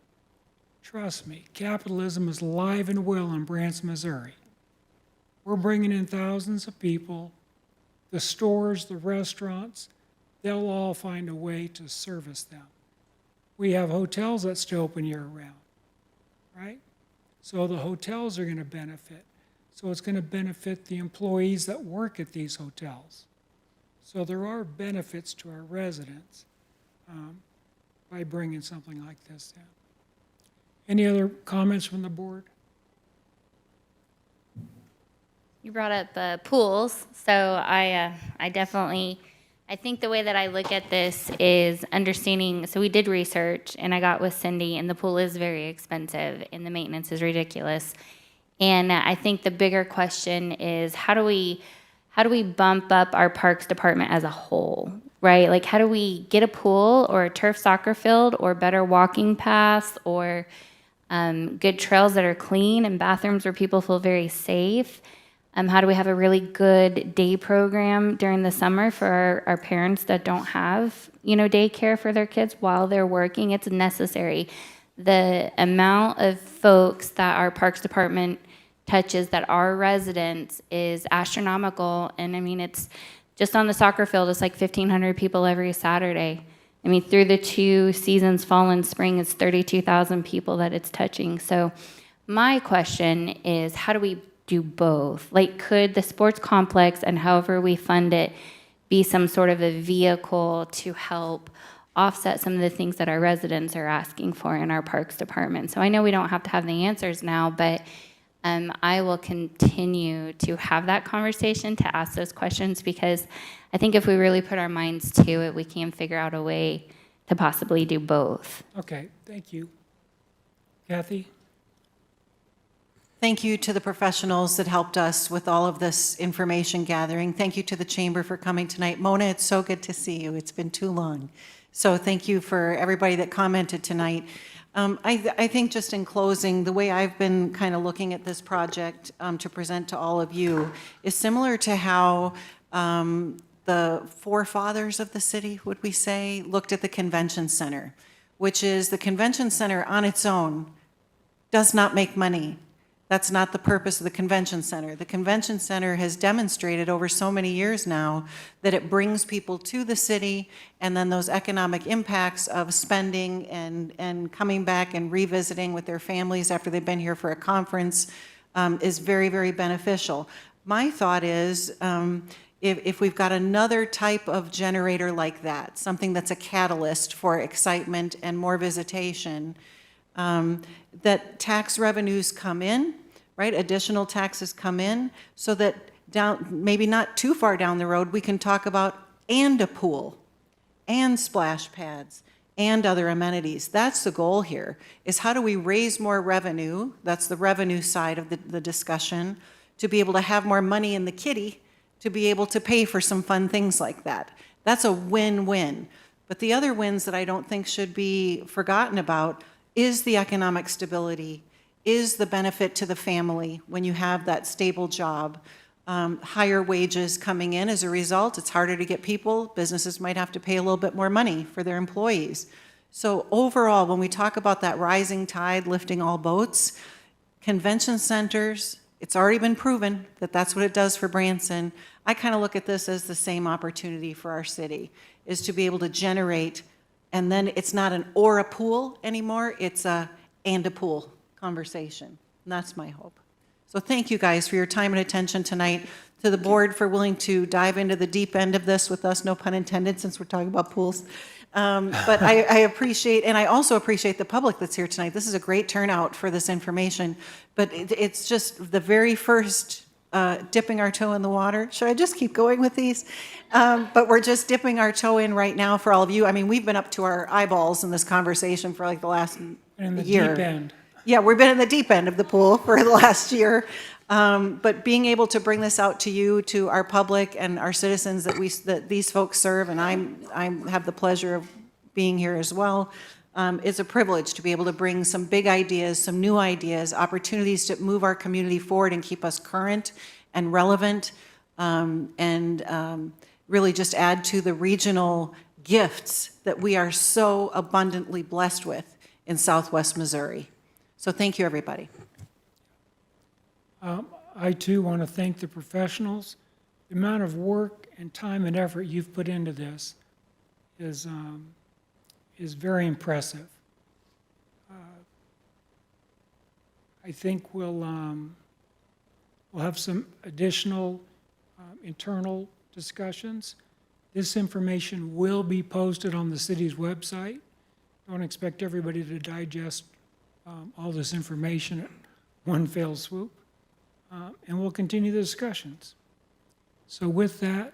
trust me, capitalism is alive and well in Branson, Missouri. We're bringing in thousands of people. The stores, the restaurants, they'll all find a way to service them. We have hotels that stay open year-round, right? So the hotels are going to benefit. So it's going to benefit the employees that work at these hotels. So there are benefits to our residents by bringing something like this in. Any other comments from the board? You brought up pools, so I definitely, I think the way that I look at this is understanding, so we did research, and I got with Cindy, and the pool is very expensive, and the maintenance is ridiculous. And I think the bigger question is, how do we bump up our parks department as a whole, right? Like, how do we get a pool or a turf soccer field or better walking paths or good trails that are clean and bathrooms where people feel very safe? How do we have a really good day program during the summer for our parents that don't have, daycare for their kids while they're working? It's necessary. The amount of folks that our Parks Department touches that are residents is astronomical. And I mean, it's just on the soccer field, it's like 1,500 people every Saturday. I mean, through the 2 seasons, fall and spring, it's 32,000 people that it's touching. So my question is, how do we do both? Like, could the sports complex and however we fund it be some sort of a vehicle to help offset some of the things that our residents are asking for in our Parks Department? So I know we don't have to have the answers now, but I will continue to have that conversation, to ask those questions, because I think if we really put our minds to it, we can figure out a way to possibly do both. Okay, thank you. Kathy? Thank you to the professionals that helped us with all of this information gathering. Thank you to the Chamber for coming tonight. Mona, it's so good to see you. It's been too long. So thank you for everybody that commented tonight. I think just in closing, the way I've been kind of looking at this project to present to all of you is similar to how the forefathers of the city, would we say, looked at the convention center, which is the convention center on its own does not make money. That's not the purpose of the convention center. The convention center has demonstrated over so many years now that it brings people to the city, and then those economic impacts of spending and coming back and revisiting with their families after they've been here for a conference is very, very beneficial. My thought is if we've got another type of generator like that, something that's a catalyst for excitement and more visitation, that tax revenues come in, right? Additional taxes come in, so that down, maybe not too far down the road, we can talk about and a pool, and splash pads, and other amenities. That's the goal here, is how do we raise more revenue? That's the revenue side of the discussion, to be able to have more money in the kitty, to be able to pay for some fun things like that. That's a win-win. But the other wins that I don't think should be forgotten about is the economic stability, is the benefit to the family when you have that stable job, higher wages coming in as a result. It's harder to get people. Businesses might have to pay a little bit more money for their employees. So overall, when we talk about that rising tide lifting all boats, convention centers, it's already been proven that that's what it does for Branson. I kind of look at this as the same opportunity for our city, is to be able to generate. And then it's not an or a pool anymore, it's a and a pool conversation. And that's my hope. So thank you guys for your time and attention tonight. To the board for willing to dive into the deep end of this with us, no pun intended, since we're talking about pools. But I appreciate, and I also appreciate the public that's here tonight. This is a great turnout for this information. But it's just the very first dipping our toe in the water. Should I just keep going with these? But we're just dipping our toe in right now for all of you. I mean, we've been up to our eyeballs in this conversation for like the last In the year. deep end. Yeah, we've been in the deep end of the pool for the last year. But being able to bring this out to you, to our public and our citizens that these folks serve, and I have the pleasure of being here as well, it's a privilege to be able to bring some big ideas, some new ideas, opportunities to move our community forward and keep us current and relevant, and really just add to the regional gifts that we are so abundantly blessed with in Southwest Missouri. So thank you, everybody. I too want to thank the professionals. The amount of work and time and effort you've put into this is very impressive. I think we'll have some additional internal discussions. This information will be posted on the city's website. Don't expect everybody to digest all this information at one fell swoop. And we'll continue the discussions. So with that,